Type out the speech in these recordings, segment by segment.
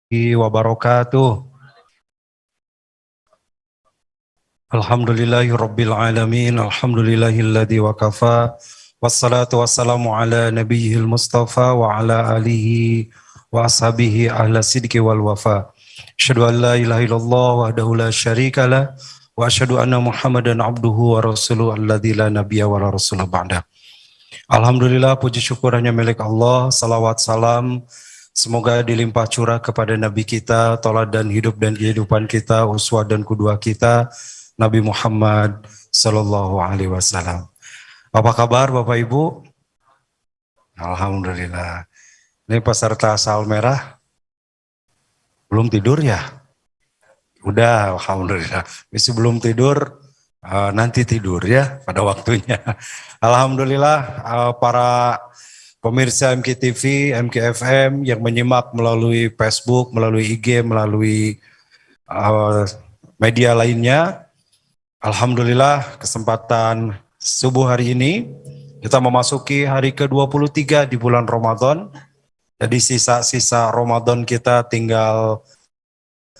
wabarakatuh. Alhamdulillahirabbil alamin. Alhamdulillahilladzi wa kafa. Wassalatu wassalamu ala nabiyyil mustafa wa ala alihi wa ashabihi ahla sidqi wal wafa. Asyhadu an la ilaha illallah wahdahu la syarikalah wa asyhadu anna Muhammadan abduhu wa rasuluhu alladzi la nabiyya wa la rasula ba'da. Alhamdulillah, puji syukur hanya milik Allah. Salawat salam semoga dilimpah curah kepada Nabi kita, teladan hidup dan kehidupan kita, uswah dan kudwah kita, Nabi Muhammad Sallallahu Alaihi Wasallam. Apa kabar Bapak Ibu? Alhamdulillah. Ini peserta Sal Merah belum tidur ya? Udah, Alhamdulillah. Bisa belum tidur, nanti tidur ya pada waktunya. Alhamdulillah, para pemirsa MKTV, MKFM yang menyimak melalui Facebook, melalui IG, melalui media lainnya. Alhamdulillah, kesempatan subuh hari ini kita memasuki hari ke-23 di bulan Ramadan. Jadi sisa-sisa Ramadan kita tinggal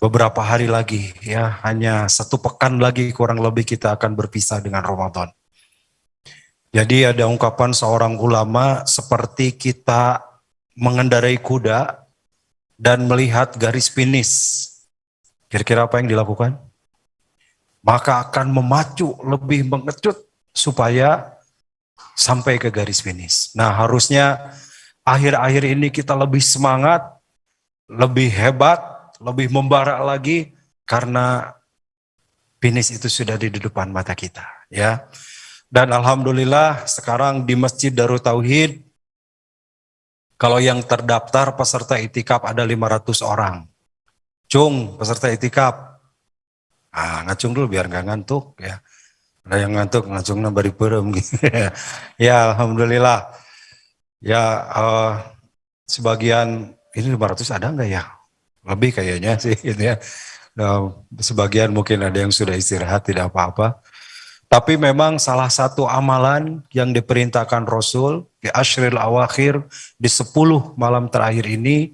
beberapa hari lagi ya, hanya 1 pekan lagi kurang lebih kita akan berpisah dengan Ramadan. Jadi ada ungkapan seorang ulama, seperti kita mengendarai kuda dan melihat garis finish. Kira-kira apa yang dilakukan? Maka akan memacu, lebih mengecut supaya sampai ke garis finish. Nah, harusnya akhir-akhir ini kita lebih semangat, lebih hebat, lebih membara lagi, karena finish itu sudah di depan mata kita, ya. Dan alhamdulillah sekarang di Masjid Darut Tauhid, kalau yang terdaftar peserta itikaf ada 500 orang. Cung, peserta itikaf. Ngacung dulu biar nggak ngantuk ya. Ada yang ngantuk, ngacungnya bari perem gitu. Ya, alhamdulillah. Ya, sebagian, ini 500 ada nggak ya? Lebih kayaknya sih gitu ya. Sebagian mungkin ada yang sudah istirahat, tidak apa-apa. Tapi memang salah satu amalan yang diperintahkan Rasul di Ashril Awakhir, di 10 malam terakhir ini,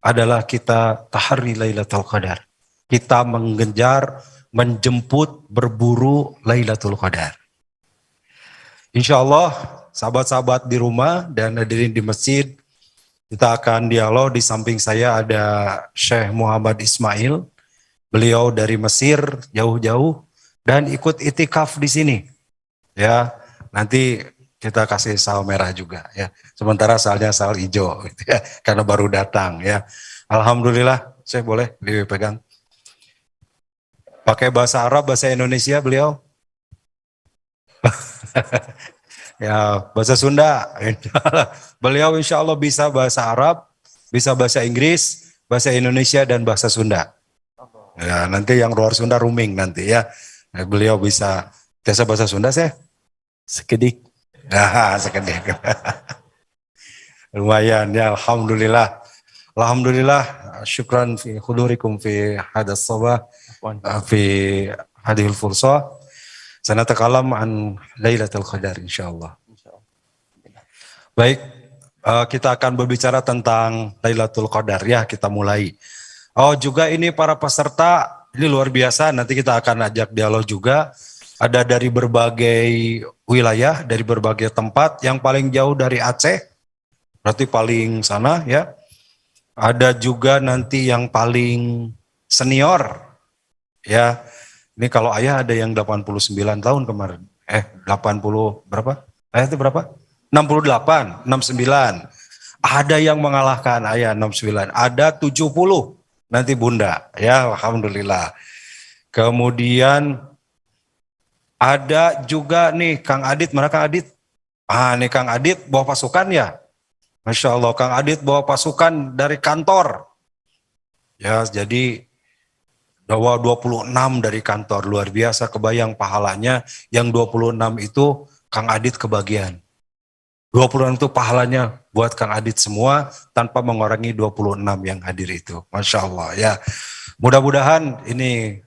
adalah kita tahari Lailatul Qadar. Kita mengejar, menjemput, berburu Lailatul Qadar. Insya Allah, sahabat-sahabat di rumah dan hadirin di masjid, kita akan dialog. Di samping saya ada Syekh Muhammad Ismail. Beliau dari Mesir jauh-jauh dan ikut itikaf di sini. Ya, nanti kita kasih sal merah juga ya. Sementara salnya sal hijau gitu ya, karena baru datang ya. Alhamdulillah, Syekh boleh dipegang. Pakai bahasa Arab, bahasa Indonesia beliau? Ya, bahasa Sunda. Beliau insya Allah bisa bahasa Arab, bisa bahasa Inggris, bahasa Indonesia, dan bahasa Sunda. Ya, nanti yang luar Sunda roaming nanti ya. Nah, beliau bisa biasa bahasa Sunda saya? Sekedik. Nah, sekedik. Lumayan ya, Alhamdulillah. Alhamdulillah, syukran fi hudurikum fi hadas sabah, fi hadhil fursah. Sanatakalam an Lailatul Qadar insyaallah. Baik, kita akan berbicara tentang Lailatul Qadar ya, kita mulai. Oh, juga ini para peserta, ini luar biasa, nanti kita akan ajak dialog juga. Ada dari berbagai wilayah, dari berbagai tempat, yang paling jauh dari Aceh, berarti paling sana ya. Ada juga nanti yang paling senior, ya. Ini kalau ayah ada yang 89 tahun kemarin. 80 berapa? Ayah itu berapa? 68, 69. Ada yang mengalahkan ayah 69. Ada 70 nanti bunda. Ya, alhamdulillah. Kemudian ada juga nih Kang Adit. Mana Kang Adit? Nih Kang Adit bawa pasukan ya. Masya Allah, Kang Adit bawa pasukan dari kantor. Ya, jadi bawa 26 dari kantor, luar biasa, kebayang pahalanya. Yang 26 itu Kang Adit kebagian. 26 itu pahalanya buat Kang Adit semua, tanpa mengurangi 26 yang hadir itu. Masya Allah ya. Mudah-mudahan ini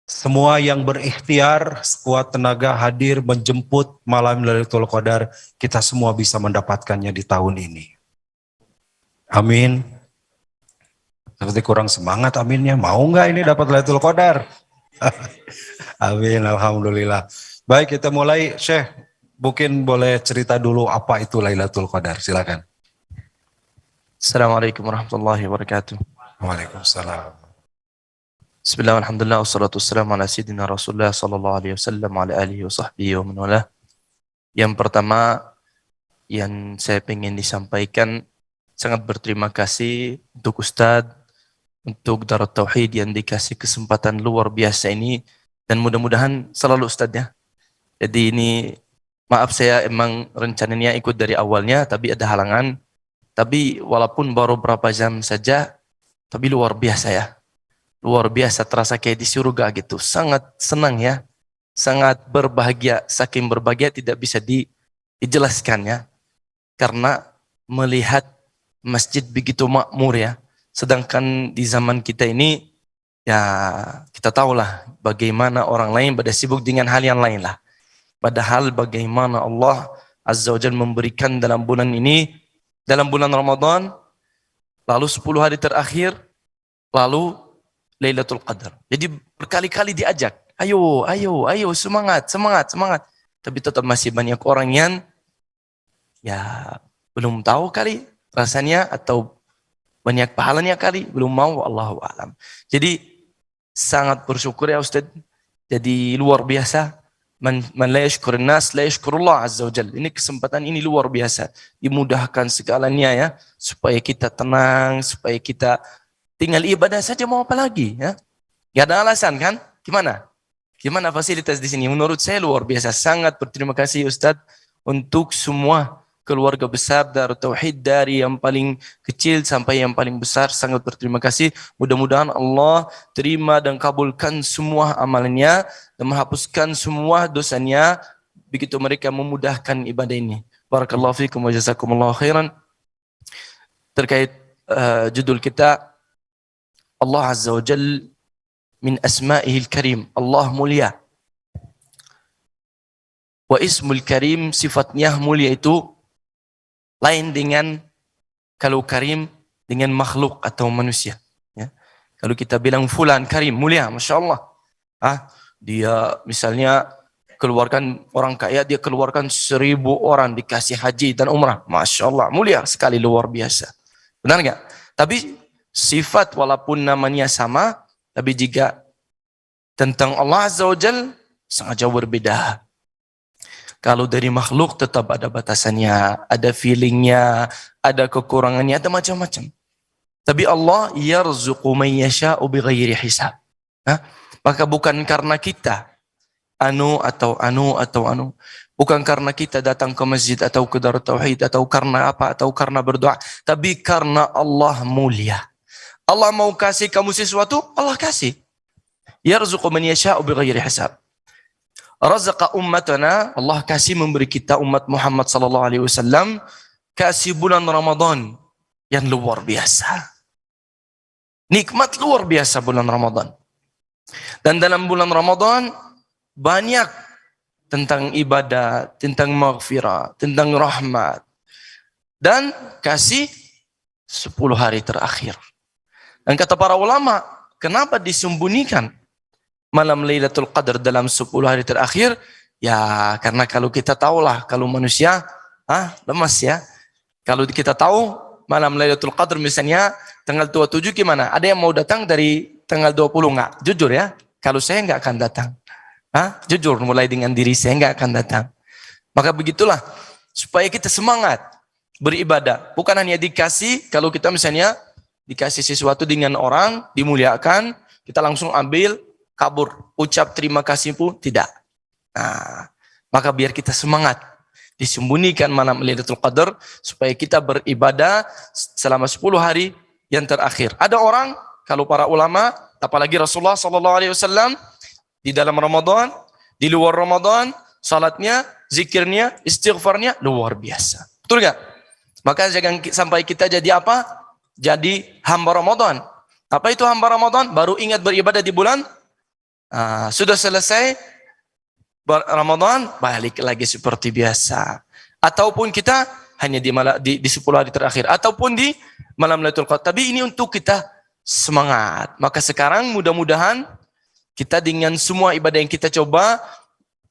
semua yang berikhtiar, sekuat tenaga hadir menjemput malam Lailatul Qadar, kita semua bisa mendapatkannya di tahun ini. Amin. Seperti kurang semangat aminnya. Mau nggak ini dapat Lailatul Qadar? Amin, alhamdulillah. Baik, kita mulai. Syekh, mungkin boleh cerita dulu apa itu Lailatul Qadar. Silakan. Assalamualaikum warahmatullahi wabarakatuh. Waalaikumsalam. Bismillah, alhamdulillah, wassalatu wassalamu ala sayyidina Rasulullah sallallahu alaihi wasallam wa ala alihi wa sahbihi wa man walah. Yang pertama yang saya ingin disampaikan, sangat berterima kasih untuk Ustadz, untuk Darut Tauhid yang dikasih kesempatan luar biasa ini, dan mudah-mudahan selalu Ustadz ya. Jadi ini, maaf saya emang rencananya ikut dari awalnya, tapi ada halangan. Tapi walaupun baru berapa jam saja, tapi luar biasa ya. Luar biasa, terasa kayak di surga gitu. Sangat senang ya. Sangat berbahagia. Saking berbahagia tidak bisa dijelaskan ya. Karena melihat masjid begitu makmur ya. Sedangkan di zaman kita ini, ya kita tahulah bagaimana orang lain pada sibuk dengan hal yang lain lah. Padahal bagaimana Allah Azza wa Jalla memberikan dalam bulan ini, dalam bulan Ramadan, lalu 10 hari terakhir, lalu Lailatul Qadar. Jadi berkali-kali diajak, ayo, ayo, ayo, semangat, semangat, semangat. Tapi tetap masih banyak orang yang ya belum tahu kali rasanya, atau banyak pahalanya kali, belum mau, Allahu a'lam. Jadi sangat bersyukur ya Ustaz. Jadi luar biasa. Man la yashkurin nas la yashkurullah azza wa jalla. Ini kesempatan ini luar biasa. Dimudahkan segalanya ya, supaya kita tenang, supaya kita tinggal ibadah saja, mau apa lagi ya? Gak ada alasan kan? Gimana? Gimana fasilitas di sini? Menurut saya luar biasa. Sangat berterima kasih Ustadz untuk semua keluarga besar Darut Tauhid, dari yang paling kecil sampai yang paling besar. Sangat berterima kasih. Mudah-mudahan Allah terima dan kabulkan semua amalnya dan menghapuskan semua dosanya, begitu mereka memudahkan ibadah ini. Barakallahu fikum wa jazakumullahu khairan. Terkait judul kita, Allah Azza wa Jal min asma'ihil karim. Allah mulia. Wa ismul karim, sifatnya mulia itu lain dengan kalau karim dengan makhluk atau manusia. Ya. Kalau kita bilang fulan karim, mulia, Masya Allah. Dia misalnya keluarkan orang kaya, dia keluarkan 1000 orang dikasih haji dan umrah. Masya Allah, mulia sekali, luar biasa. Benar nggak? Tapi sifat walaupun namanya sama, tapi jika tentang Allah Azza wa Jal sangat jauh berbeda. Kalau dari makhluk tetap ada batasannya, ada feelingnya, ada kekurangannya, ada macam-macam. Tapi Allah yarzuqu man yasha'u bighairi hisab. Maka bukan karena kita anu, bukan karena kita datang ke masjid atau ke Darut Tauhid, atau karena apa, atau karena berdoa, tapi karena Allah mulia. Allah mau kasih kamu sesuatu, Allah kasih. Yarzuqu man yasha'u bighairi hisab. Razaqa ummatana, Allah kasih memberi kita umat Muhammad sallallahu alaihi wasallam kasih bulan Ramadan yang luar biasa. Nikmat luar biasa bulan Ramadan. Dan dalam bulan Ramadan banyak tentang ibadah, tentang maghfirah, tentang rahmat, dan kasih 10 hari terakhir. Dan kata para ulama, kenapa disembunyikan malam Lailatul Qadar dalam 10 hari terakhir? Ya karena kalau kita tahulah, kalau manusia lemas ya. Kalau kita tahu malam Lailatul Qadar misalnya tanggal 27 gimana? Ada yang mau datang dari tanggal 20 enggak? Jujur ya, kalau saya enggak akan datang. Jujur, mulai dengan diri saya enggak akan datang. Maka begitulah, supaya kita semangat beribadah. Bukan hanya dikasih, kalau kita misalnya dikasih sesuatu dengan orang, dimuliakan, kita langsung ambil, kabur, ucap terima kasih pun tidak. Maka biar kita semangat, disembunyikan malam Lailatul Qadar, supaya kita beribadah selama 10 hari yang terakhir. Ada orang, kalau para ulama, apalagi Rasulullah SAW, di dalam Ramadan, di luar Ramadan, salatnya, zikirnya, istighfarnya, luar biasa. Betul nggak? Maka jangan sampai kita jadi apa? Jadi hamba Ramadan. Apa itu hamba Ramadan? Baru ingat beribadah di bulan, sudah selesai Ramadan, balik lagi seperti biasa. Ataupun kita hanya di 10 hari terakhir, ataupun di malam Lailatul Qadar. Tapi ini untuk kita semangat. Maka sekarang mudah-mudahan kita dengan semua ibadah yang kita coba,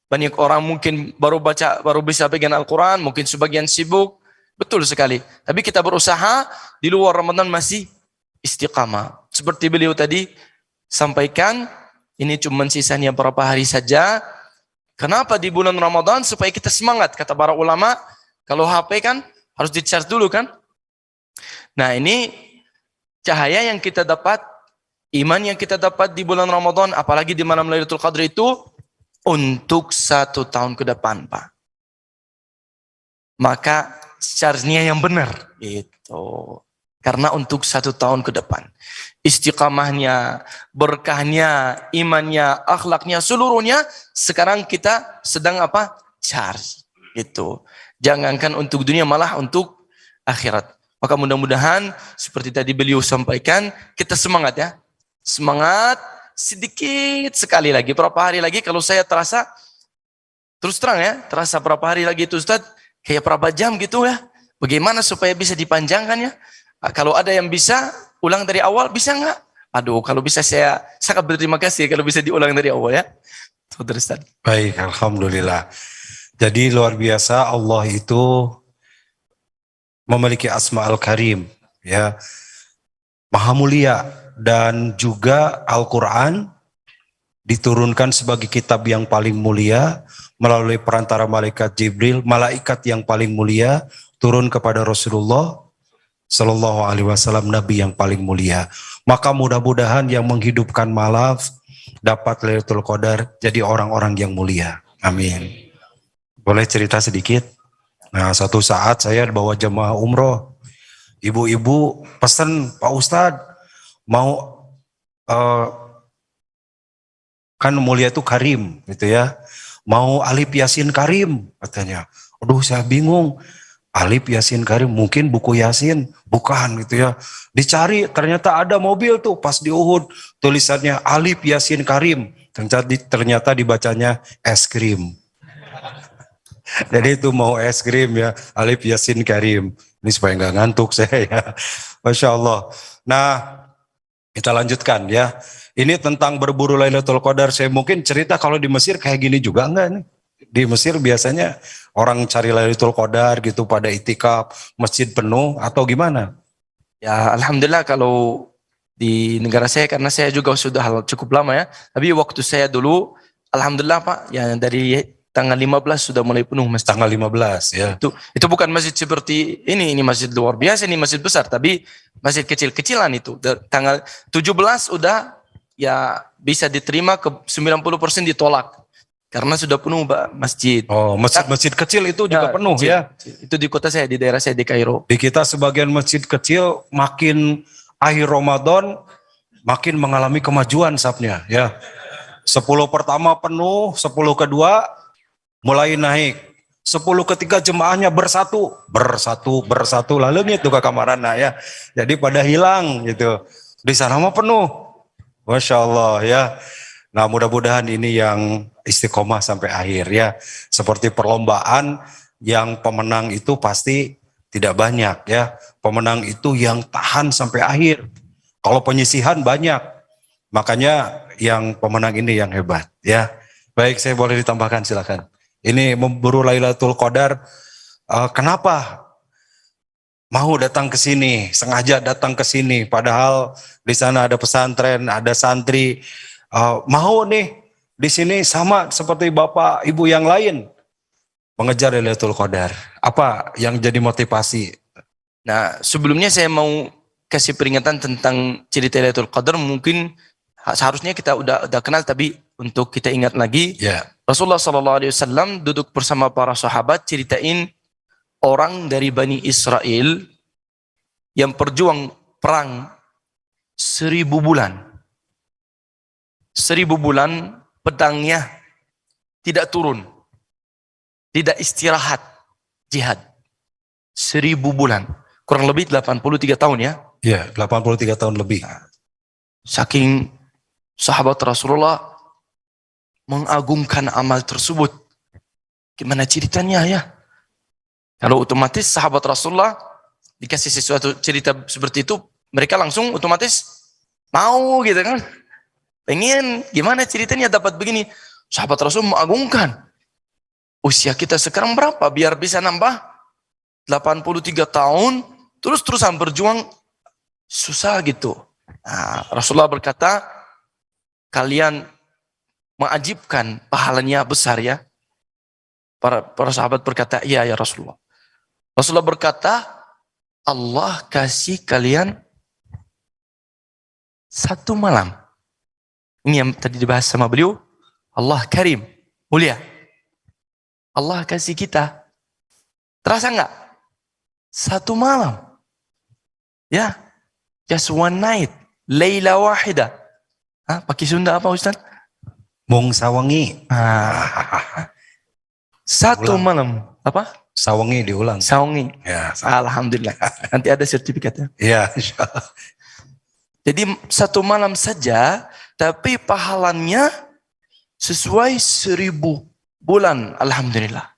banyak orang mungkin baru bisa pegang Al-Quran, mungkin sebagian sibuk, betul sekali. Tapi kita berusaha di luar Ramadan masih istiqamah. Seperti beliau tadi sampaikan, ini cuma sisanya berapa hari saja. Kenapa di bulan Ramadan? Supaya kita semangat. Kata para ulama, kalau HP kan harus di-charge dulu kan. Nah ini cahaya yang kita dapat, iman yang kita dapat di bulan Ramadan, apalagi di malam Lailatul Qadar itu, untuk 1 tahun ke depan, Pak. Maka charge-nya yang benar. Gitu. Karena untuk 1 tahun ke depan. Istiqamahnya, berkahnya, imannya, akhlaknya, seluruhnya, sekarang kita sedang apa? Charge. Gitu. Jangankan untuk dunia, malah untuk akhirat. Maka mudah-mudahan seperti tadi beliau sampaikan, kita semangat ya. Semangat sedikit sekali lagi. Berapa hari lagi kalau saya terasa, terus terang ya, terasa berapa hari lagi itu Ustaz, kayak berapa jam gitu ya. Bagaimana supaya bisa dipanjangkan ya? Kalau ada yang bisa, ulang dari awal, bisa nggak? Aduh, kalau bisa saya sangat berterima kasih kalau bisa diulang dari awal ya. Saudara Ustaz. Baik, Alhamdulillah. Jadi luar biasa, Allah itu memiliki Asma'ul Karim, ya, Maha Mulia, dan juga Al-Quran diturunkan sebagai kitab yang paling mulia melalui perantara malaikat Jibril, malaikat yang paling mulia turun kepada Rasulullah Sallallahu Alaihi Wasallam, Nabi yang paling mulia. Maka mudah-mudahan yang menghidupkan malam dapat Lailatul Qadar jadi orang-orang yang mulia. Amin. Boleh cerita sedikit? Nah, satu saat saya bawa jemaah umroh, ibu-ibu pesan, Pak Ustadz mau kan mulia itu Karim gitu ya, mau Alif Yasin Karim katanya. Aduh, saya bingung, Alif Yasin Karim mungkin buku Yasin, bukan gitu ya. Dicari ternyata ada mobil tuh pas di Uhud tulisannya Alif Yasin Karim, ternyata dibacanya es krim. Jadi itu mau es krim ya, Alif Yasin Karim. Ini supaya nggak ngantuk saya ya. Masya Allah. Nah, kita lanjutkan ya. Ini tentang berburu Lailatul Qadar. Saya mungkin cerita kalau di Mesir kayak gini juga enggak nih. Di Mesir biasanya orang cari Lailatul Qadar gitu pada itikaf, masjid penuh atau gimana? Ya, alhamdulillah kalau di negara saya, karena saya juga sudah cukup lama ya. Tapi waktu saya dulu, alhamdulillah Pak, ya dari tanggal 15 sudah mulai penuh masjid. Tanggal 15 ya. Itu bukan masjid seperti ini masjid luar biasa, ini masjid besar, tapi masjid kecil-kecilan itu. Tanggal 17 udah ya bisa diterima, ke 90% ditolak. Karena sudah penuh masjid. Oh, masjid-masjid kecil itu juga penuh kecil, ya. Itu di kota saya, di daerah saya di Kairo. Di kita sebagian masjid kecil makin akhir Ramadan makin mengalami kemajuan sabnya ya. 10 pertama penuh, 10 kedua mulai naik. 10 ketiga jemaahnya bersatu, lalu gitu ke kamarana ya. Jadi pada hilang gitu. Di sana mah penuh. Masya Allah ya. Nah, mudah-mudahan ini yang istiqomah sampai akhir ya. Seperti perlombaan yang pemenang itu pasti tidak banyak ya. Pemenang itu yang tahan sampai akhir. Kalau penyisihan banyak. Makanya yang pemenang ini yang hebat ya. Baik, saya boleh ditambahkan silakan. Ini memburu Lailatul Qadar, kenapa mau datang ke sini, sengaja datang ke sini, padahal di sana ada pesantren, ada santri, mau nih di sini sama seperti bapak ibu yang lain mengejar Lailatul Qadar. Apa yang jadi motivasi? Nah, sebelumnya saya mau kasih peringatan tentang cerita Lailatul Qadar. Mungkin seharusnya kita udah kenal, tapi untuk kita ingat lagi. Ya. Rasulullah SAW duduk bersama para sahabat, ceritain orang dari Bani Israel yang berjuang perang 1000 bulan. 1000 bulan pedangnya tidak turun, tidak istirahat, jihad. 1000 bulan, kurang lebih 83 tahun ya. Ya, 83 tahun lebih. Saking sahabat Rasulullah mengagungkan amal tersebut. Gimana ceritanya ya? Kalau otomatis sahabat Rasulullah dikasih sesuatu cerita seperti itu, mereka langsung otomatis Mau gitu kan. Pengen, gimana ceritanya dapat begini? Sahabat Rasul mengagungkan. Usia kita sekarang berapa? Biar bisa nambah 83 tahun, terus-terusan berjuang, susah gitu. Nah, Rasulullah berkata, kalian mengajibkan, pahalanya besar ya. Para sahabat berkata, iya ya Rasulullah. Rasulullah berkata, Allah kasih kalian satu malam. Ini yang tadi dibahas sama beliau. Allah karim, mulia. Allah kasih kita. Terasa enggak? Satu malam. Ya, just one night. Laila wahida. Hah, pakai Sunda apa Ustaz? Mung sawangi. Satu Ulang. malam. Apa? Sawangi diulang. Sawangi. Ya, Alhamdulillah. Nanti ada sertifikatnya. ya, insyaallah. Jadi satu malam saja, tapi pahalanya sesuai 1000 bulan. Alhamdulillah.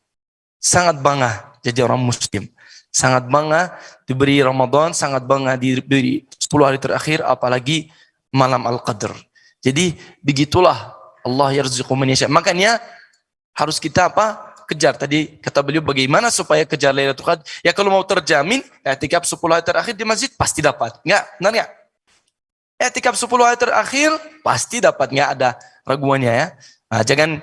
Sangat bangga jadi orang muslim. Sangat bangga diberi Ramadan, sangat bangga diberi 10 hari terakhir, apalagi malam Al-Qadr. Jadi begitulah Allah yarzuqu man yasha. Makanya harus kita apa? Kejar. Tadi kata beliau bagaimana supaya kejar Lailatul Qadar? Ya kalau mau terjamin, i'tikaf 10 hari terakhir di masjid pasti dapat. Enggak? Benar enggak? I'tikaf 10 hari terakhir pasti dapat, enggak ada raguannya ya. Nah, jangan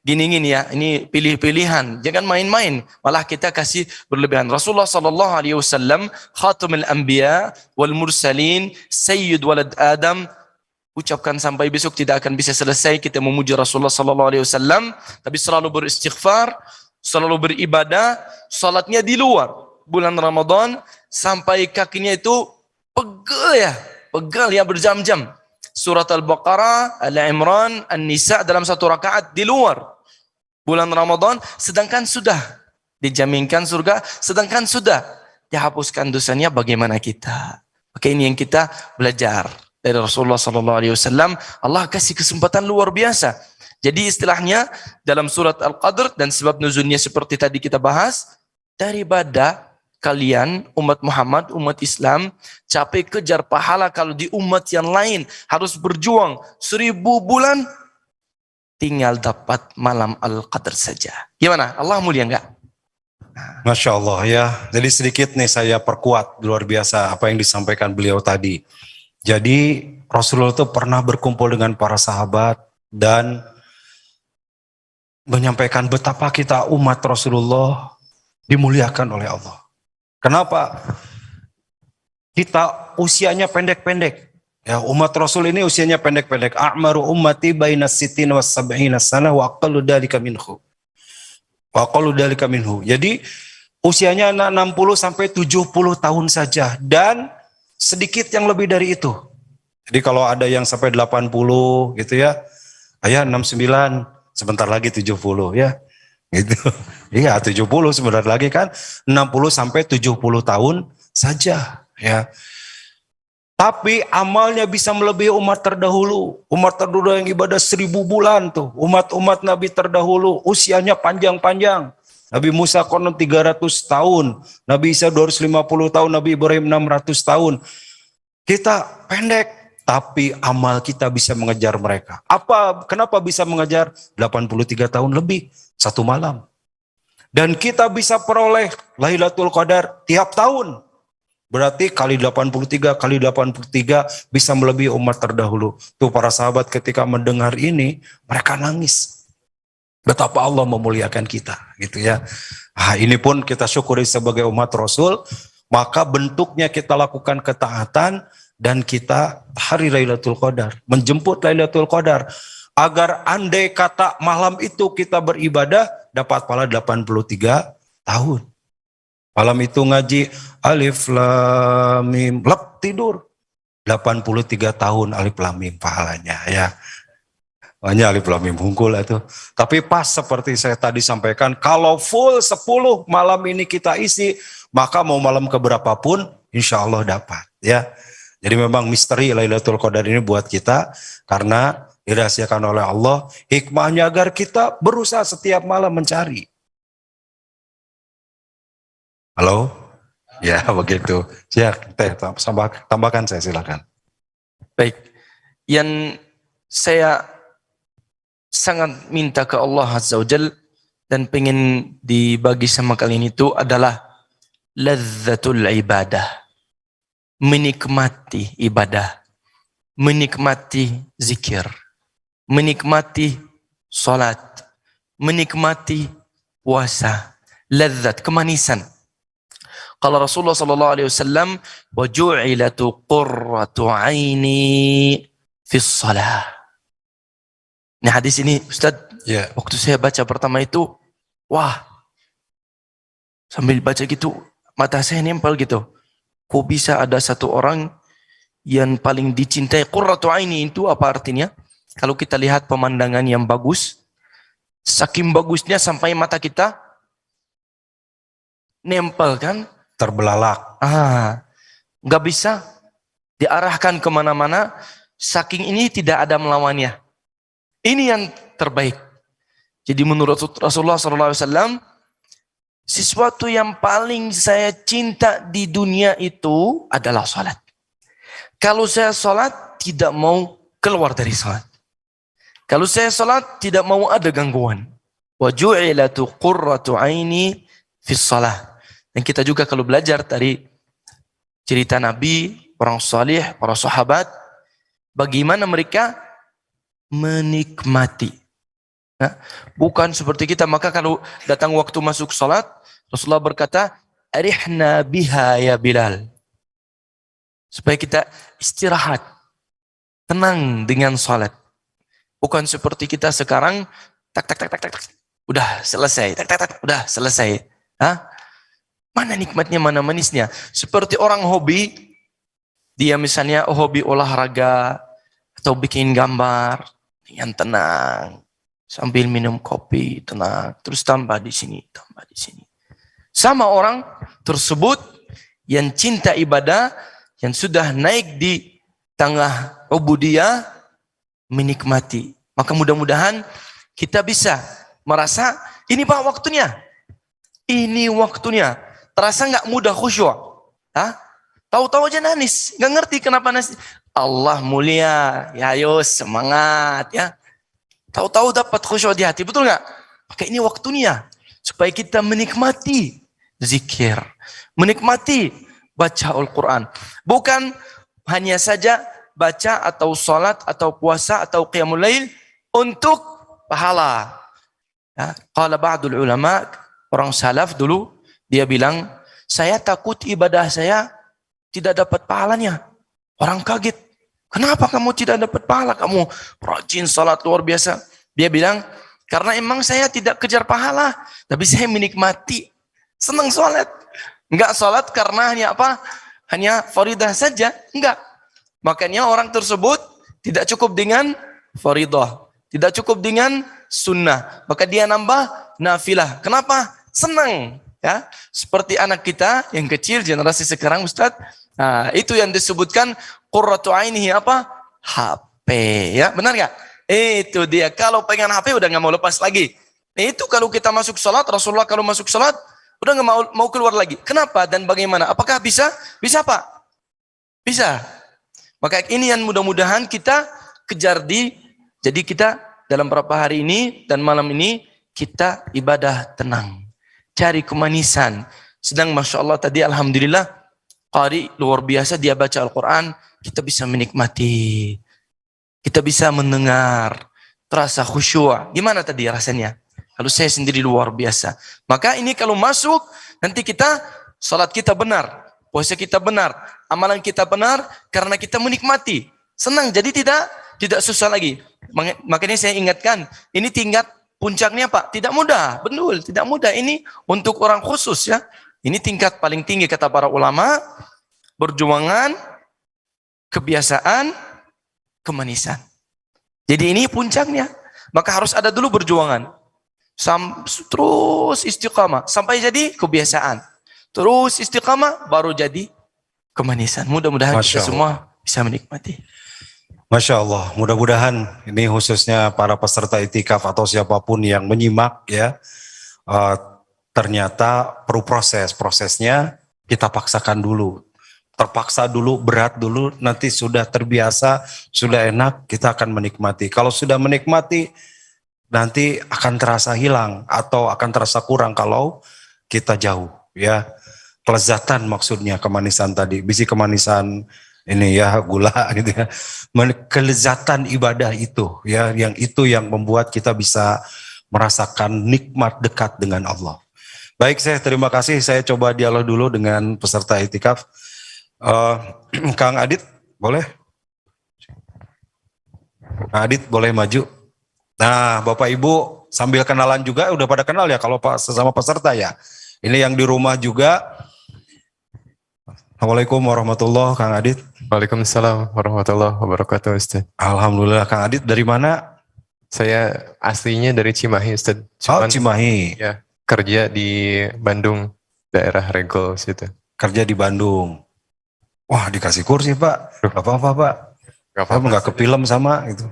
gini-gini ya, ini pilih-pilihan, jangan main-main. Malah kita kasih berlebihan. Rasulullah sallallahu alaihi wasallam khatamul anbiya wal mursalin sayyid walad Adam. Ucapkan sampai besok tidak akan bisa selesai kita memuji Rasulullah sallallahu alaihi wasallam, tapi selalu beristighfar, selalu beribadah, salatnya di luar bulan Ramadan sampai kakinya itu pegel ya berjam-jam. Surat Al-Baqarah, Al-Imran, An-Nisa dalam satu rakaat di luar bulan Ramadan, sedangkan sudah dijaminkan surga, sedangkan sudah dihapuskan dosanya. Bagaimana kita? Oke, ini yang kita belajar dari Rasulullah SAW. Allah kasih kesempatan luar biasa. Jadi istilahnya dalam surat Al-Qadr dan sebab nuzulnya seperti tadi kita bahas, daripada kalian umat Muhammad, umat Islam capek kejar pahala kalau di umat yang lain harus berjuang 1000 bulan, tinggal dapat malam Al-Qadr saja. Gimana? Allah mulia enggak? Masya Allah ya. Jadi sedikit nih saya perkuat luar biasa apa yang disampaikan beliau tadi. Jadi Rasulullah itu pernah berkumpul dengan para sahabat dan menyampaikan betapa kita umat Rasulullah dimuliakan oleh Allah. Kenapa? Kita usianya pendek-pendek. Ya, umat Rasul ini usianya pendek-pendek. A'maru ummati baina sittin was sab'ina sanah wa aqallu dalika minhu. Jadi usianya 60 sampai 70 tahun saja dan sedikit yang lebih dari itu. Jadi kalau ada yang sampai 80 gitu ya, ayah 69, sebentar lagi 70 ya. Gitu. Iya, 70 sebentar lagi kan 60 sampai 70 tahun saja ya. Tapi amalnya bisa melebihi umat terdahulu. Umat terdahulu yang ibadah 1000 bulan tuh. Umat-umat Nabi terdahulu usianya panjang-panjang. Nabi Musa konon 300 tahun, Nabi Isa 250 tahun, Nabi Ibrahim 600 tahun. Kita pendek, tapi amal kita bisa mengejar mereka. Kenapa bisa mengejar? 83 tahun lebih, satu malam. Dan kita bisa peroleh Lailatul Qadar tiap tahun. Berarti kali 83 bisa melebihi umat terdahulu. Tuh para sahabat ketika mendengar ini, mereka nangis. Betapa Allah memuliakan kita, gitu ya. Nah, ini pun kita syukuri sebagai umat Rasul, maka bentuknya kita lakukan ketaatan dan kita hari Lailatul Qadar, menjemput Lailatul Qadar, agar andai kata malam itu kita beribadah, dapat pahala 83 tahun. Malam itu ngaji Alif Lam Mim, lep tidur. 83 tahun Alif Lam Mim pahalanya ya. Hanya Alif Lam Mim hungkul itu. Tapi pas seperti saya tadi sampaikan, kalau full 10 malam ini kita isi, maka mau malam keberapa pun insya Allah dapat ya. Jadi memang misteri Lailatul Qadar ini buat kita karena dirahasiakan oleh Allah, hikmahnya agar kita berusaha setiap malam mencari. Halo? Ya begitu. Ya, tambahkan saya silakan. Baik. Yang saya sangat minta ke Allah Azza wa Jal dan pengen dibagi sama kalian itu adalah lazzatul ibadah. Menikmati ibadah. Menikmati zikir. Menikmati salat. Menikmati puasa. Lazzat, kemanisan. Qala Rasulullah sallallahu alaihi wasallam, wa ju'ilatu qurratu aini fis shalah. Nah, hadis ini Ustaz, waktu saya baca pertama itu, wah, sambil baca gitu, mata saya nempel gitu. Kok bisa ada satu orang yang paling dicintai? Qurratu aini itu apa artinya? Kalau kita lihat pemandangan yang bagus, saking bagusnya sampai mata kita nempel kan? Terbelalak. Nggak bisa diarahkan kemana-mana. Saking ini tidak ada melawannya. Ini yang terbaik. Jadi menurut Rasulullah SAW, sesuatu yang paling saya cinta di dunia itu adalah salat. Kalau saya salat, tidak mau keluar dari salat. Kalau saya salat, tidak mau ada gangguan. Wa ju'ilatu qurratu aini fis salah. Dan kita juga kalau belajar dari cerita Nabi, orang salih, para sahabat, bagaimana mereka menikmati. Nah, bukan seperti kita, maka kalau datang waktu masuk salat, Rasulullah berkata, arihna biha ya Bilal. Supaya kita istirahat, tenang dengan salat. Bukan seperti kita sekarang, tak, udah selesai, udah selesai. Mana nikmatnya, mana manisnya. Seperti orang hobi, dia misalnya hobi olahraga, atau bikin gambar, yang tenang, sambil minum kopi, tenang, terus tambah di sini, tambah di sini. Sama orang tersebut, yang cinta ibadah, yang sudah naik di tengah ubudiyah, menikmati. Maka mudah-mudahan kita bisa merasa, ini Pak waktunya. Ini waktunya. Terasa nggak mudah khusyuk? Tahu-tahu aja nangis, nggak ngerti kenapa nangis. Allah mulia, ya ayo semangat ya. Tahu-tahu dapat khusyuk di hati, betul nggak? Maka ini waktunya supaya kita menikmati zikir, menikmati baca Al-Quran. Bukan hanya saja baca atau salat atau puasa atau qiyamul lail untuk pahala. Qala ba'dul ulama, orang salaf dulu, dia bilang, saya takut ibadah saya tidak dapat pahalanya. Orang kaget. Kenapa kamu tidak dapat pahala? Kamu rajin salat luar biasa. Dia bilang, karena emang saya tidak kejar pahala. Tapi saya menikmati. Senang salat. Enggak salat karena hanya apa? Hanya faridah saja. Enggak. Makanya orang tersebut tidak cukup dengan faridah. Tidak cukup dengan sunnah. Maka dia nambah nafilah. Kenapa? Senang. Ya, seperti anak kita yang kecil generasi sekarang Ustaz, nah, itu yang disebutkan qurratu ainihi apa? HP, ya benar nggak? Itu dia, kalau pengen HP udah nggak mau lepas lagi. Itu kalau kita masuk salat, Rasulullah kalau masuk salat udah nggak mau keluar lagi. Kenapa dan bagaimana? Apakah bisa? Bisa Pak? Bisa. Maka ini yang mudah-mudahan kita kejar jadi kita dalam beberapa hari ini dan malam ini kita ibadah tenang. Cari kemanisan. Sedang Masya Allah tadi Alhamdulillah qari luar biasa, dia baca Al-Quran, kita bisa menikmati, kita bisa mendengar, terasa khusyuk. Gimana tadi rasanya? Kalau saya sendiri luar biasa. Maka ini kalau masuk, nanti kita salat kita benar, puasa kita benar, amalan kita benar, karena kita menikmati, senang. Jadi tidak susah lagi. Makanya saya ingatkan, ini tingkat puncaknya Pak, tidak mudah, betul, tidak mudah. Ini untuk orang khusus ya. Ini tingkat paling tinggi kata para ulama, perjuangan, kebiasaan, kemanisan. Jadi ini puncaknya. Maka harus ada dulu perjuangan. Terus istiqamah sampai jadi kebiasaan. Terus istiqamah baru jadi kemanisan. Mudah-mudahan kita semua bisa menikmati. Masya Allah, mudah-mudahan ini khususnya para peserta itikaf atau siapapun yang menyimak ya, ternyata perlu prosesnya kita paksakan dulu. terpaksa dulu, berat dulu, nanti sudah terbiasa, sudah enak, kita akan menikmati. Kalau sudah menikmati, nanti akan terasa hilang atau akan terasa kurang kalau kita jauh, ya. Kelezatan maksudnya, kemanisan tadi, bisi kemanisan ini ya, gula gitu ya. Kelezatan ibadah itu, ya, yang itu yang membuat kita bisa merasakan nikmat dekat dengan Allah. Baik, saya terima kasih. Saya coba dialog dulu dengan peserta itikaf. Kang Adit, boleh? Kang Adit, boleh maju? Nah, Bapak Ibu sambil kenalan juga, udah pada kenal ya kalau Pak sesama peserta ya. Ini yang di rumah juga. Assalamualaikum warahmatullahi wabarakatuh, Kang Adit. Waalaikumsalam warahmatullahi wabarakatuh, Ustaz. Alhamdulillah, Kang Adit dari mana? Saya aslinya dari Cimahi, Ustaz. Oh, Cimahi. Ya, kerja di Bandung, daerah Regol situ. Kerja di Bandung. Wah, dikasih kursi, Pak. Gak apa-apa, Pak. Gak Saya nggak ke film sama gitu.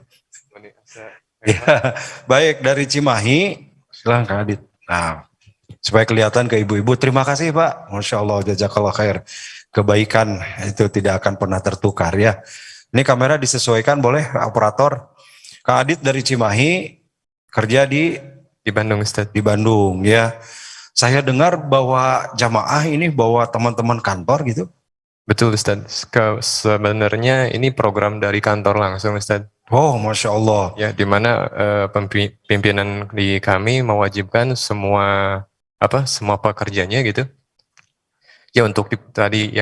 Ya, baik, dari Cimahi, silahkan Kang Adit. Nah, supaya kelihatan ke ibu-ibu, terima kasih Pak. Masya Allah, jazakallah khair. Kebaikan itu tidak akan pernah tertukar ya. Ini kamera disesuaikan boleh operator. Kang Adit dari Cimahi, kerja di Bandung, Ustaz. Di Bandung ya. Saya dengar bahwa jamaah ini bawa teman-teman kantor gitu. Betul, Ustaz. Sebenarnya ini program dari kantor langsung, Ustaz. Oh, Masya Allah. Ya, di mana pimpinan di kami mewajibkan semua pekerjanya gitu. Ya, untuk tadi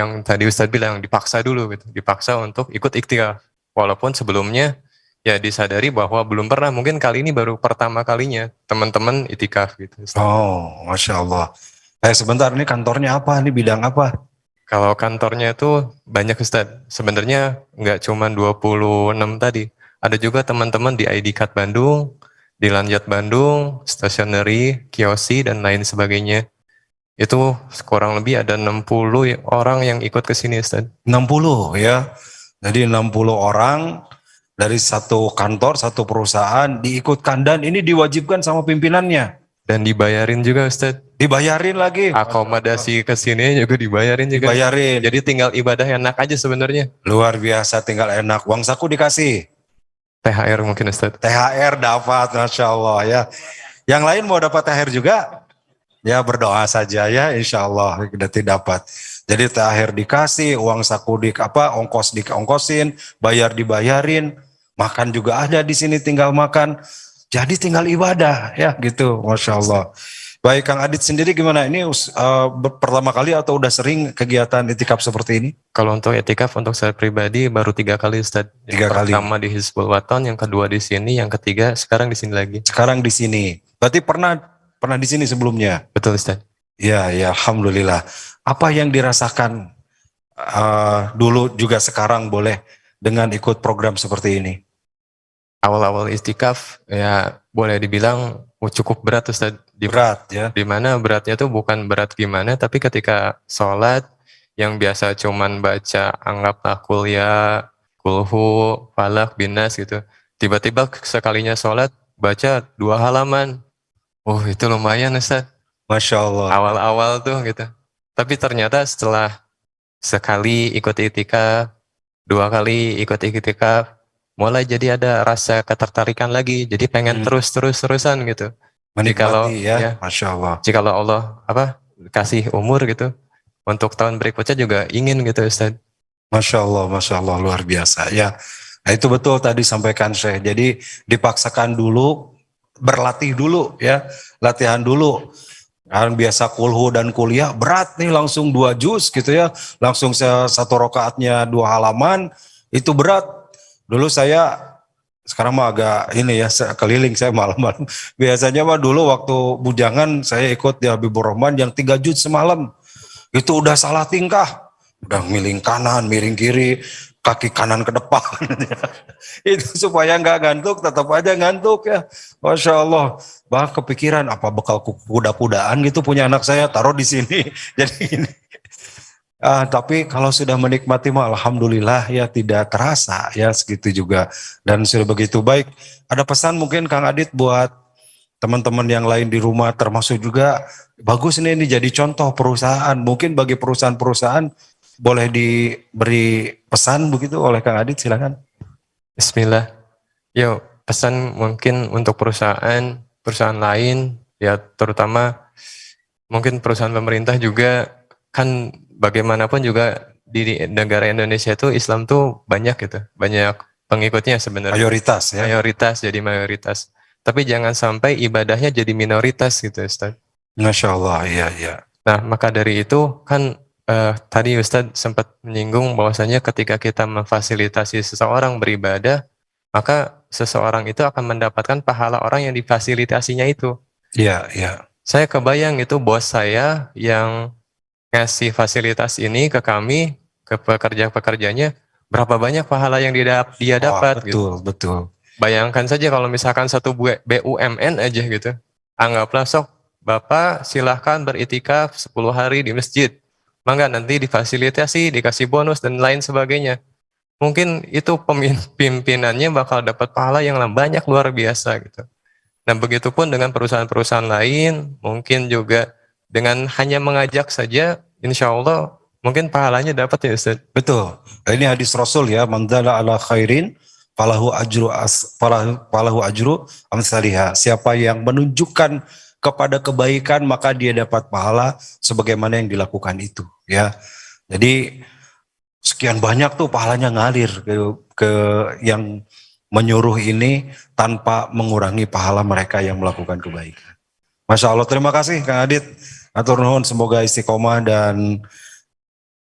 Ustaz bilang dipaksa dulu gitu, dipaksa untuk ikut iktikaf. Walaupun sebelumnya ya disadari bahwa belum pernah, mungkin kali ini baru pertama kalinya teman-teman itikaf gitu, Ustaz. Oh, Masya Allah. Sebentar, ini kantornya apa? Ini bidang apa? Kalau kantornya itu banyak, Ustaz. Sebenarnya nggak cuma 26 tadi. Ada juga teman-teman di ID Card Bandung, di Lanjat Bandung, stationery, kiosi, dan lain sebagainya. Itu kurang lebih ada 60 orang yang ikut ke sini, Ustaz. 60 ya. Jadi 60 orang dari satu kantor, satu perusahaan diikutkan dan ini diwajibkan sama pimpinannya. Dan dibayarin juga, Ustaz. Dibayarin lagi. Akomodasi ke sini juga dibayarin juga. Dibayarin. Jadi tinggal ibadah enak aja sebenarnya. Luar biasa, tinggal enak. Uang saku dikasih. THR mungkin, Ustaz. THR dapat, Masya Allah ya. Yang lain mau dapat THR juga? Ya berdoa saja ya, insya Allah nanti dapat. Jadi THR dikasih, uang saku ongkos diongkosin, bayar dibayarin, makan juga ada di sini tinggal makan. Jadi tinggal ibadah ya gitu, Masya Allah. Baik, Kang Adit sendiri gimana? Ini pertama kali atau udah sering kegiatan itikaf seperti ini? Kalau untuk itikaf untuk saya pribadi baru 3 kali, Ustaz. 3 kali. Pertama di Hizbul Waton, yang kedua di sini, yang ketiga sekarang di sini lagi. Sekarang di sini. Berarti pernah di sini sebelumnya? Betul, Ustaz. Ya, Alhamdulillah. Apa yang dirasakan dulu juga sekarang boleh dengan ikut program seperti ini? Awal-awal itikaf ya boleh dibilang cukup berat, Ustaz. Berat ya. Dimana beratnya tuh bukan berat gimana, tapi ketika sholat yang biasa cuman baca anggaplah kuliah, kulhu, falak, binas gitu. Tiba-tiba sekalinya sholat baca 2 halaman. Itu lumayan, Ustaz. Masya Allah. Awal-awal tuh gitu. Tapi ternyata setelah sekali ikut itikaf, 2 kali ikut itikaf, mulai jadi ada rasa ketertarikan lagi. Jadi pengen terus-terusan gitu. Menikmati ya, Masya Allah. Jikalau Allah kasih umur gitu, untuk tahun berikutnya juga ingin gitu, Ustaz. Masya Allah, luar biasa ya. Nah itu betul tadi sampaikan Syekh. Jadi dipaksakan dulu, berlatih dulu ya, latihan dulu. Kan biasa kulhu dan kuliah berat nih, langsung 2 juz gitu ya, langsung 1 rakaatnya 2 halaman, itu berat. Dulu saya, sekarang mah agak ini ya, keliling saya malam-malam. Biasanya mah dulu waktu bujangan saya ikut di Habibur Rahman yang 3 juz semalam. Itu udah salah tingkah. Udah miring kanan, miring kiri, kaki kanan ke depan. Itu supaya nggak ngantuk, tetap aja ngantuk ya. Masya Allah. Bah kepikiran apa bekal kuda-kudaan gitu punya anak saya, taruh di sini. Jadi ini. Tapi kalau sudah menikmati mah alhamdulillah ya, tidak terasa ya segitu juga. Dan sudah begitu baik. Ada pesan mungkin Kang Adit buat teman-teman yang lain di rumah, termasuk juga bagus ini jadi contoh perusahaan. Mungkin bagi perusahaan-perusahaan boleh diberi pesan begitu oleh Kang Adit, silakan. Bismillah. Yo, pesan mungkin untuk perusahaan lain, ya terutama mungkin perusahaan pemerintah juga, kan bagaimanapun juga di negara Indonesia itu Islam tuh banyak gitu, banyak pengikutnya sebenarnya. Mayoritas ya. Mayoritas, jadi mayoritas. Tapi jangan sampai ibadahnya jadi minoritas gitu, Ustaz. Masya Allah, iya, iya. Nah, maka dari itu kan tadi Ustadz sempat menyinggung bahwasanya ketika kita memfasilitasi seseorang beribadah, maka seseorang itu akan mendapatkan pahala orang yang difasilitasinya itu. Iya, iya. Saya kebayang itu bos saya yang ngasih fasilitas ini ke kami, ke pekerja-pekerjanya, berapa banyak pahala yang dia dapat gitu. Betul, betul. Bayangkan saja kalau misalkan satu BUMN aja gitu. Anggaplah sok Bapak silahkan beritikaf 10 hari di masjid. Maka nanti difasilitasi, dikasih bonus dan lain sebagainya. Mungkin itu pimpinannya bakal dapat pahala yang banyak luar biasa gitu. Nah, begitupun dengan perusahaan-perusahaan lain, mungkin juga dengan hanya mengajak saja, insya Allah mungkin pahalanya dapat ya Ustaz. Betul. Ini hadis Rasul ya, man dalla ala khairin falahu ajru amsalihha. Siapa yang menunjukkan kepada kebaikan maka dia dapat pahala sebagaimana yang dilakukan itu ya. Jadi sekian banyak tuh pahalanya ngalir ke yang menyuruh ini tanpa mengurangi pahala mereka yang melakukan kebaikan. Masya Allah, terima kasih Kang Adit. Atur nuhun, semoga istiqomah dan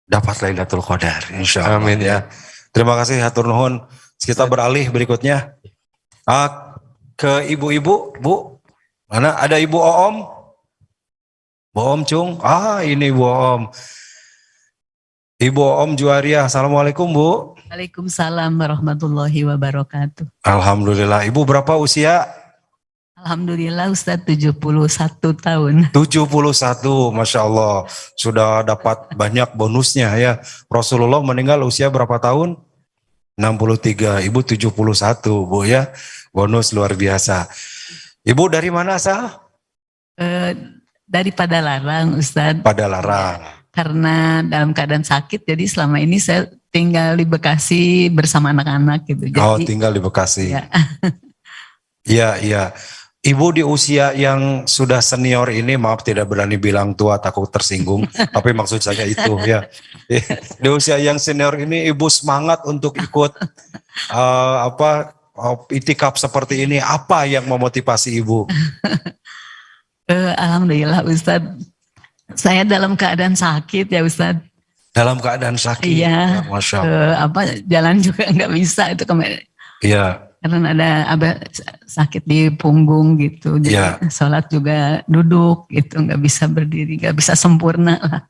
dapat Lailatul Qadar, insya Allah. Amin Ya. Terima kasih, atur nuhun. Kita beralih berikutnya ke ibu-ibu, Bu. Mana ada Ibu Oom? Bu Oom Cung. Ini Bu Oom. Ibu Oom Juwariah. Assalamualaikum Bu. Waalaikumsalam warahmatullahi wabarakatuh. Alhamdulillah. Ibu berapa usia? Alhamdulillah Ustadz 71 tahun. 71, Masya Allah. Sudah dapat banyak bonusnya ya. Rasulullah meninggal usia berapa tahun? 63, Ibu 71 Bu ya. Bonus luar biasa. Ibu dari mana asal? Dari Padalarang Ustadz. Padalarang. Karena dalam keadaan sakit, jadi selama ini saya tinggal di Bekasi bersama anak-anak gitu. Jadi, tinggal di Bekasi. Ya. Iya, iya. Ibu di usia yang sudah senior ini, maaf tidak berani bilang tua, takut tersinggung, tapi maksud saya itu ya. Di usia yang senior ini Ibu semangat untuk ikut itikaf seperti ini. Apa yang memotivasi Ibu? Alhamdulillah Ustadz, saya dalam keadaan sakit ya Ustadz. Dalam keadaan sakit, iya, Masya Allah. Jalan juga nggak bisa itu kemarin. Iya. Karena ada sakit di punggung gitu, jadi sholat juga duduk gitu, nggak bisa berdiri, nggak bisa sempurna lah.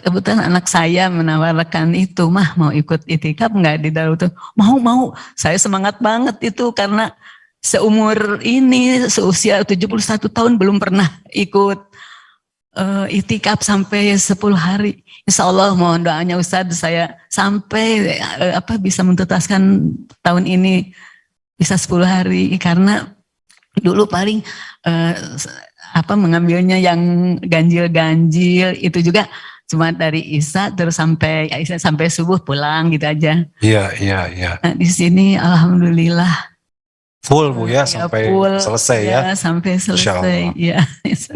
Kebetulan anak saya menawarkan itu, mah mau ikut itikaf nggak di Darul Tuh? Mau, saya semangat banget itu karena seumur ini, seusia 71 tahun belum pernah ikut itikaf sampai 10 hari. Insya Allah mohon doanya Ustadz, saya sampai bisa menuntaskan tahun ini bisa 10 hari karena dulu paling mengambilnya yang ganjil-ganjil itu juga cuma dari Isya terus sampai subuh pulang gitu aja. Iya. Nah, di sini alhamdulillah full Bu ya, sampai selesai ya. Sampai selesai ya.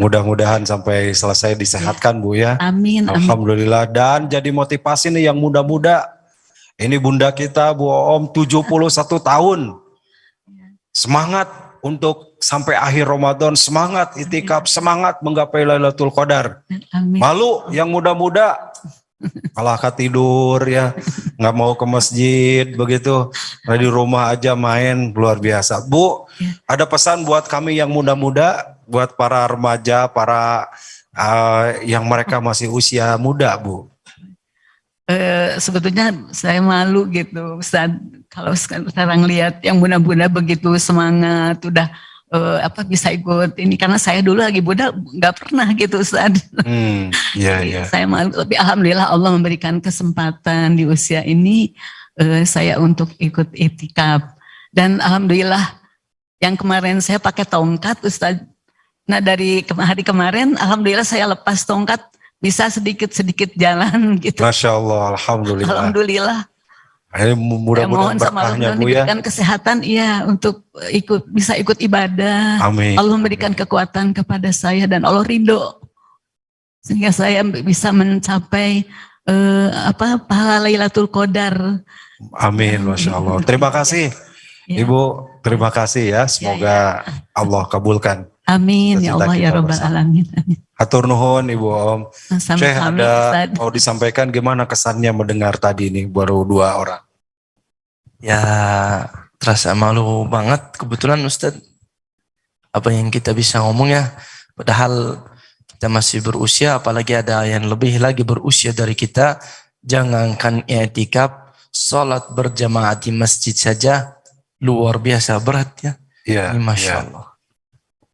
Mudah-mudahan sampai selesai disehatkan Bu ya. Amin. Alhamdulillah. Dan jadi motivasi nih yang muda-muda. Ini bunda kita Bu Oom 71 tahun. Semangat untuk sampai akhir Ramadan, semangat itikaf, semangat menggapai Lailatul Qadar. Amin. Malu yang muda-muda malah tidur ya, nggak mau ke masjid begitu, di rumah aja main, luar biasa. Bu, ada pesan buat kami yang muda-muda, buat para remaja, para yang mereka masih usia muda, Bu? Sebetulnya saya malu gitu, Ustaz, kalau sekarang lihat yang muda-muda begitu semangat, udah bisa ikut ini, karena saya dulu lagi muda nggak pernah gitu Ustaz. Iya. Saya malu, tapi alhamdulillah Allah memberikan kesempatan di usia ini saya untuk ikut itikaf, dan alhamdulillah yang kemarin saya pakai tongkat Ustaz. Nah dari hari kemarin alhamdulillah saya lepas tongkat bisa sedikit-sedikit jalan gitu. Masya Allah, alhamdulillah. Alhamdulillah. Ini mudah-mudahan Mohon sama berkahnya Allah Bu ya. diberikan kesehatan iya untuk bisa ikut ibadah. Amin. Allah memberikan kekuatan kepada saya dan Allah ridho sehingga saya bisa mencapai pahala Lailatul Qadar. Amin, Masya Allah. Terima kasih Ya. Ibu, terima kasih ya. Semoga Allah kabulkan. Amin ya Cita-cita Allah ya kita Rabbal bersama. Alamin. Amin. Hatur nuhun Ibu Om. Syekh, Sama-sama, ada Ustaz. mau disampaikan gimana kesannya mendengar tadi nih baru 2 orang? Ya, terasa malu banget kebetulan Ustadz. Apa yang kita bisa ngomong ya, padahal kita masih berusia, apalagi ada yang lebih lagi berusia dari kita. Jangankan i'tikaf, sholat berjamaah di masjid saja luar biasa berat ya. Iya. Ini Masya iya. Allah.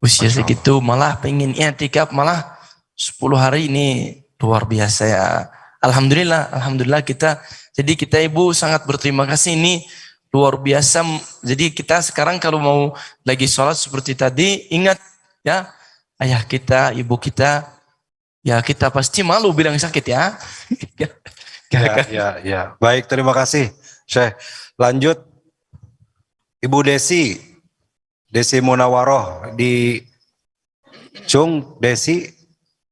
Usia Masya segitu malah pengen i'tikaf, malah 10 hari ini luar biasa ya. Alhamdulillah kita. Jadi kita Ibu sangat berterima kasih, ini luar biasa. Jadi kita sekarang kalau mau lagi sholat seperti tadi, ingat ya, ayah kita, ibu kita, ya kita pasti malu bilang sakit ya. Ya. Baik, terima kasih Syekh. Lanjut Ibu Desi Munawaroh di Cung Desi,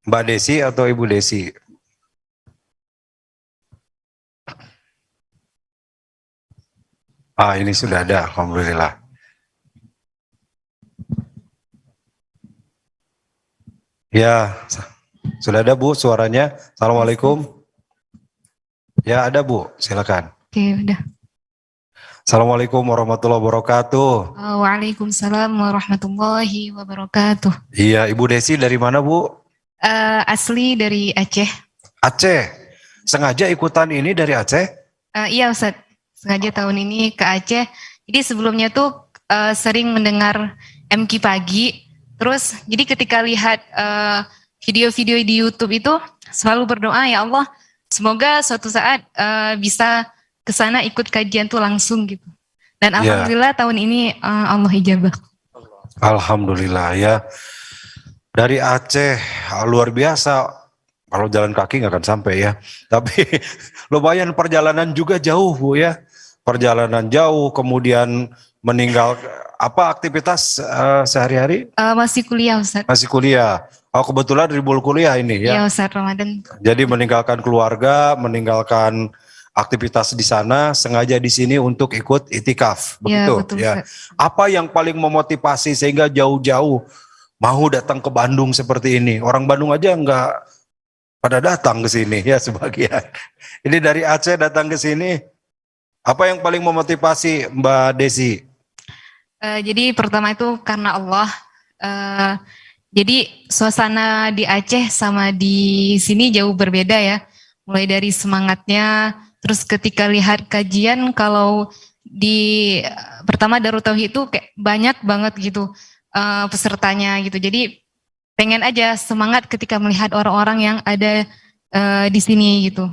Mbak Desi atau Ibu Desi? Ini sudah ada, alhamdulillah. Ya, sudah ada Bu suaranya. Assalamualaikum. Ya ada Bu, silakan. Oke, udah. Assalamualaikum warahmatullahi wabarakatuh. Waalaikumsalam warahmatullahi wabarakatuh. Iya, Ibu Desi dari mana Bu? Asli dari Aceh. Aceh. Sengaja ikutan ini dari Aceh? Iya Ustadz, sengaja tahun ini ke Aceh. Jadi sebelumnya tuh sering mendengar MQ pagi. Terus jadi ketika lihat video-video di YouTube itu selalu berdoa, ya Allah, semoga suatu saat bisa ke sana ikut kajian tuh langsung gitu. Dan alhamdulillah tahun ini Allah ijabah. Alhamdulillah ya. Dari Aceh luar biasa. Kalau jalan kaki nggak akan sampai ya. Tapi lumayan perjalanan juga jauh Bu ya. Perjalanan jauh, kemudian meninggal apa aktivitas sehari-hari? Masih kuliah Ustadz. Masih kuliah. Oh kebetulan ribul kuliah ini ya. Iya Ustadz, Ramadan. Jadi meninggalkan keluarga, meninggalkan aktivitas di sana, sengaja di sini untuk ikut itikaf, begitu? Ya, betul, ya. Apa yang paling memotivasi sehingga jauh-jauh mau datang ke Bandung seperti ini? Orang Bandung aja nggak pada datang ke sini ya sebagian. Ini dari Aceh datang ke sini. Apa yang paling memotivasi Mbak Desi? Jadi pertama itu karena Allah. Jadi suasana di Aceh sama di sini jauh berbeda ya. Mulai dari semangatnya. Terus ketika lihat kajian, kalau di pertama Darut Tauhid itu kayak banyak banget gitu pesertanya gitu. Jadi pengen aja semangat ketika melihat orang-orang yang ada di sini gitu.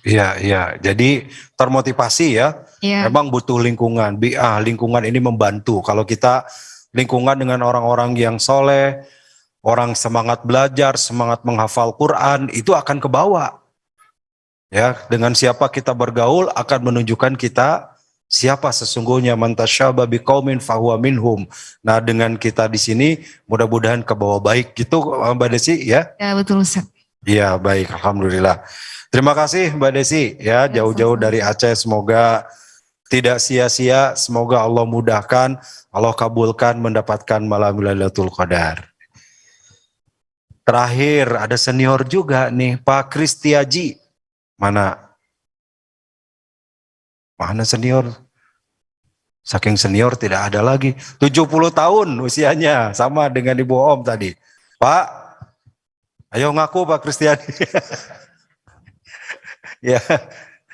Iya. Jadi termotivasi ya. Ya. Memang butuh lingkungan. Lingkungan ini membantu. Kalau kita lingkungan dengan orang-orang yang soleh, orang semangat belajar, semangat menghafal Quran, itu akan kebawa. Ya, dengan siapa kita bergaul akan menunjukkan kita siapa sesungguhnya, man tasyaba biqaumin fahuwa minhum. Nah, dengan kita di sini mudah-mudahan kebawa baik gitu Mbak Desi ya. Ya betul Ustaz. Iya, baik, alhamdulillah. Terima kasih Mbak Desi ya, jauh-jauh dari Aceh, semoga tidak sia-sia, semoga Allah mudahkan, Allah kabulkan mendapatkan malam Lailatul Qadar. Terakhir ada senior juga nih, Pak Kristiaji. Mana senior? Saking senior tidak ada lagi. 70 tahun usianya, sama dengan Ibu Om tadi. Pak, ayo ngaku Pak Kristiani. Ya,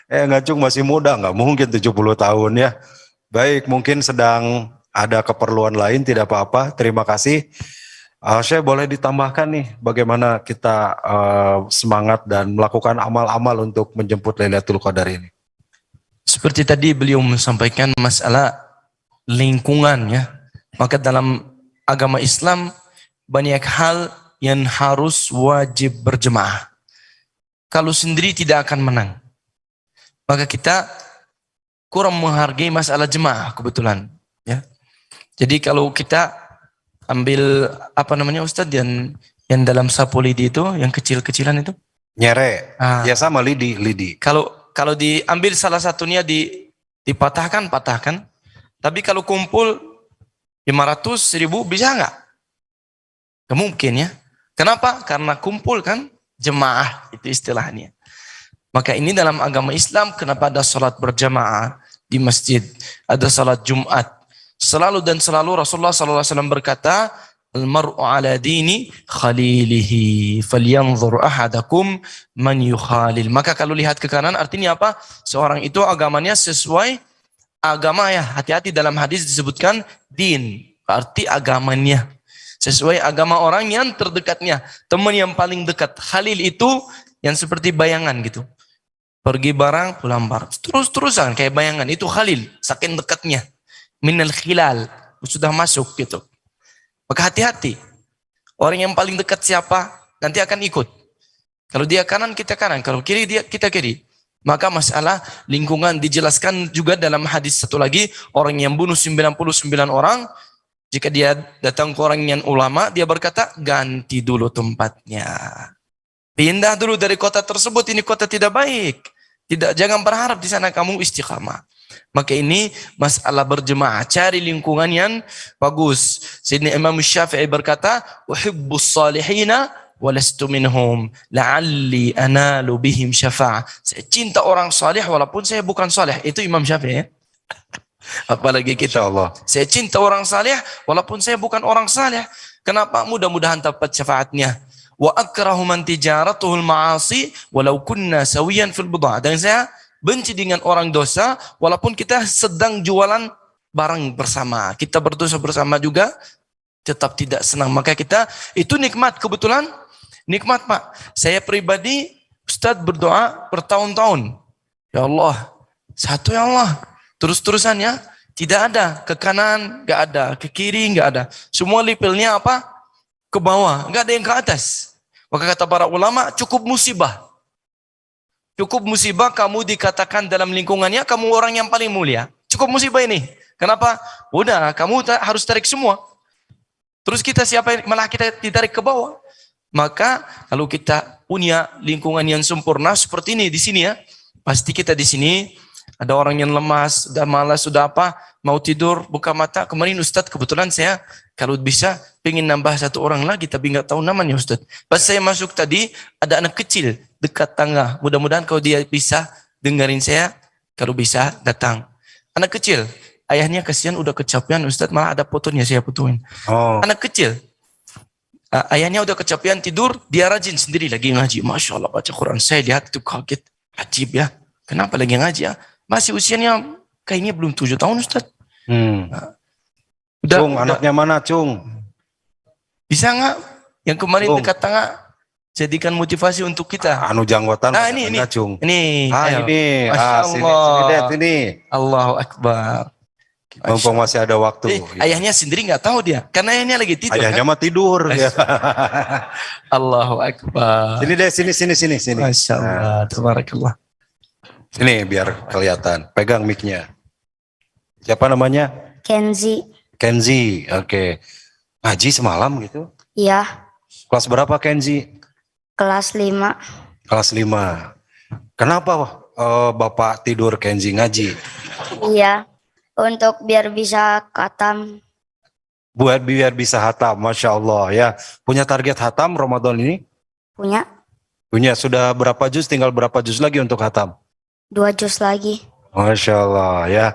Ngacung masih muda, nggak mungkin 70 tahun ya. Baik, mungkin sedang ada keperluan lain, tidak apa-apa. Terima kasih. Saya boleh ditambahkan nih, bagaimana kita semangat dan melakukan amal-amal untuk menjemput Lailatul Qadar ini. Seperti tadi beliau menyampaikan masalah lingkungan ya. Maka dalam agama Islam banyak hal yang harus wajib berjemaah. kalau sendiri tidak akan menang. Maka kita kurang menghargai masalah jemaah kebetulan. Ya. Jadi kalau kita ambil apa namanya Ustadz yang dalam sapu lidi itu, yang kecil-kecilan itu. Nyere. Ah. Ya sama lidi. Kalau diambil salah satunya dipatahkan. Tapi kalau kumpul 500, 1000 bisa nggak? Nggak mungkin ya. Kenapa? Karena kumpul kan jemaah itu istilahnya. Maka ini dalam agama Islam kenapa ada salat berjamaah di masjid, ada salat Jumat. Selalu Rasulullah SAW berkata, "Al-mar'u ala dini khalilihi, falyanzur ahadakum man yukhalil." Maka kalau lihat ke kanan artinya apa? Seorang itu agamanya sesuai agama ya. Hati-hati dalam hadis disebutkan din, berarti agamanya. Sesuai agama orang yang terdekatnya. Teman yang paling dekat. Khalil itu yang seperti bayangan gitu. Pergi barang, pulang barang. Terus-terusan kayak bayangan. Itu Khalil. Saking dekatnya. Minal khilal. Sudah masuk gitu. Maka hati-hati. Orang yang paling dekat siapa? Nanti akan ikut. Kalau dia kanan, kita kanan. Kalau kiri, kita kiri. Maka masalah lingkungan dijelaskan juga dalam hadis satu lagi. Orang yang bunuh 99 orang. Jika dia datang ke orang yang ulama, dia berkata, ganti dulu tempatnya. Pindah dulu dari kota tersebut, ini kota tidak baik. Jangan berharap di sana kamu istiqamah. Maka ini masalah berjemaah, cari lingkungan yang bagus. Sayyidina Imam Syafi'i berkata, "Uhibbus salihina walastu minhum, la'alli analu bihim syafa'ah." Saya cinta orang salih walaupun saya bukan salih. Itu Imam Syafi'i. Apalagi kita Allah. Saya cinta orang salih walaupun saya bukan orang salih. Kenapa? Mudah-mudahan dapat syafaatnya. Wa akrahu man tijaratuhul ma'asi walau kunna sawiyan fil bid'ah. Dan saya benci dengan orang dosa walaupun kita sedang jualan barang bersama. Kita berdosa bersama juga tetap tidak senang. Maka kita itu nikmat, kebetulan nikmat Pak. Saya pribadi Ustadz berdoa bertahun-tahun. Ya Allah, satu ya Allah. Terus-terusannya tidak ada, ke kanan nggak ada, ke kiri nggak ada. Semua levelnya apa? Ke bawah, nggak ada yang ke atas. Maka kata para ulama, cukup musibah. Cukup musibah kamu dikatakan dalam lingkungannya, kamu orang yang paling mulia. Cukup musibah ini. Kenapa? Udah, kamu harus tarik semua. Terus kita siapa? Malah kita ditarik ke bawah. Maka kalau kita punya lingkungan yang sempurna seperti ini di sini ya, pasti kita di sini. Ada orang yang lemas, sudah malas, sudah apa, mau tidur, buka mata. Kemarin Ustadz kebetulan saya kalau bisa pengen nambah satu orang lagi, tapi nggak tahu namanya Ustadz. Pas saya masuk tadi, ada anak kecil dekat tangga. Mudah-mudahan kalau dia bisa dengerin saya, kalau bisa datang. Anak kecil, ayahnya kasihan udah kecapean Ustadz, malah ada fotonya saya fotoin. Oh. Anak kecil, ayahnya udah kecapean tidur, dia rajin sendiri lagi ngaji. Masya Allah baca Quran. Saya lihat itu kaget, ajib ya. Kenapa lagi ngaji ya? Masih usianya kayaknya belum 7 tahun Ustadz. Nah, Cung, anaknya mana Cung? Bisa nggak? Yang kemarin dekat tengah jadikan motivasi untuk kita. Anu janggotan. Nah ini. Cung. Ini. Ini. Masya Allah. Sini. Allahu Akbar. Mumpung masih ada waktu. Ayahnya sendiri nggak tahu dia. Karena ayahnya lagi tidur. Ayahnya mah tidur. Ya. Allahu Akbar. Sini deh, sini. Masya Allah. Tabarakallah. Sini biar kelihatan. Pegang mic-nya. Siapa namanya? Kenzi. Oke. Ngaji semalam gitu? Iya. Kelas berapa Kenzi? Kelas 5. Kelas 5. Kenapa Bapak tidur Kenzi ngaji? Iya. Untuk biar bisa khatam. Biar bisa hatam, Masya Allah ya. Punya target hatam Ramadan ini? Punya. Sudah berapa juz? Tinggal berapa juz lagi untuk hatam? 2 juz lagi. Masya Allah ya.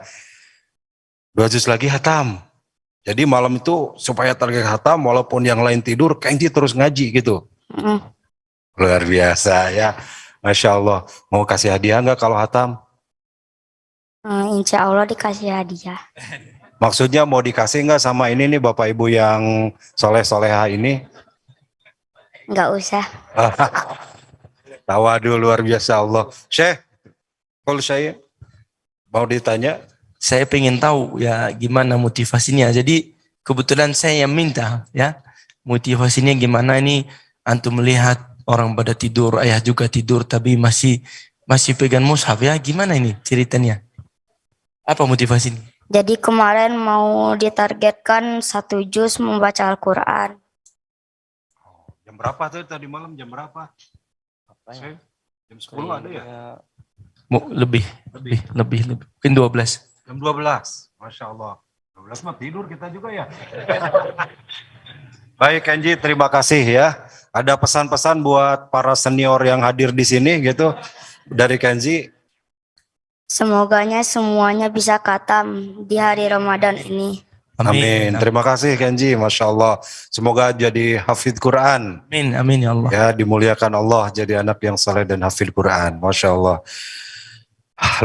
2 juz lagi hatam. Jadi malam itu supaya target hatam, walaupun yang lain tidur, Kenzi terus ngaji gitu. Luar biasa ya. Masya Allah. Mau kasih hadiah nggak kalau hatam? Insya Allah dikasih hadiah. Maksudnya mau dikasih nggak sama ini nih Bapak Ibu yang soleh-soleha ini? Nggak usah. Tawa dulu luar biasa Allah. Syekh, kalau saya mau ditanya, saya pengen tahu ya gimana motivasinya. Jadi kebetulan saya yang minta ya motivasinya gimana ini antum melihat orang pada tidur, ayah juga tidur, tapi masih pegang mushaf ya. Gimana ini ceritanya? Apa motivasinya? Jadi kemarin mau ditargetkan 1 juz membaca Al-Quran. Jam berapa tuh tadi malam? Jam berapa? Jam 10 ada ya? Lebih. Mungkin 12. Jam 12. Masya Allah. 12 mah tidur kita juga ya. Baik Kenji, terima kasih ya. Ada pesan-pesan buat para senior yang hadir di sini gitu dari Kenji. Semoganya semuanya bisa khatam di hari Ramadan ini. Amin. Terima kasih Kenji, Masya Allah. Semoga jadi hafidh Quran. Amin ya Allah. Ya, dimuliakan Allah jadi anak yang saleh dan hafidh Quran. Masya Allah.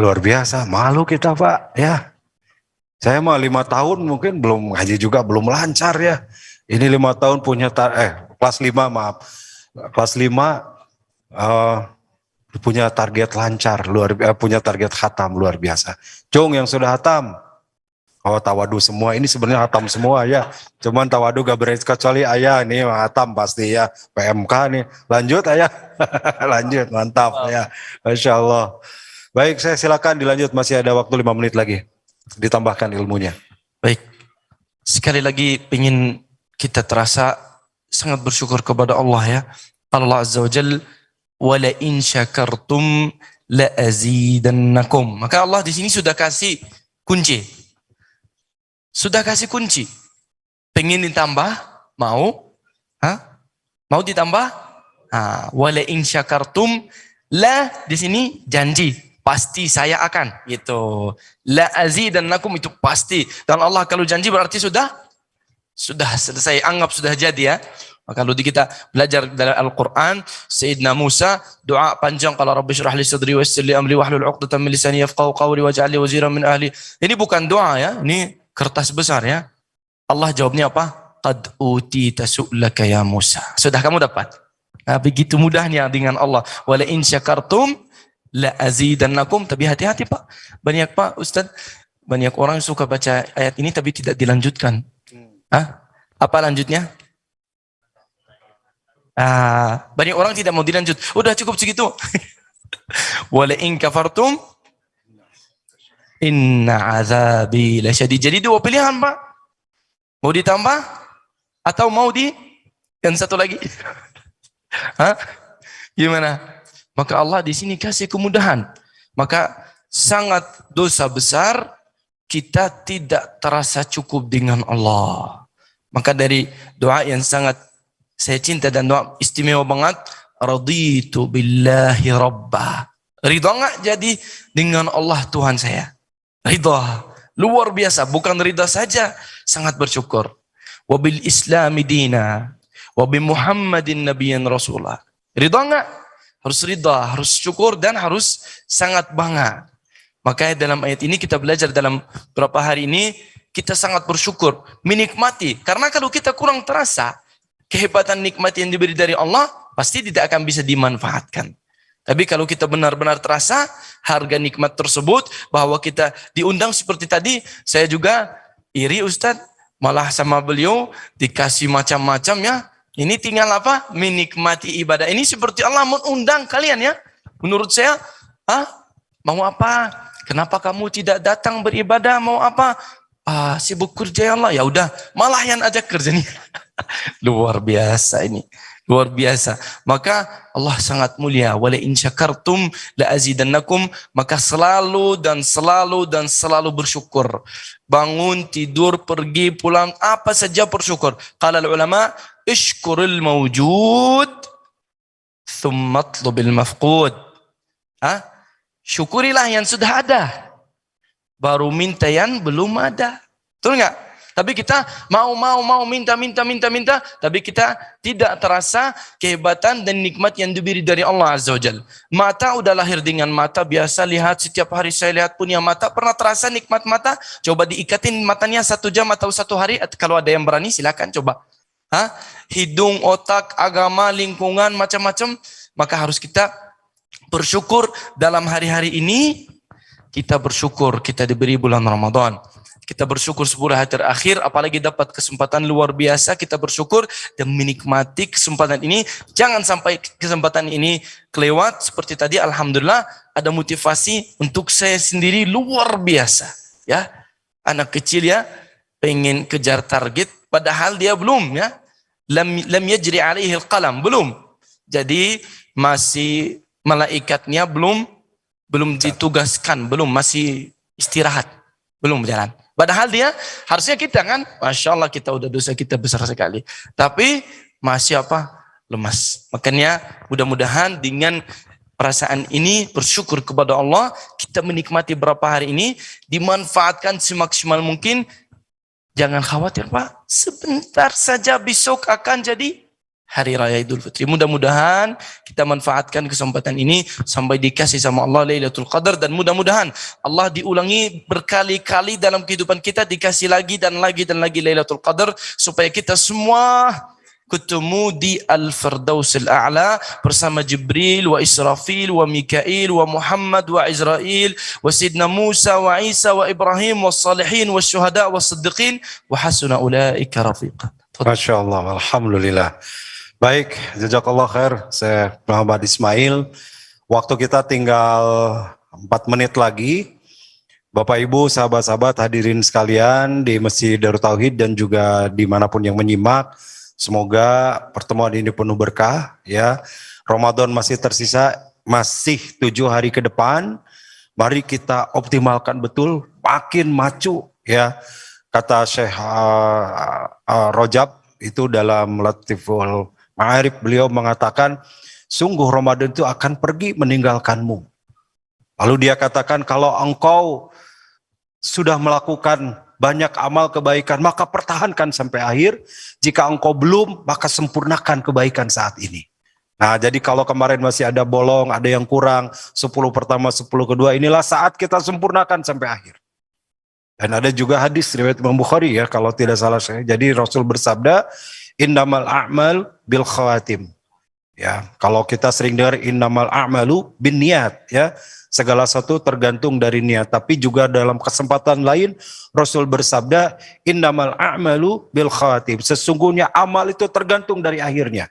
Luar biasa, malu kita Pak ya. Saya mah 5 tahun mungkin belum ngaji juga, belum lancar ya. Ini 5 tahun punya, kelas 5 maaf. Kelas 5 punya target lancar, punya target khatam luar biasa. Cung yang sudah khatam. Oh tawadu semua, ini sebenarnya khatam semua ya. Cuman tawadu gak beres kecuali ayah ini khatam pasti ya. PMK nih, lanjut ayah. Lanjut, mantap ya. Masya Allah. Baik, saya silakan dilanjut, masih ada waktu 5 menit lagi. Ditambahkan ilmunya. Baik, sekali lagi ingin kita terasa sangat bersyukur kepada Allah ya. Allah Azza wa Jal, wala in syakartum la azidannakum. Maka Allah di sini sudah kasih kunci. Sudah kasih kunci. Pengen ditambah? Mau? Mau ditambah? Wala in syakartum, la di sini janji. Pasti saya akan gitu. La azidannakum itu pasti. Dan Allah kalau janji berarti sudah selesai, anggap sudah jadi ya. Maka kalau kita belajar dalam Al-Quran, Sayyidina Musa doa panjang, qala rabbi syrah li sadri wa yassir li amri wahlul 'uqdatam min lisani yafqahu qawli waj'al li waziran min ahli. Ini bukan doa ya, ini kertas besar ya. Allah jawabnya apa? Qad utita su'laka ya Musa. Sudah kamu dapat. Nah, begitu mudahnya dengan Allah. Wala in syakartum la azidannakum. Tapi hati-hati Pak. Banyak Pak Ustaz, banyak orang suka baca ayat ini tapi tidak dilanjutkan. Apa lanjutnya? Banyak orang tidak mau dilanjut. Udah cukup segitu. Wala in kafartum inna azabi lasyadid. Jadi 2 pilihan Pak. Mau ditambah atau mau yang satu lagi? Gimana? Maka Allah di sini kasih kemudahan. Maka sangat dosa besar kita tidak terasa cukup dengan Allah. Maka dari doa yang sangat saya cinta dan doa istimewa banget, raditu billahi rabbah. Ridha enggak jadi dengan Allah Tuhan saya? Ridha luar biasa, bukan ridha saja, sangat bersyukur. Wa bil islami dina, wa bi Muhammadin nabiyyan rasulah. Ridha enggak? Harus ridha, harus syukur dan harus sangat bangga. Makanya dalam ayat ini kita belajar dalam beberapa hari ini, kita sangat bersyukur, menikmati. Karena kalau kita kurang terasa kehebatan nikmat yang diberi dari Allah, pasti tidak akan bisa dimanfaatkan. Tapi kalau kita benar-benar terasa harga nikmat tersebut, bahwa kita diundang seperti tadi, saya juga iri Ustadz, malah sama beliau dikasih macam-macam ya. Ini tinggal apa? Menikmati ibadah. Ini seperti Allah mengundang kalian ya. Menurut saya, mau apa? Kenapa kamu tidak datang beribadah? Mau apa? Sibuk kerja ya Allah. Ya udah, malah yang ajak kerjanya. Luar biasa ini. Luar biasa. Maka Allah sangat mulia. Wala in syakartum la azidannakum. Maka selalu dan selalu bersyukur. Bangun, tidur, pergi, pulang, apa saja bersyukur. Qala ulama, ishkuril mawjud thumma atlubil mafqud. Syukurilah yang sudah ada, baru minta yang belum ada. Betul enggak? Tapi kita mau minta, tapi kita tidak terasa kehebatan dan nikmat yang diberi dari Allah Azza wa Jalla. Mata udah lahir dengan mata, biasa lihat, setiap hari saya lihat punya mata. Pernah terasa nikmat mata? Coba diikatin matanya 1 jam atau 1 hari, kalau ada yang berani silakan coba. Hidung, otak, agama, lingkungan, macam-macam. Maka harus kita bersyukur dalam hari-hari ini. Kita bersyukur kita diberi bulan Ramadan. Kita bersyukur 10 hari terakhir, apalagi dapat kesempatan luar biasa, kita bersyukur dan menikmati kesempatan ini. Jangan sampai kesempatan ini kelewat. Seperti tadi, alhamdulillah ada motivasi untuk saya sendiri luar biasa. Ya, anak kecil ya pengen kejar target, padahal dia belum ya. Lam yajri alaihi al-qalam, belum. Jadi masih malaikatnya belum ditugaskan, belum, masih istirahat, belum berjalan. Padahal dia harusnya kita kan, masya Allah kita udah dosa kita besar sekali. Tapi masih apa? Lemas. Makanya mudah-mudahan dengan perasaan ini bersyukur kepada Allah, kita menikmati berapa hari ini, dimanfaatkan semaksimal mungkin. Jangan khawatir Pak, sebentar saja besok akan jadi Hari Raya Idul Fitri. Mudah-mudahan kita manfaatkan kesempatan ini sampai dikasih sama Allah Lailatul Qadar, dan mudah-mudahan Allah diulangi berkali-kali dalam kehidupan kita, dikasih lagi dan lagi dan lagi Lailatul Qadar, supaya kita semua ketemu di Al-Firdausil A'la bersama Jibril wa Israfil wa Mikail wa Muhammad wa Israel wa Sidna Musa wa Isa wa Ibrahim wa Salihin wa Syuhada wa Siddiqin wa hasuna ulaika rafiqa. Masya Allah, alhamdulillah. Baik, jazakallah khair. Saya Muhammad Ismail. Waktu kita tinggal 4 menit lagi. Bapak Ibu, sahabat-sahabat hadirin sekalian di Masjid Darut Tauhid dan juga dimanapun yang menyimak, semoga pertemuan ini penuh berkah. Ya, Ramadan masih tersisa, masih 7 hari ke depan. Mari kita optimalkan betul, makin maju. Ya, kata Syekh Rojab itu dalam Latiful Ma'arif, beliau mengatakan, sungguh Ramadan itu akan pergi meninggalkanmu. Lalu dia katakan, kalau engkau sudah melakukan banyak amal kebaikan, maka pertahankan sampai akhir. Jika engkau belum, maka sempurnakan kebaikan saat ini. Nah, jadi kalau kemarin masih ada bolong, ada yang kurang, 10 pertama, 10 kedua, inilah saat kita sempurnakan sampai akhir. Dan ada juga hadis riwayat Imam Bukhari ya, kalau tidak salah saya. Jadi Rasul bersabda, innamal a'mal bil khawatim. Ya, kalau kita sering dengar innamal a'malu bin niat ya, segala sesuatu tergantung dari niat. Tapi juga dalam kesempatan lain Rasul bersabda innamal a'malu bil khawatim. Sesungguhnya amal itu tergantung dari akhirnya,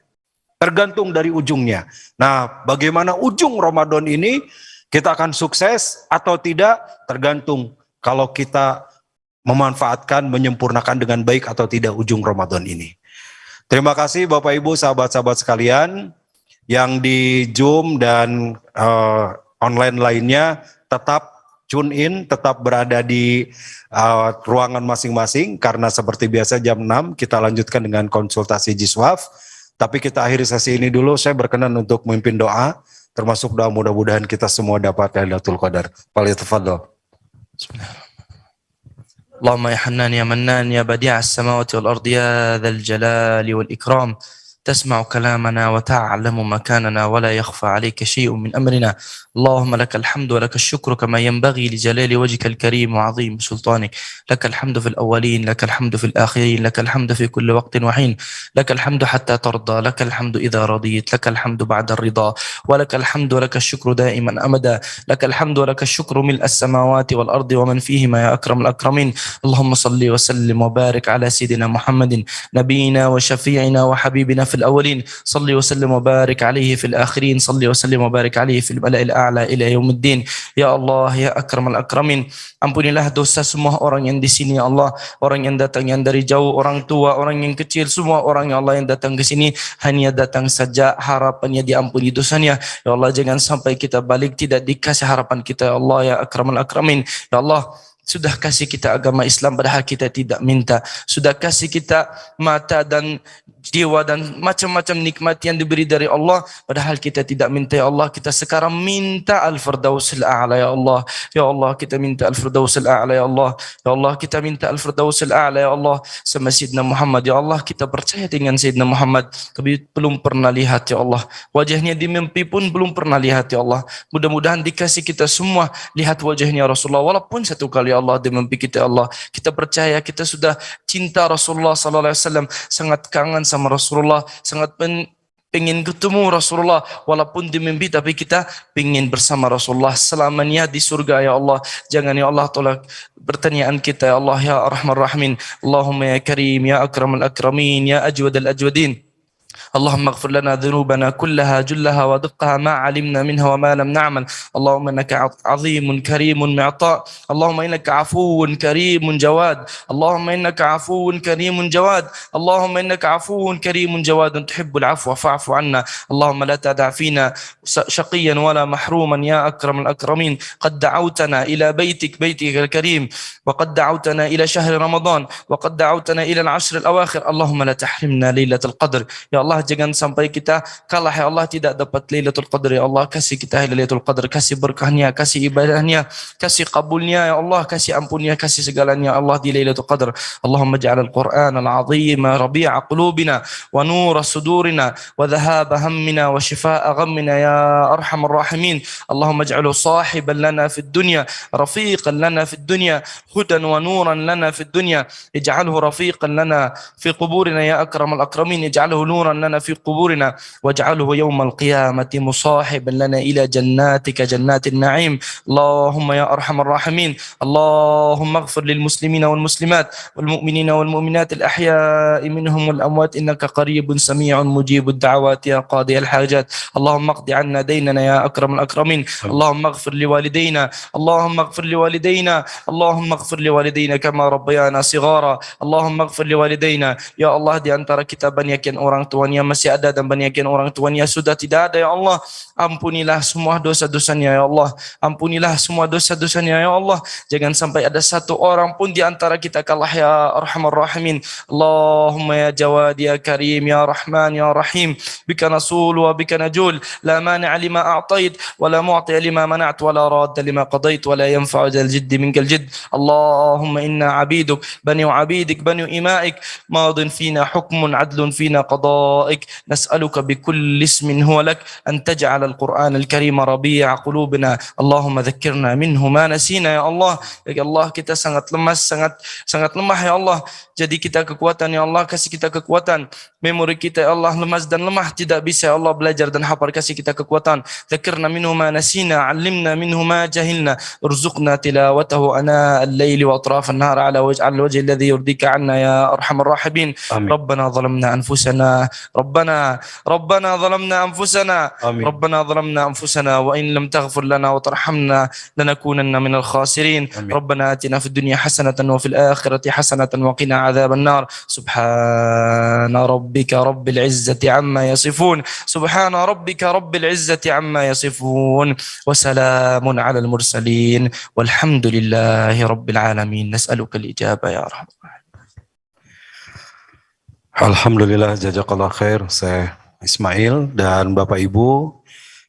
tergantung dari ujungnya. Nah, bagaimana ujung Ramadan ini, kita akan sukses atau tidak tergantung kalau kita memanfaatkan, menyempurnakan dengan baik atau tidak ujung Ramadan ini. Terima kasih Bapak Ibu, sahabat-sahabat sekalian yang di Zoom dan online lainnya, tetap tune in, tetap berada di ruangan masing-masing, karena seperti biasa jam 6 kita lanjutkan dengan konsultasi Jiswaf. Tapi kita akhiri sesi ini dulu, saya berkenan untuk memimpin doa, termasuk doa mudah-mudahan kita semua dapat Lailatul Qadar. Falyatafadhal. Bismillahirrahmanirrahim. اللهم يا حنان يا منان يا بديع السماوات والأرض يا ذا الجلال والإكرام، تسمع كلامنا وتعلم مكاننا ولا يخفى عليك شيء من أمرنا. اللهم لك الحمد ولك الشكر كما ينبغي لجلال وجهك الكريم وعظيم سلطانك. لك الحمد في الأولين، لك الحمد في الآخرين، لك الحمد في كل وقت وحين، لك الحمد حتى ترضى، لك الحمد إذا رضيت، لك الحمد بعد الرضا، ولك الحمد ولك الشكر دائما أبدا. لك الحمد ولك الشكر ملء السماوات والأرض ومن فيهما يا أكرم الأكرمين. اللهم صل وسلم وبارك على سيدنا محمد نبينا وشفيعنا وحبيبنا في الأولين، صل وسلم وبارك عليه في الآخرين، صل وسلم وبارك عليه في الملأ الأعلى إلى يوم الدين. Ya Allah, ya Akram al-Akramin, ampunilah dosa semua orang yang di sini ya Allah, orang yang datang yang dari jauh, orang tua, orang yang kecil, semua orang ya Allah yang datang ke sini hanya datang saja harapannya diampuni dosanya. Ya Allah, jangan sampai kita balik tidak dikasih harapan kita ya Allah, ya Akram al-Akramin. Ya Allah, sudah kasih kita agama Islam padahal kita tidak minta. Sudah kasih kita mata dan jiwa dan macam-macam nikmat yang diberi dari Allah padahal kita tidak minta ya Allah. Kita sekarang minta Al-Firdausil A'la ya Allah. Ya Allah, kita minta Al-Firdausil A'la ya Allah. Ya Allah, kita minta Al-Firdausil A'la ya Allah sama Sayyidina Muhammad ya Allah. Kita percaya dengan Sayyidina Muhammad tapi belum pernah lihat ya Allah. Wajahnya di mimpi pun belum pernah lihat ya Allah. Mudah-mudahan dikasih kita semua lihat wajahnya Rasulullah walaupun satu kali Allah di mimpi kita Allah. Kita percaya kita sudah cinta Rasulullah sallallahu alaihi wasallam, sangat kangen sama Rasulullah, sangat pengen ketemu Rasulullah walaupun di mimpi, tapi kita pengen bersama Rasulullah selamanya di surga ya Allah. Jangan ya Allah tolak pertanyaan kita ya Allah ya Arhamar Rahimin. Allahumma ya Karim ya Akramal Akramin ya Ajwadal Ajwadin. اللهم اغفر لنا ذنوبنا كلها جلها ودقها ما علمنا منها وما لم نعمل. اللهم انك عظيم كريم معطاء. اللهم انك عفو كريم جواد. اللهم انك عفو كريم جواد. اللهم انك عفو كريم جواد تحب العفو فاعف عنا. اللهم لا تدع فينا شقيا ولا محروما يا اكرم الاكرمين. قد دعوتنا الى بيتك الكريم، وقد دعوتنا الى شهر رمضان، وقد دعوتنا الى العشر الاواخر. اللهم لا تحرمنا ليلة القدر ya Allah. Jangan sampai kita kalah ya Allah, tidak dapat Lailatul Qadar ya Allah. Kasih kita Lailatul Qadar, kasih berkahnya, kasih ibadahnya, kasih kabulnya ya Allah, kasih ampunnya, kasih segalanya ya Allah di Lailatul Qadar. Allahumma ja'al al-Qur'an al-azim rabi'a qulubina wa nura sudurina wa dhahaba hammina wa shifaa'a ghammina ya arhamar rahimin. Allahumma ij'alhu sahiban lana fid dunya, rafiqan lana fid dunya, hudan wa nuran lana fid dunya. Ij'alhu rafiqan lana fi quburina ya akramal akramin. Ij'alhu nuran lana في قبورنا، واجعله يوم القيامة مصاحبا لنا إلى جناتك جنات النعيم. اللهم يا أرحم الراحمين، اللهم اغفر للمسلمين والمسلمات والمؤمنين والمؤمنات الأحياء منهم والأموات إنك قريب سميع مجيب الدعوات يا قاضي الحاجات. اللهم اقض عنا ديننا يا أكرم الأكرمين. اللهم اغفر لوالدينا، اللهم اغفر لوالدينا، اللهم اغفر لوالدينا كما ربيانا صغارا. اللهم اغفر لوالدينا ya Allah. Di antara kita banyak yang orang tuanya masih ada dan banyak yang orang tuanya sudah tidak ada ya Allah. Ampunilah semua dosa-dosanya ya Allah. Ampunilah semua dosa-dosanya ya Allah. Jangan sampai ada satu orang pun di antara kita kalah ya Arhamar Rahimin. Allahumma ya Jawad ya Karim ya Rahman ya Rahim. Bika nasul wa bika najul. La mani'a lima a'tait wa la mu'ti'a lima mana'at wa la radda lima qadait wa la yanfa'u dhal jiddi minkal jidd. Allahumma inna abiduk bani abidik bani imaik madin fina hukmun adlun fina qada'ik. نسألك بكل اسم هو لك أن تجعل القرآن الكريم ربيع قلوبنا. اللهم ذكرنا منه ما نسينا ya Allah. Ya Allah, kita sangat lemas, sangat lemah ya Allah. Jadi kita kekuatan ya Allah, kasih kita kekuatan. Memori kita ya Allah lemas dan lemah, tidak bisa ya Allah belajar dan hafal, kasih kita kekuatan. Dzakirna minhu ma nasina, 'allimna minhu ma jahilna, urzuqna tilawatahu ana al-laili wa atraf an-nahar ala wajhi alladhi yurdika 'anna ya arhamar rahimin. Rabbana zalamna anfusana, ربنا ظلمنا أنفسنا ربنا ظلمنا أنفسنا وإن لم تغفر لنا وترحمنا لنكونن من الخاسرين. ربنا آتنا في الدنيا حسنة وفي الآخرة حسنة وقنا عذاب النار. سبحان ربك رب العزة عما يصفون، سبحان ربك رب العزة عما يصفون، وسلام على المرسلين والحمد لله رب العالمين. نسألك الإجابة يا رب. Alhamdulillah, jazakallah khair Syekh Ismail dan Bapak Ibu.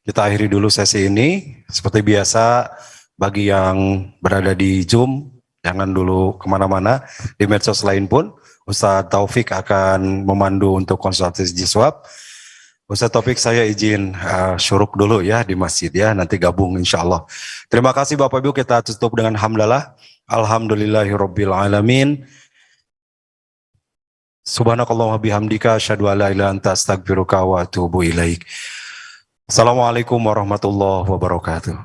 Kita akhiri dulu sesi ini. Seperti biasa, bagi yang berada di Zoom, jangan dulu kemana-mana. Di medsos lain pun, Ustadz Taufik akan memandu untuk konsultasi jiswab. Ustadz Taufik, saya izin syuruk dulu ya di masjid ya, nanti gabung insya Allah. Terima kasih Bapak Ibu, kita tutup dengan hamdalah. Alhamdulillahirabbil alamin. Subhanakallahumma bihamdika asyhadu an la ilaha illa anta astaghfiruka wa atubu ilaik. Assalamualaikum warahmatullahi wabarakatuh.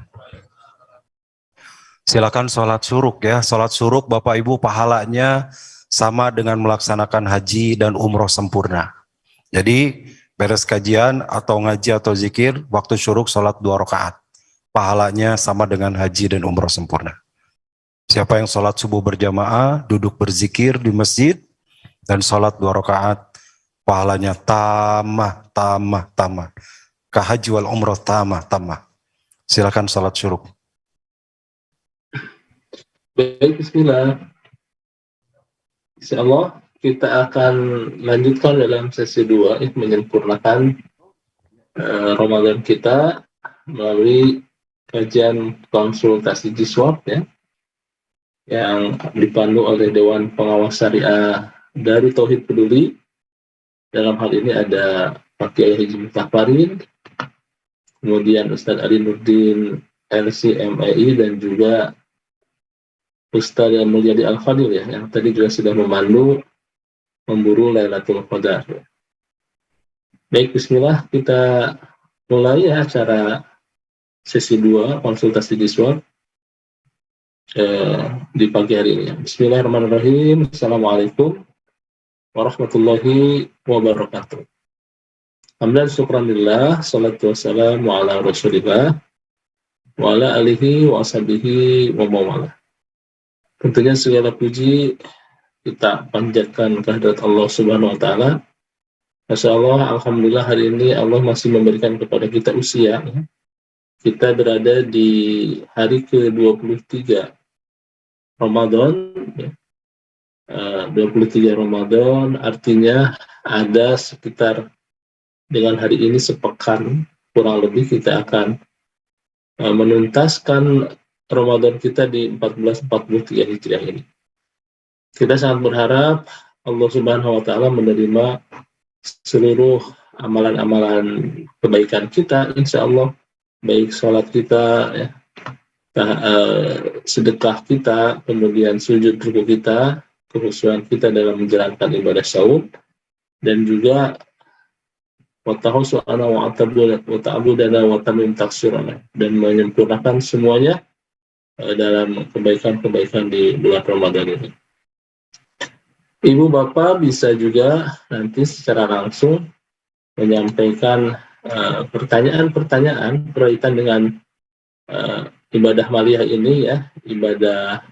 Silakan sholat syuruk ya. Sholat syuruk Bapak Ibu pahalanya sama dengan melaksanakan haji dan umroh sempurna. Jadi beres kajian atau ngaji atau zikir, waktu syuruk sholat 2 rakaat. Pahalanya sama dengan haji dan umroh sempurna. Siapa yang sholat subuh berjamaah, duduk berzikir di masjid, dan sholat 2 rakaat, pahalanya tamah. Kahaji wal umroh tamah. Silakan sholat syuruk. Baik, bismillah. Insyaallah kita akan lanjutkan dalam sesi 2, menyempurnakan Ramadan kita melalui kajian konsultasi jiswab ya, yang dipandu oleh Dewan Pengawas Syariah dari Tauhid Peduli. Dalam hal ini ada Pak Kiai Haji Miftah Farid, kemudian Ustadz Ali Nurdin LC-MEI, dan juga Ustadz Mulyadi Al-Fadil ya, yang tadi juga sudah memandu memburu Lailatul Qadar. Baik, bismillah, kita mulai ya acara sesi 2 konsultasi Jiswab di pagi hari ini. Bismillahirrahmanirrahim. Assalamualaikum warahmatullahi wabarakatuh. Hamdan syukranillah, salatu wassalamu ala rasulillah wa ala alihi wa ashabihi wa mawala. Tentunya segala puji kita panjatkan kehadirat Allah Subhanahu wa taala. Masya Allah, alhamdulillah hari ini Allah masih memberikan kepada kita usia. Kita berada di hari ke-23 Ramadan. 23 Ramadan artinya ada sekitar dengan hari ini sepekan kurang lebih kita akan menuntaskan Ramadan kita di 1443 Hijriah ini. Kita sangat berharap Allah Subhanahu wa taala menerima seluruh amalan-amalan kebaikan kita, insya Allah, baik sholat kita, ya, sedekah kita, kemudian sujud ruku kita, kekhusyuan kita dalam menjalankan ibadah saum, dan juga watahusana wa ta'budana wa tamim taksirana, dan menyempurnakan semuanya dalam kebaikan-kebaikan di bulan Ramadan ini. Ibu Bapak bisa juga nanti secara langsung menyampaikan pertanyaan-pertanyaan berkaitan dengan ibadah maliyah ini ya, ibadah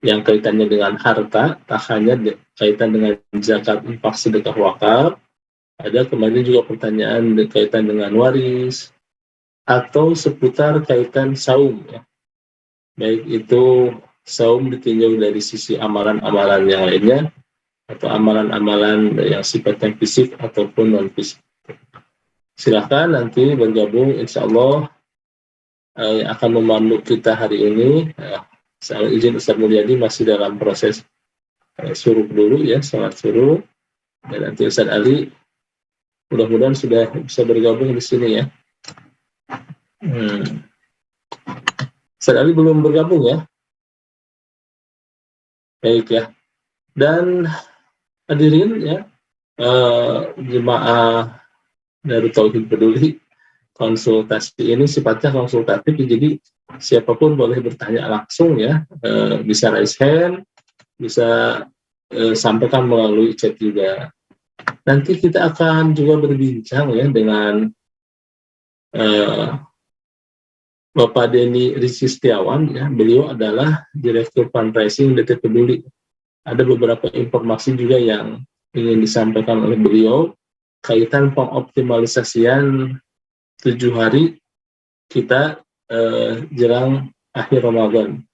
yang kaitannya dengan harta, tak hanya kaitan dengan zakat, infak, sedekah, wakaf. Ada kemarin juga pertanyaan berkaitan dengan waris atau seputar kaitan saum ya. Baik itu saum ditinjau dari sisi amalan-amalan yang lainnya, atau amalan-amalan yang sifatnya fisik ataupun non-fisik. Silahkan nanti bergabung, insya Allah yang akan memandu kita hari ini. Saya izin Ustaz Mulyadi masih dalam proses suruh dulu ya, salat suruh. Dan nanti Ustaz Ali mudah-mudahan sudah bisa bergabung di sini ya. Ustaz Ali belum bergabung ya? Baik ya. Dan hadirin ya, jemaah dari Tauhid Peduli, konsultasi ini sifatnya konsultatif, jadi siapapun boleh bertanya langsung ya, bisa raise hand, bisa sampaikan melalui chat juga. Nanti kita akan juga berbincang ya dengan Bapak Denny Rizky Setiawan ya, beliau adalah Direktur Fundraising DT Peduli. Ada beberapa informasi juga yang ingin disampaikan oleh beliau kaitan pengoptimalisasian 7 hari kita jelang akhir Ramadan.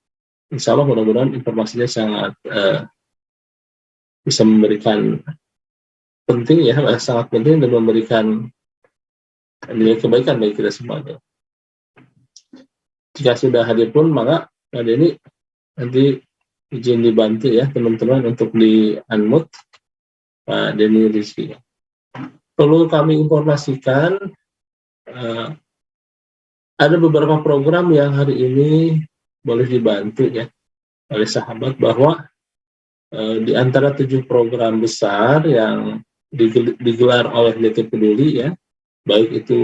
Insya Allah mudah-mudahan informasinya sangat bisa memberikan penting ya, sangat penting dan memberikan nilai kebaikan bagi kita semuanya. Jika sudah hadir pun maka Pak Denny nanti izin dibantu ya teman-teman untuk di-unmute Pak Denny Rizky. Perlu kami informasikan ada beberapa program yang hari ini boleh dibantu ya oleh sahabat, bahwa di antara 7 program besar yang digelar oleh DT Peduli ya, baik itu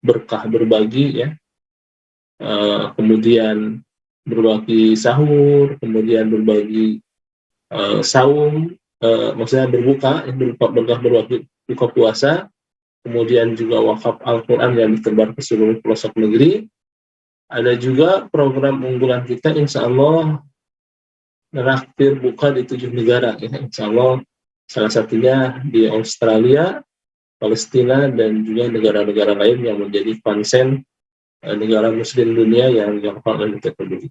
berkah berbagi ya, kemudian berbagi sahur, kemudian berbagi saum, maksudnya berbuka, berkah berbagi buka puasa, kemudian juga wakaf Al-Quran yang ditebar ke seluruh pelosok negeri. Ada juga program unggulan kita, insya Allah traktir buka di 7 negara ya, insya Allah salah satunya di Australia, Palestina, dan juga negara-negara lain yang menjadi konsen negara muslim dunia yang dilakukan oleh DT Peduli.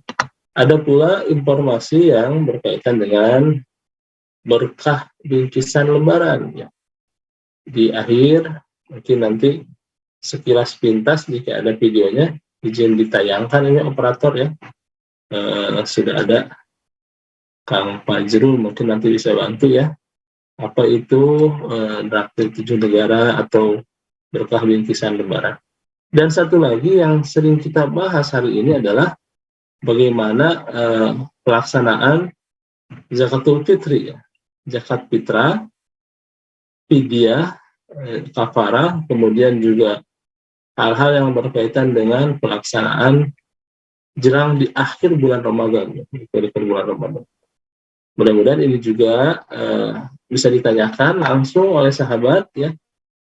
Ada pula informasi yang berkaitan dengan berkah bingkisan lebaran ya. Di akhir mungkin nanti sekilas pintas jika ada videonya izin ditayangkan ini operator ya. Sudah ada Kang Fajrul, mungkin nanti bisa bantu ya. Apa itu traktir 7 negara atau berkah bingkisan lebaran. Dan satu lagi yang sering kita bahas hari ini adalah bagaimana pelaksanaan zakatul fitri ya. Zakat fitrah, fidyah, kafarah, kemudian juga hal-hal yang berkaitan dengan pelaksanaan jelang di akhir bulan Ramadan, Mudah-mudahan ini juga bisa ditanyakan langsung oleh sahabat ya.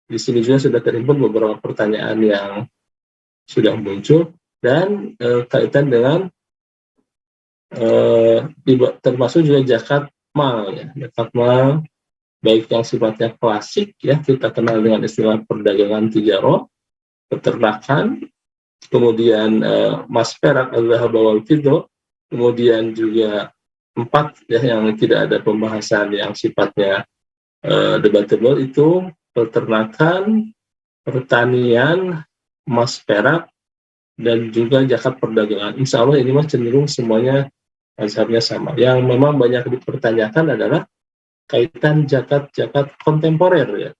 Di sini juga sudah terhimpun beberapa pertanyaan yang sudah muncul dan kaitan dengan termasuk juga zakat mal ya. Zakat mal baik yang sifatnya klasik ya, kita kenal dengan istilah perdagangan tijarah, peternakan, kemudian mas perak, al-dhahab wal fiddah, kemudian juga 4 ya yang tidak ada pembahasan yang sifatnya debatable itu peternakan, pertanian, emas perak, dan juga zakat perdagangan. Insya Allah ini mah cenderung semuanya mazhabnya sama. Yang memang banyak dipertanyakan adalah kaitan zakat kontemporer ya,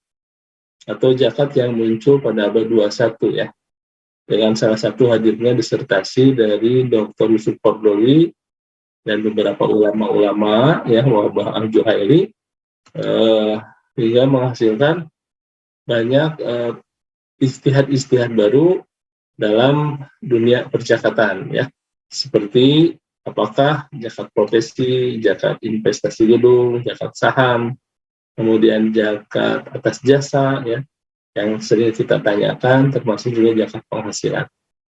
atau zakat yang muncul pada abad 21 ya, dengan salah satu hadirnya disertasi dari Dr. Yusuf Qaradawi dan beberapa ulama-ulama ya, Wahbah Al-Juhaili, hingga menghasilkan banyak istihad-istihad baru dalam dunia percakapan ya, seperti apakah zakat profesi, zakat investasi gedung, zakat saham, kemudian zakat atas jasa ya, yang sering kita tanyakan, termasuk juga zakat penghasilan.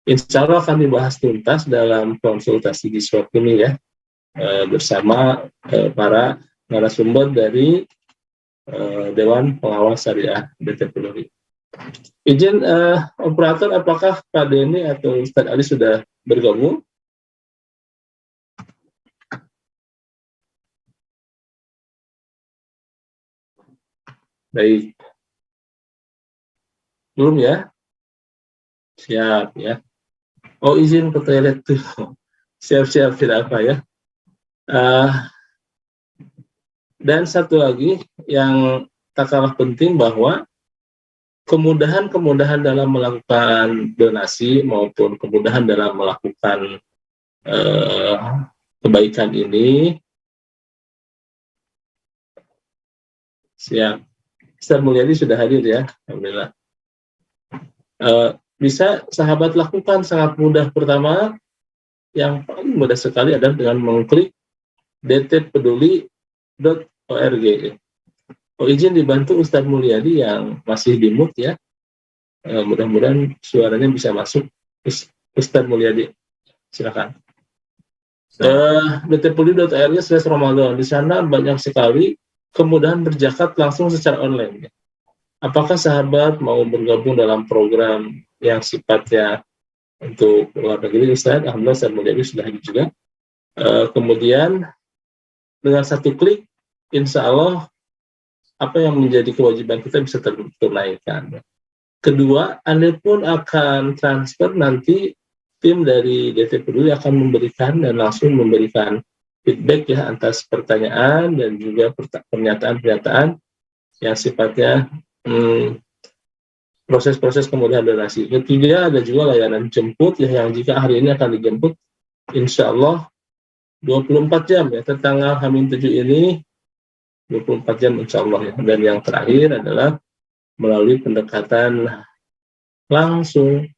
Insya Allah akan dibahas tuntas dalam konsultasi di swap ini ya, bersama para narasumber dari Dewan Pengawas Syariah BT Polri. Izin operator, apakah Pak Denny atau Ustadz Ali sudah bergabung? Baik. Belum ya? Siap ya. Oh, izin ke toilet tuh. Siap-siap, tidak apa ya. Dan satu lagi yang tak kalah penting, bahwa kemudahan dalam melakukan donasi maupun kemudahan dalam melakukan kebaikan ini, siap. Ustaz Mulyadi sudah hadir ya, alhamdulillah. Bisa sahabat lakukan sangat mudah. Pertama, yang paling mudah sekali adalah dengan mengklik dtpeduli.org. Oh, izin dibantu Ustaz Mulyadi yang masih di mute ya. Mudah-mudahan suaranya bisa masuk. Ustaz Mulyadi, silakan. dtpeduli.org/Ramadan. Di sana banyak sekali kemudahan berzakat langsung secara online. Apakah sahabat mau bergabung dalam program yang sifatnya untuk luar negeri, Ustaz? Alhamdulillah Ustaz Mulyadi sudah hadir juga. Kemudian dengan satu klik, insya Allah apa yang menjadi kewajiban kita bisa tertunaikan. Kedua, Anda pun akan transfer, nanti tim dari DT Peduli akan memberikan dan langsung memberikan feedback ya atas pertanyaan dan juga pernyataan-pernyataan yang sifatnya proses-proses kemudahan donasi. Ketiga, ada juga layanan jemput ya, yang jika hari ini akan dijemput insya Allah 24 jam ya, tanggal H-7 ini 24 jam insya Allah ya. Dan yang terakhir adalah melalui pendekatan langsung,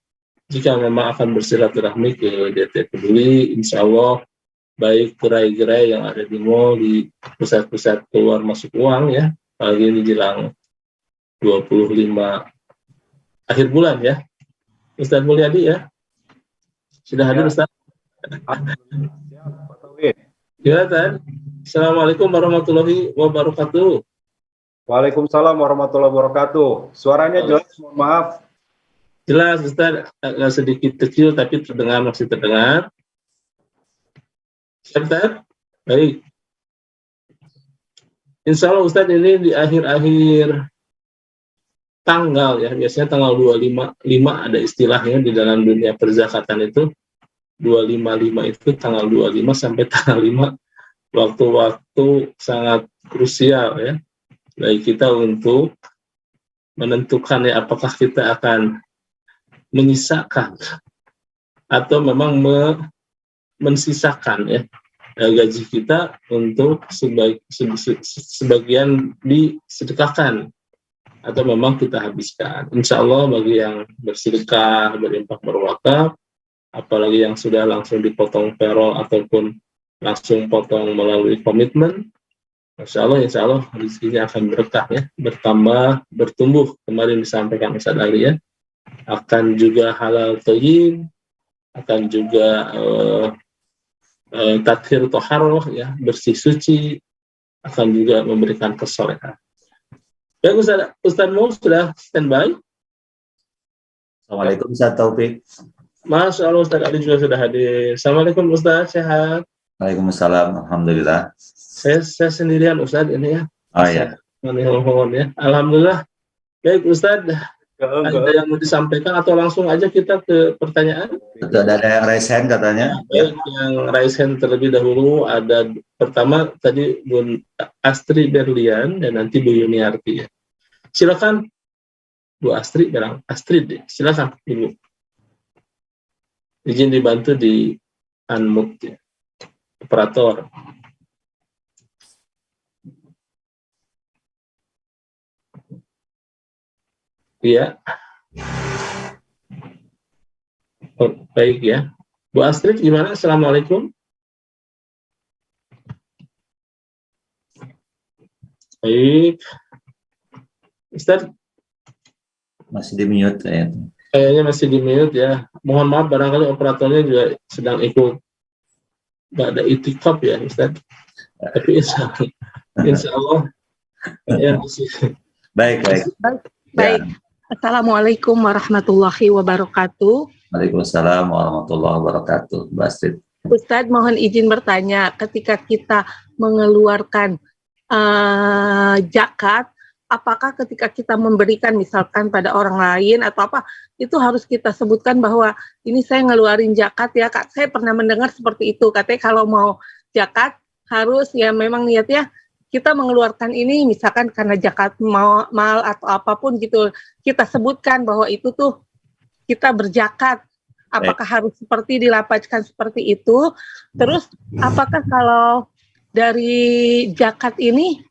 jika memang akan bersilaturahmi ke DT Peduli, insya Allah baik gerai-gerai yang ada di mall, di pusat-pusat keluar masuk uang ya, apalagi ini jelang 25 akhir bulan ya. Ustaz Mulyadi ya, sudah hadir Ustaz? Ya, Tan. Assalamualaikum warahmatullahi wabarakatuh. Waalaikumsalam warahmatullahi wabarakatuh. Suaranya jelas, mohon maaf. Jelas Ustaz, agak sedikit kecil tapi terdengar, masih terdengar. Ustaz, baik. Insya Allah Ustaz, ini di akhir-akhir tanggal ya, biasanya tanggal 25 ada istilahnya di dalam dunia perzakatan itu, 255 itu tanggal 25 sampai tanggal 5, waktu-waktu sangat krusial ya bagi kita untuk menentukan ya apakah kita akan menyisakan atau memang mensisakan ya gaji kita untuk sebagian disedekahkan atau memang kita habiskan. Insya Allah bagi yang bersedekah, berinfak, berwakaf, apalagi yang sudah langsung dipotong payroll ataupun langsung potong melalui komitmen, insya Allah rezekinya akan berkah ya, bertambah, bertumbuh. Kemarin disampaikan Ustaz Ali ya, akan juga halal thayyib, akan juga tathir toharoh ya, bersih suci, akan juga memberikan kesolehan. Baik Ustaz Mo sudah standby. Assalamualaikum Ustaz Taufik. Masya Allah Ustaz Ali juga sudah hadir. Assalamualaikum Ustaz, sehat? Waalaikumsalam, alhamdulillah. Saya sendirian Ustaz ini ya. Oh ya. Ya. Alhamdulillah. Baik Ustaz, ada yang mau disampaikan atau langsung aja kita ke pertanyaan? Betul, ada yang raise hand katanya. Baik, yang raise hand terlebih dahulu ada pertama tadi Bun Astri Berlian dan nanti Bu Yuniarti ya. Silakan Bu Astri, Astrid, silakan Ibu. Izin dibantu di unmute ya. Operator. Iya. Oh, baik ya. Bu Astrid gimana? Assalamualaikum. Baik. Ustaz, Masih di mute ya. kayaknya masih di mute ya. Mohon maaf barangkali operatornya juga sedang ikut nggak ada itikaf ya Ustaz. Tapi insya Allah ya masih. Baik. Baik. Assalamualaikum warahmatullahi wabarakatuh. Waalaikumsalam warahmatullahi wabarakatuh. Mbak Astrid. Ustadz, mohon izin bertanya, ketika kita mengeluarkan zakat, apakah ketika kita memberikan misalkan pada orang lain atau apa, itu harus kita sebutkan bahwa ini saya ngeluarin zakat ya, Kak. Saya pernah mendengar seperti itu, katanya kalau mau zakat harus ya memang niatnya kita mengeluarkan ini misalkan karena zakat mal atau apapun gitu, kita sebutkan bahwa itu tuh kita berzakat. Apakah harus seperti dilapaskan seperti itu? Terus apakah kalau dari zakat ini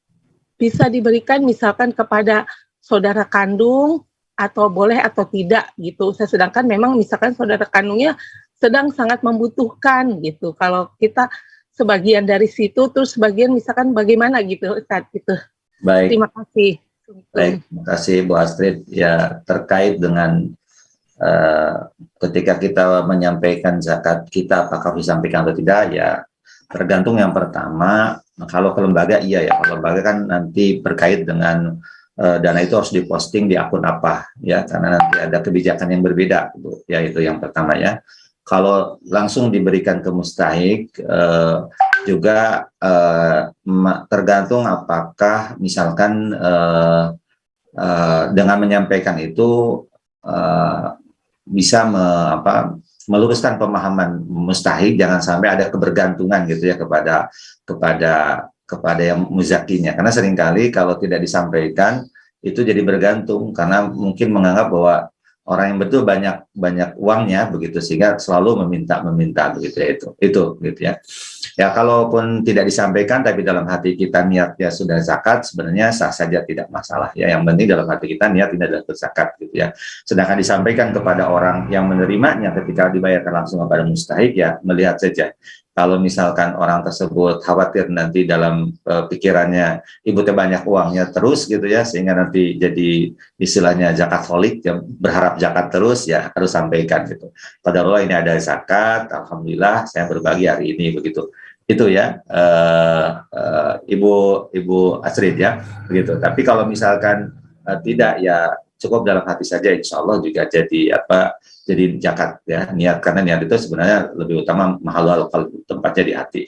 bisa diberikan misalkan kepada saudara kandung atau boleh atau tidak gitu. Sedangkan memang misalkan saudara kandungnya sedang sangat membutuhkan gitu. Kalau kita sebagian dari situ, terus sebagian misalkan bagaimana gitu, Ustaz, gitu. Baik. Terima kasih. Baik, terima kasih Bu Astrid. Ya, terkait dengan ketika kita menyampaikan zakat kita, apakah disampaikan atau tidak, ya tergantung. Yang pertama, kalau ke lembaga, iya ya, kalau lembaga kan nanti berkait dengan dana itu harus diposting di akun apa, ya, karena nanti ada kebijakan yang berbeda, ya, itu yang pertama ya. Kalau langsung diberikan ke mustahik, juga tergantung apakah misalkan dengan menyampaikan itu bisa meluruskan pemahaman mustahik, jangan sampai ada kebergantungan gitu ya kepada yang muzakinya. Karena seringkali kalau tidak disampaikan itu jadi bergantung, karena mungkin menganggap bahwa orang yang betul banyak uangnya begitu, sehingga selalu meminta begitu ya, itu gitu ya. Ya, kalaupun tidak disampaikan tapi dalam hati kita niatnya sudah zakat, sebenarnya sah saja, tidak masalah ya. Yang penting dalam hati kita niat tidak adalah berzakat gitu ya. Sedangkan disampaikan kepada orang yang menerimanya ketika dibayarkan langsung kepada mustahik, ya melihat saja. Kalau misalkan orang tersebut khawatir nanti dalam pikirannya ibu teh banyak uangnya terus gitu ya, sehingga nanti jadi istilahnya zakat holik, ya, berharap zakat terus, ya harus sampaikan gitu. Padahal ini ada zakat, alhamdulillah saya berbagi hari ini begitu. Itu ya Ibu Astrid ya begitu. Tapi kalau misalkan tidak, ya cukup dalam hati saja, insya Allah juga jadi zakat ya, niat, karena niat itu sebenarnya lebih utama, mahal kalau tempatnya di hati.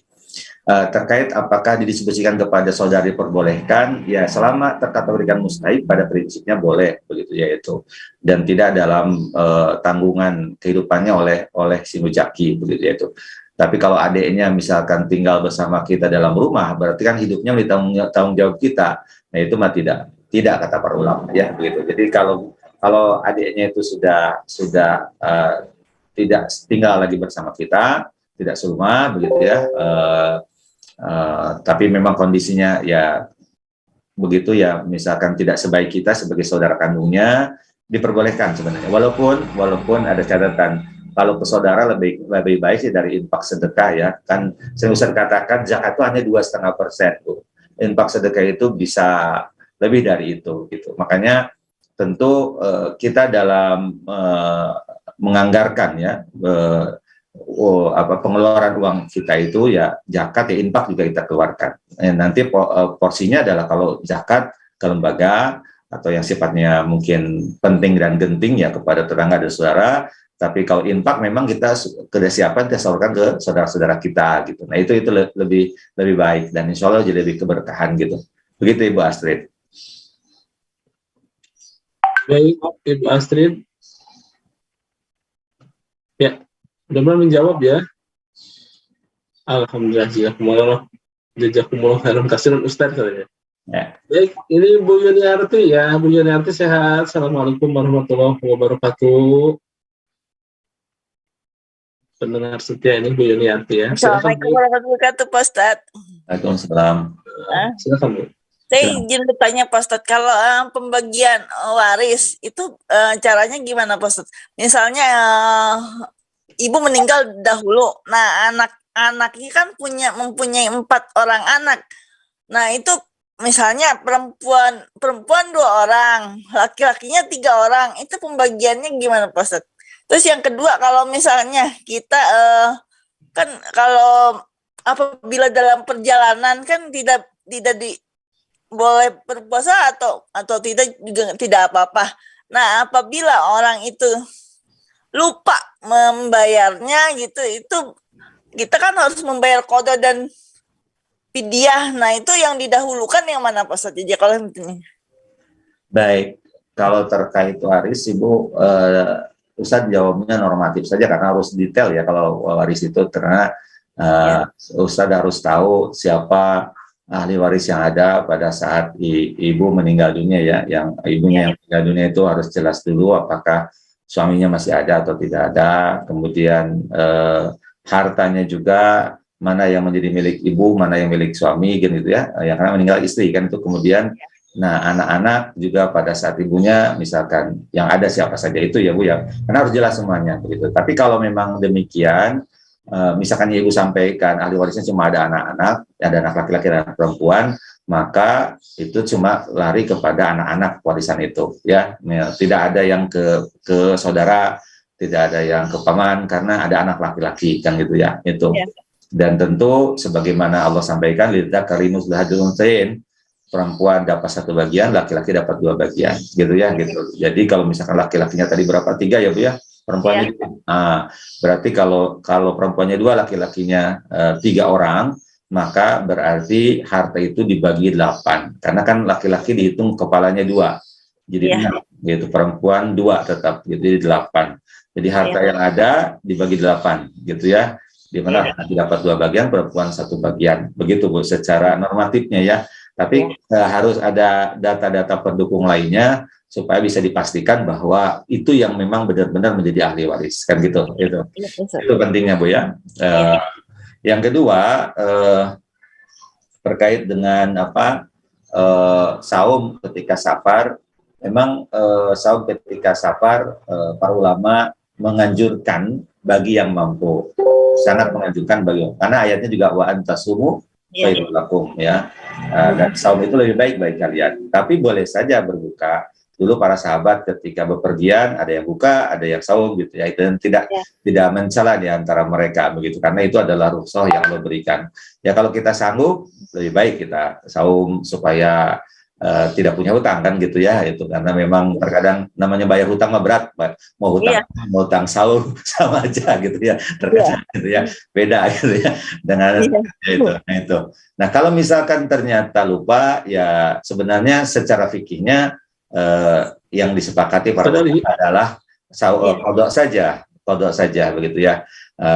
Terkait apakah didiskusikan kepada saudara diperbolehkan, ya selama terkategorikan mustahik pada prinsipnya boleh begitu ya, itu, dan tidak dalam tanggungan kehidupannya oleh si muzaki begitu ya, itu. Tapi kalau adiknya misalkan tinggal bersama kita dalam rumah, berarti kan hidupnya tanggung jawab kita. Nah itu mah tidak kata para ulama ya begitu. Jadi kalau adiknya itu sudah tidak tinggal lagi bersama kita, tidak serumah begitu ya, tapi memang kondisinya ya begitu ya, misalkan tidak sebaik kita sebagai saudara kandungnya, diperbolehkan sebenarnya. Walaupun ada catatan, kalau ke saudara lebih baik sih dari infak sedekah ya. Kan saya bisa katakan zakat itu hanya 2,5%, Bu. Infak sedekah itu bisa lebih dari itu gitu. Makanya tentu kita dalam menganggarkan ya pengeluaran uang kita itu ya zakat ya infak juga kita keluarkan. Nanti porsinya adalah kalau zakat ke lembaga atau yang sifatnya mungkin penting dan genting ya kepada tetangga dan saudara. Tapi kalau infak memang kita siapkan kita salurkan ke saudara-saudara kita gitu. Nah itu lebih baik dan insya Allah jadi lebih keberkahan gitu. Begitu Ibu Astrid. Baik, Ibu Astrid. Ya, benar-benar menjawab ya. Alhamdulillah, jazakumullah khairan kasiran Ustaz katanya. Ya. Baik, ini Bu Yuniarti ya. Bu Yuniarti sehat. Assalamualaikum warahmatullahi wabarakatuh. Pendengar setia ini Bu Yuniarti ya. Assalamualaikum warahmatullahi wabarakatuh, Pak Ustadz. Waalaikumsalam. Silakan Bu. Saya izin bertanya Pak Ustadz, kalau pembagian waris itu caranya gimana Pak Ustadz? Misalnya ibu meninggal dahulu, nah anak-anaknya kan mempunyai 4 orang anak. Nah itu misalnya perempuan 2 orang, laki-lakinya 3 orang, itu pembagiannya gimana Pak Ustadz? Terus yang kedua, kalau misalnya kita kan kalau apabila dalam perjalanan kan tidak boleh berpuasa atau tidak juga tidak apa-apa. Nah, apabila orang itu lupa membayarnya gitu, itu kita kan harus membayar qada dan fidyah. Nah, itu yang didahulukan yang mana Pak Ustadz? Jadi kalau Baik, kalau terkait waris Ibu Ustadz jawabnya normatif saja karena harus detail ya kalau waris itu karena Ustadz harus tahu siapa ahli waris yang ada pada saat ibu meninggal dunia ya, yang ibunya yang meninggal dunia itu harus jelas dulu apakah suaminya masih ada atau tidak ada, kemudian hartanya juga mana yang menjadi milik ibu, mana yang milik suami gitu ya, yang karena meninggal istri kan itu kemudian, nah anak-anak juga pada saat ibunya misalkan yang ada siapa saja itu ya Bu ya, karena harus jelas semuanya begitu. Tapi kalau memang demikian, misalkan ibu sampaikan ahli warisnya cuma ada anak-anak, ada anak laki-laki dan anak perempuan, maka itu cuma lari kepada anak-anak warisan itu ya, tidak ada yang ke saudara, tidak ada yang ke paman karena ada anak laki-laki kan gitu ya itu. Dan tentu sebagaimana Allah sampaikan lidzakari mislu hadzil unthayain, perempuan dapat 1 bagian, laki-laki dapat 2 bagian gitu ya gitu. Jadi kalau misalkan laki-lakinya tadi berapa 3 ya Bu ya, perempuannya berarti kalau perempuannya 2, laki-lakinya 3 orang, maka berarti harta itu dibagi 8 karena kan laki-laki dihitung kepalanya 2, jadi gitu, perempuan 2 tetap jadi 8, jadi harta yang ada dibagi 8 gitu ya, di mana laki dapat 2 bagian, perempuan 1 bagian, begitu Bu secara normatifnya ya. Tapi harus ada data-data pendukung lainnya supaya bisa dipastikan bahwa itu yang memang benar-benar menjadi ahli waris kan gitu. Itu pentingnya Bu ya. Yang kedua terkait dengan saum ketika safar, memang saum ketika safar para ulama menganjurkan bagi yang mampu, sangat menganjurkan bagi, karena ayatnya juga wa antasumu khairul lakum ya, dan saum itu lebih baik bagi kalian. Tapi boleh saja berbuka. Dulu para sahabat ketika bepergian ada yang buka, ada yang saum gitu ya, dan tidak mencela di antara mereka begitu, karena itu adalah rukhsah yang Allah berikan. Ya kalau kita sanggup lebih baik kita saum supaya tidak punya hutang kan gitu ya, itu karena memang terkadang namanya bayar hutang mah berat, mau hutang saum sama aja gitu ya, terkadang gitu ya, beda gitu ya dengan itu. Nah kalau misalkan ternyata lupa ya sebenarnya secara fikihnya yang disepakati para ulama adalah qada saja begitu ya.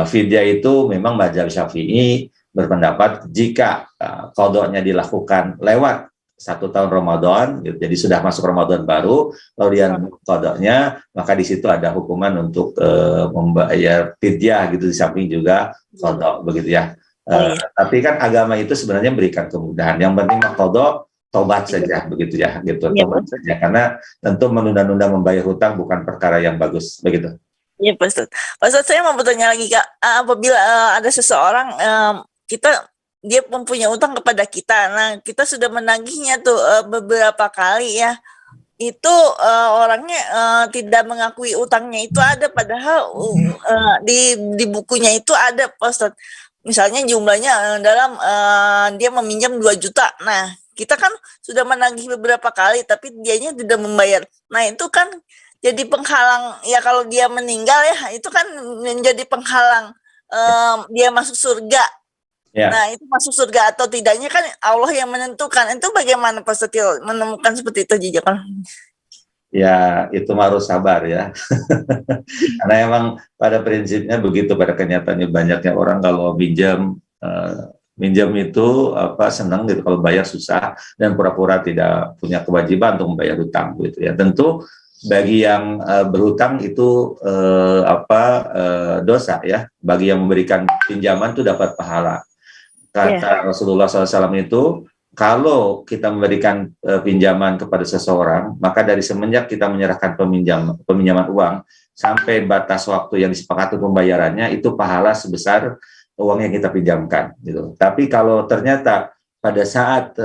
Fidyah itu memang mazhab Syafi'i berpendapat jika qadanya dilakukan lewat 1 tahun Ramadan, gitu, jadi sudah masuk Ramadan baru, lalu dia qadanya, maka di situ ada hukuman untuk membayar fidyah gitu, di samping juga qada begitu ya. Tapi kan agama itu sebenarnya berikan kemudahan. Yang penting qada tobat saja begitu ya, gitu. Iya, Tobat Pak. saja, karena tentu menunda-nunda membayar hutang bukan perkara yang bagus, begitu. Iya, Pak Ustadz. Pak Ustadz, saya mau bertanya lagi, Kak. Apabila ada seseorang, dia mempunyai utang kepada kita, nah kita sudah menagihnya tuh beberapa kali ya, itu orangnya tidak mengakui utangnya itu ada, padahal di bukunya itu ada, Pak Ustadz. Misalnya jumlahnya dalam dia meminjam 2 juta. Nah, kita kan sudah menagih beberapa kali, tapi dianya tidak membayar. Nah, itu kan jadi penghalang ya, kalau dia meninggal ya, itu kan menjadi penghalang dia masuk surga. Ya. Nah, itu masuk surga atau tidaknya kan Allah yang menentukan. Itu bagaimana Pak Setil menemukan seperti itu juga? Ya, itu harus sabar ya. Karena emang pada prinsipnya begitu, pada kenyataannya banyaknya orang kalau minjam itu senang gitu, kalau bayar susah dan pura-pura tidak punya kewajiban untuk membayar hutang gitu ya. Tentu bagi yang berhutang itu dosa ya. Bagi yang memberikan pinjaman itu dapat pahala. Kata Rasulullah SAW itu, kalau kita memberikan pinjaman kepada seseorang, maka dari semenjak kita menyerahkan peminjaman uang sampai batas waktu yang disepakati pembayarannya, itu pahala sebesar uang yang kita pinjamkan gitu. Tapi kalau ternyata pada saat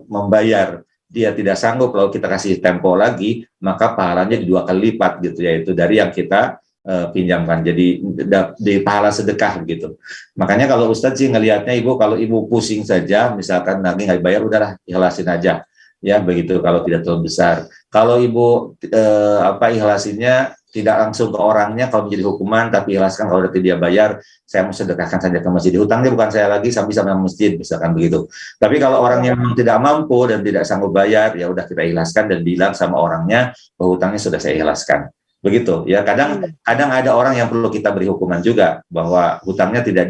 membayar dia tidak sanggup, lalu kita kasih tempo lagi, maka pahalanya 2 kali lipat gitu, yaitu dari yang kita pinjamkan, jadi di pahala sedekah gitu. Makanya kalau Ustadz sih ngelihatnya, Ibu, kalau Ibu pusing saja, misalkan lagi nggak bayar, udahlah ikhlasin aja ya, begitu. Kalau tidak terlalu besar, kalau Ibu ikhlasinnya tidak langsung ke orangnya kalau menjadi hukuman, tapi ikhlaskan kalau nanti dia bayar, saya mau sedekahkan saja ke masjid. Hutangnya bukan saya lagi, sama masjid, misalkan begitu. Tapi kalau orangnya memang tidak mampu dan tidak sanggup bayar, ya udah kita ikhlaskan dan bilang sama orangnya bahwa hutangnya sudah saya ikhlaskan. Begitu ya. Kadang ada orang yang perlu kita beri hukuman juga, bahwa hutangnya tidak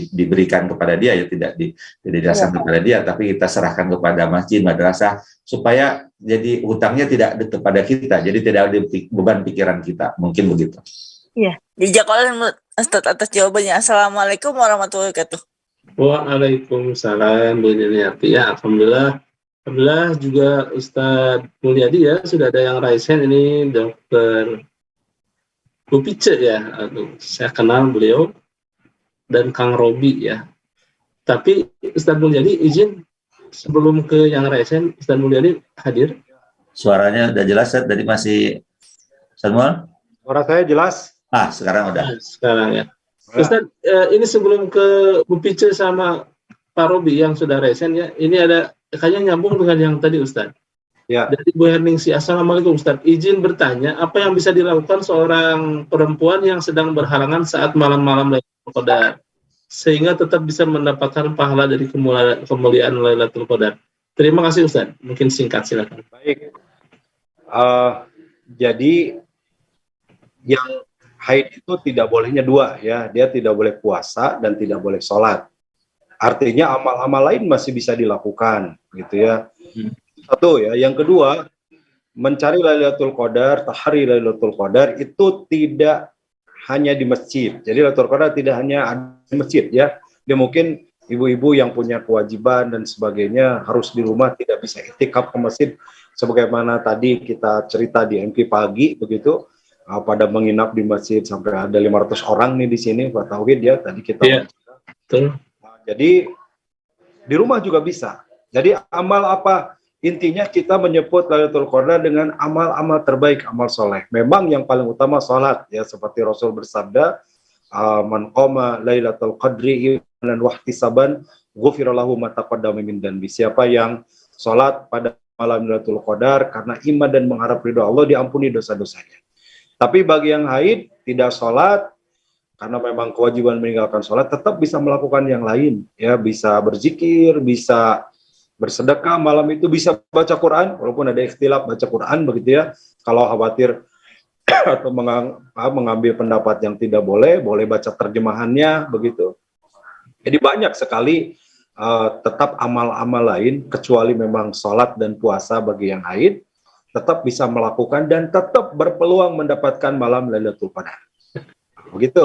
diberikan kepada dia ya, tidak dijelaskan kepada dia, tapi kita serahkan kepada masjid, madrasah, supaya jadi hutangnya tidak kepada kita, jadi tidak ada beban pikiran kita, mungkin begitu. Iya. Jazakallahu Ustaz atas jawabannya. Assalamualaikum warahmatullahi wabarakatuh. Waalaikumsalam Bu Niniati. Ya, alhamdulillah juga Ustadz Mulyadi ya, sudah ada yang raise hand ini, Dr. Bupice ya, saya kenal beliau, dan Kang Robi ya. Tapi Ustadz Mulyadi izin sebelum ke yang raise hand, Ustadz Mulyadi hadir. Suaranya udah jelas, tadi masih Samuel? Suara saya jelas. Sekarang udah. Sekarang ya. Ustadz, ini sebelum ke Bupice sama Pak Robi yang sudah raise hand ya, ini ada kayaknya nyambung dengan yang tadi Ustadz. Ya. Dari Bu Herningsi, Assalamualaikum Ustadz. Izin bertanya, apa yang bisa dilakukan seorang perempuan yang sedang berhalangan saat malam-malam Lailatul Qadar, sehingga tetap bisa mendapatkan pahala dari kemuliaan Lailatul Qadar? Terima kasih Ustadz. Mungkin singkat, silakan. Baik. Jadi yang haid itu tidak bolehnya 2 ya. Dia tidak boleh puasa dan tidak boleh sholat. Artinya amal-amal lain masih bisa dilakukan gitu ya. Satu ya. Yang kedua, mencari Lailatul Qadar, tahari Lailatul Qadar itu tidak hanya di masjid. Jadi Lailatul Qadar tidak hanya ada di masjid ya. Dia mungkin ibu-ibu yang punya kewajiban dan sebagainya harus di rumah, tidak bisa iktikaf ke masjid sebagaimana tadi kita cerita di MP pagi begitu. Pada menginap di masjid sampai ada 500 orang nih di sini Pak Tauhid ya, tadi kita jadi di rumah juga bisa. Jadi amal apa? Intinya kita menyebut Lailatul Qadar dengan amal-amal terbaik, amal soleh. Memang yang paling utama salat ya, seperti Rasul bersabda, man qama Lailatul Qadri imanan wahtisaban ghufira lahu ma taqaddama min dhanbi. Siapa yang salat pada malam Lailatul Qadar karena iman dan mengharap ridha Allah, diampuni dosa-dosanya. Tapi bagi yang haid tidak salat karena memang kewajiban meninggalkan sholat, tetap bisa melakukan yang lain ya, bisa berzikir, bisa bersedekah malam itu, bisa baca Quran walaupun ada ikhtilaf baca Quran begitu ya. Kalau khawatir atau mengambil pendapat yang tidak boleh baca terjemahannya begitu. Jadi banyak sekali tetap amal-amal lain kecuali memang sholat dan puasa bagi yang haid, tetap bisa melakukan dan tetap berpeluang mendapatkan malam Lailatul Qadar. Begitu.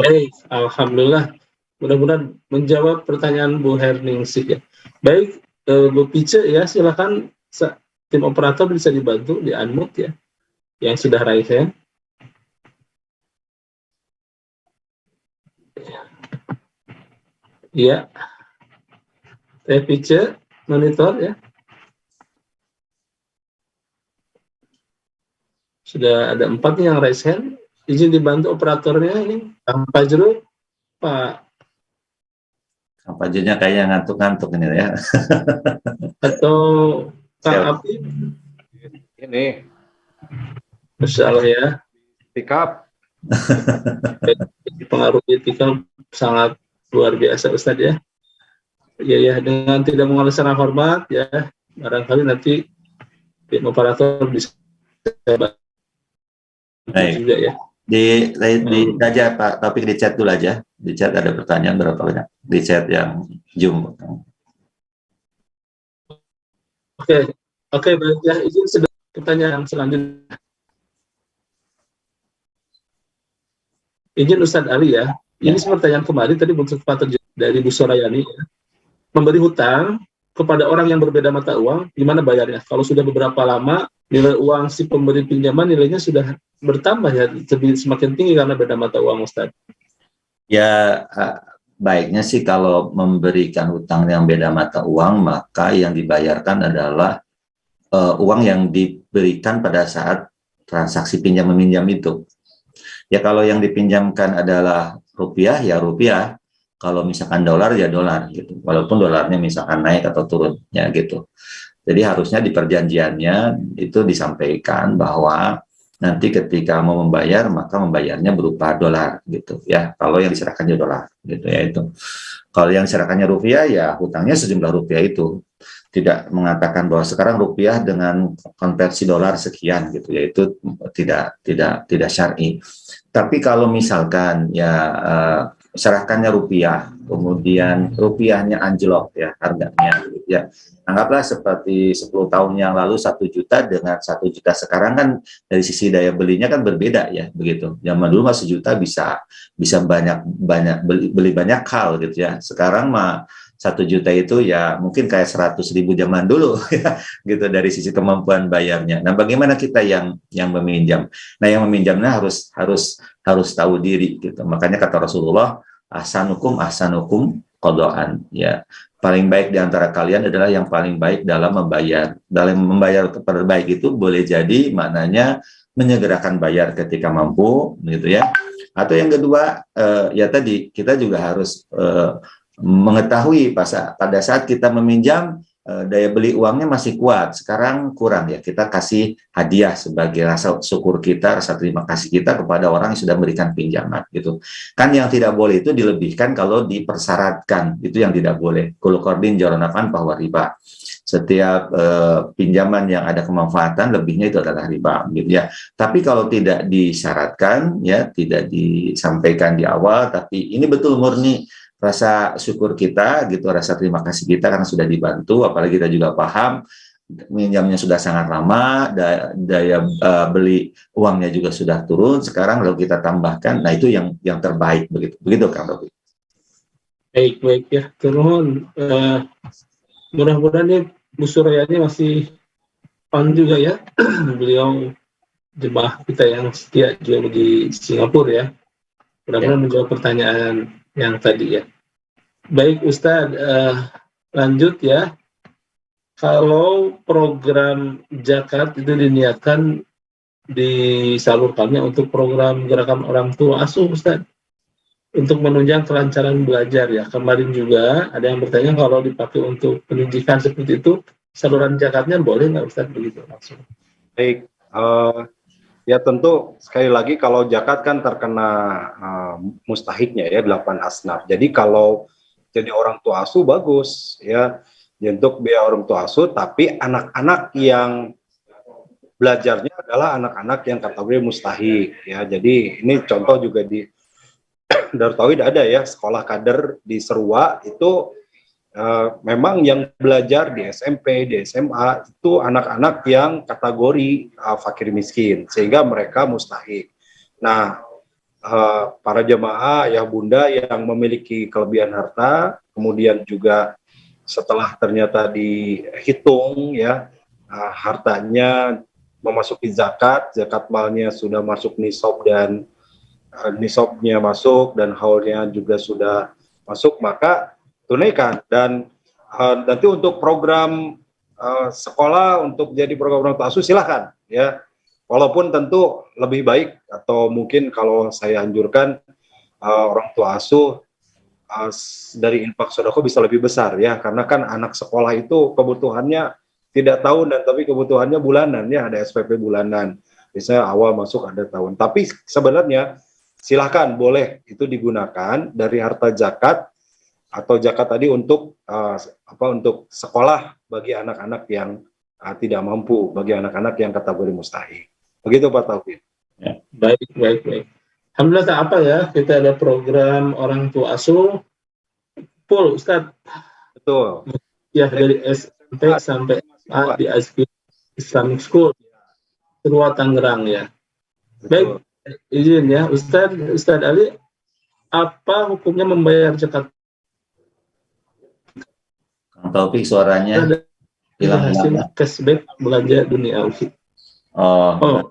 Alhamdulillah. Mudah-mudahan menjawab pertanyaan Bu Herningsih ya. Baik, berpicture ya, silakan tim operator bisa dibantu di unmute ya, yang sudah raise hand. Iya, picture monitor ya. Sudah ada 4 nih yang raise hand. Izin dibantu operatornya ini, Kang Fajrul, Pak. Kang Fajrulnya kayaknya ngantuk-ngantuk ini ya. Atau Kang Api. Ini. Masya Allah ya. Pick up. Pengaruh etika sangat luar biasa Ustadz ya. Ya, dengan tidak mengalihkan hormat ya, barangkali nanti tim operator bisa juga ya. Di aja Pak Taufik, di chat dulu aja. Di chat ada pertanyaan berapa banyak di chat yang Zoom. Oke, baik ya, izin sudah pertanyaan selanjutnya. Izin Ustadz Ali ya. Ini pertanyaan kemarin tadi dari Bu Sorayani ya. Memberi hutang kepada orang yang berbeda mata uang, gimana bayarnya? Kalau sudah beberapa lama, nilai uang si pemberi pinjaman nilainya sudah bertambah ya, semakin tinggi karena beda mata uang, Ustaz. Ya, baiknya sih kalau memberikan hutang yang beda mata uang, maka yang dibayarkan adalah uang yang diberikan pada saat transaksi pinjam meminjam itu. Ya kalau yang dipinjamkan adalah rupiah, ya rupiah. Kalau misalkan dolar, ya dolar gitu. Walaupun dolarnya misalkan naik atau turun, ya gitu. Jadi harusnya di perjanjiannya itu disampaikan bahwa nanti ketika mau membayar, maka membayarnya berupa dolar gitu ya. Kalau yang diserahkannya dolar gitu ya itu. Kalau yang diserahkannya rupiah, ya hutangnya sejumlah rupiah itu. Tidak mengatakan bahwa sekarang rupiah dengan konversi dolar sekian gitu ya, itu tidak syar'i. Tapi kalau misalkan ya serahkannya rupiah, kemudian rupiahnya anjlok ya harganya gitu ya. Anggaplah seperti 10 tahun yang lalu 1 juta dengan 1 juta sekarang kan dari sisi daya belinya kan berbeda ya begitu. Zaman dulu mah 1 juta bisa banyak beli banyak hal gitu ya. Sekarang mah 1 juta itu ya mungkin kayak 100.000 zaman dulu ya gitu dari sisi kemampuan bayarnya. Nah, bagaimana kita yang meminjam? Nah, yang meminjamnya harus tahu diri gitu. Makanya kata Rasulullah, ahsanukum qadaan ya. Paling baik di antara kalian adalah yang paling baik dalam membayar. Dalam membayar terbaik itu boleh jadi maknanya menyegerakan bayar ketika mampu gitu ya. Atau yang kedua ya tadi kita juga harus mengetahui pada saat kita meminjam daya beli uangnya masih kuat, sekarang kurang ya, kita kasih hadiah sebagai rasa syukur kita, rasa terima kasih kita kepada orang yang sudah memberikan pinjaman gitu. Kan yang tidak boleh itu dilebihkan kalau dipersyaratkan, itu yang tidak boleh. Kullu qardin jaranafan bahwa riba. Setiap pinjaman yang ada kemanfaatan lebihnya itu adalah riba gitu ya. Tapi kalau tidak disyaratkan ya, tidak disampaikan di awal, tapi ini betul murni rasa syukur kita gitu, rasa terima kasih kita karena sudah dibantu, apalagi kita juga paham minjamnya sudah sangat lama, daya beli uangnya juga sudah turun, sekarang lalu kita tambahkan, nah itu yang terbaik begitu Kang Robi. Baik ya, turun mudah-mudahan nih Bu Suryani masih on juga ya. Beliau jemaah kita yang setia juga di Singapura ya, mudah-mudahan menjawab pertanyaan yang tadi ya. Baik Ustadz, lanjut ya. Kalau program zakat itu diniatkan disalurkannya untuk program gerakan orang tua asuh Ustadz, untuk menunjang kelancaran belajar ya. Kemarin juga ada yang bertanya kalau dipakai untuk pendidikan seperti itu, saluran zakatnya boleh nggak Ustadz begitu langsung? Baik, ya tentu sekali lagi kalau zakat kan terkena mustahiknya ya 8 asnaf. Jadi kalau jadi orang tua asuh bagus ya, untuk biaya orang tua asuh, tapi anak-anak yang belajarnya adalah anak-anak yang kategori mustahik ya. Jadi ini contoh juga di Darut Tauhid ada ya, sekolah kader di Serua itu memang yang belajar di SMP, di SMA itu anak-anak yang kategori fakir miskin, sehingga mereka mustahik. Nah, para jemaah ayah bunda yang memiliki kelebihan harta, kemudian juga setelah ternyata dihitung ya hartanya memasuki zakat malnya sudah masuk nisab dan nisabnya masuk dan haulnya juga sudah masuk, maka tunaikan. Dan nanti untuk program sekolah untuk jadi program ta'asus silahkan ya, walaupun tentu lebih baik atau mungkin kalau saya anjurkan orang tua asuh dari infak sedekah bisa lebih besar ya, karena kan anak sekolah itu kebutuhannya tidak tahunan tapi kebutuhannya bulanan ya, ada SPP bulanan misalnya awal masuk ada tahun. Tapi sebenarnya silahkan boleh itu digunakan dari harta zakat atau zakat tadi untuk untuk sekolah bagi anak-anak yang tidak mampu, bagi anak-anak yang kategori mustahik. Begitu Pak Taufik. Ya, baik. Alhamdulillah apa ya, kita ada program orang tua asuh full Ustaz. Betul. Ya dari SMP sampai SMA di ISP Islamic School Purwa Tangerang ya. Betul. Baik, izin ya Ustaz Ali, apa hukumnya membayar zakat? Kang Taufik suaranya hilang hasil cashback belanja dunia. Oh,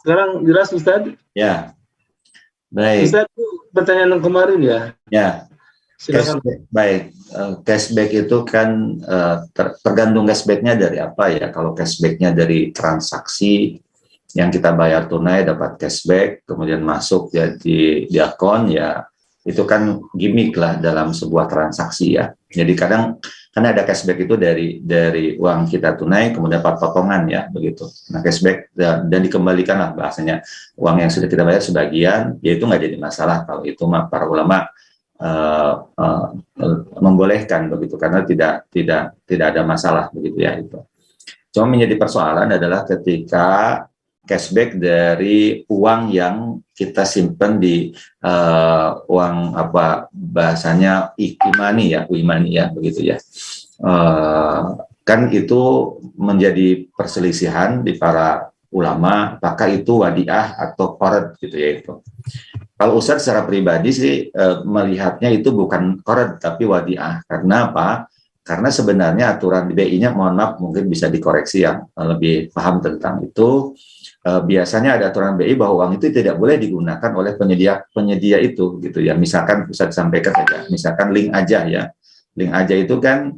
sekarang jelas Ustaz? Ya. Baik. Ustaz, pertanyaan yang kemarin ya. Ya. Silakan. Baik. Cashback itu kan tergantung cashbacknya dari apa ya. Kalau cashbacknya dari transaksi yang kita bayar tunai dapat cashback, kemudian masuk jadi di akun ya, itu kan gimmick lah dalam sebuah transaksi ya. Jadi kadang kan ada cashback itu dari uang kita tunai kemudian dapat potongan ya begitu. Nah cashback dan dikembalikan lah bahasanya, uang yang sudah kita bayar sebagian ya itu nggak jadi masalah kalau itu mah para ulama membolehkan begitu, karena tidak ada masalah begitu ya itu. Cuma menjadi persoalan adalah ketika cashback dari uang yang kita simpan di uang apa bahasanya imani ya begitu ya, kan itu menjadi perselisihan di para ulama apakah itu wadiah atau qard gitu ya itu. Kalau Ustadz secara pribadi sih melihatnya itu bukan qard tapi wadiah. Karena apa? Karena sebenarnya aturan di BI-nya, mohon maaf mungkin bisa dikoreksi yang lebih paham tentang itu. Biasanya ada aturan BI bahwa uang itu tidak boleh digunakan oleh penyedia itu gitu ya. Misalkan Ustadz sampaikan saja, misalkan link aja ya. Link aja itu kan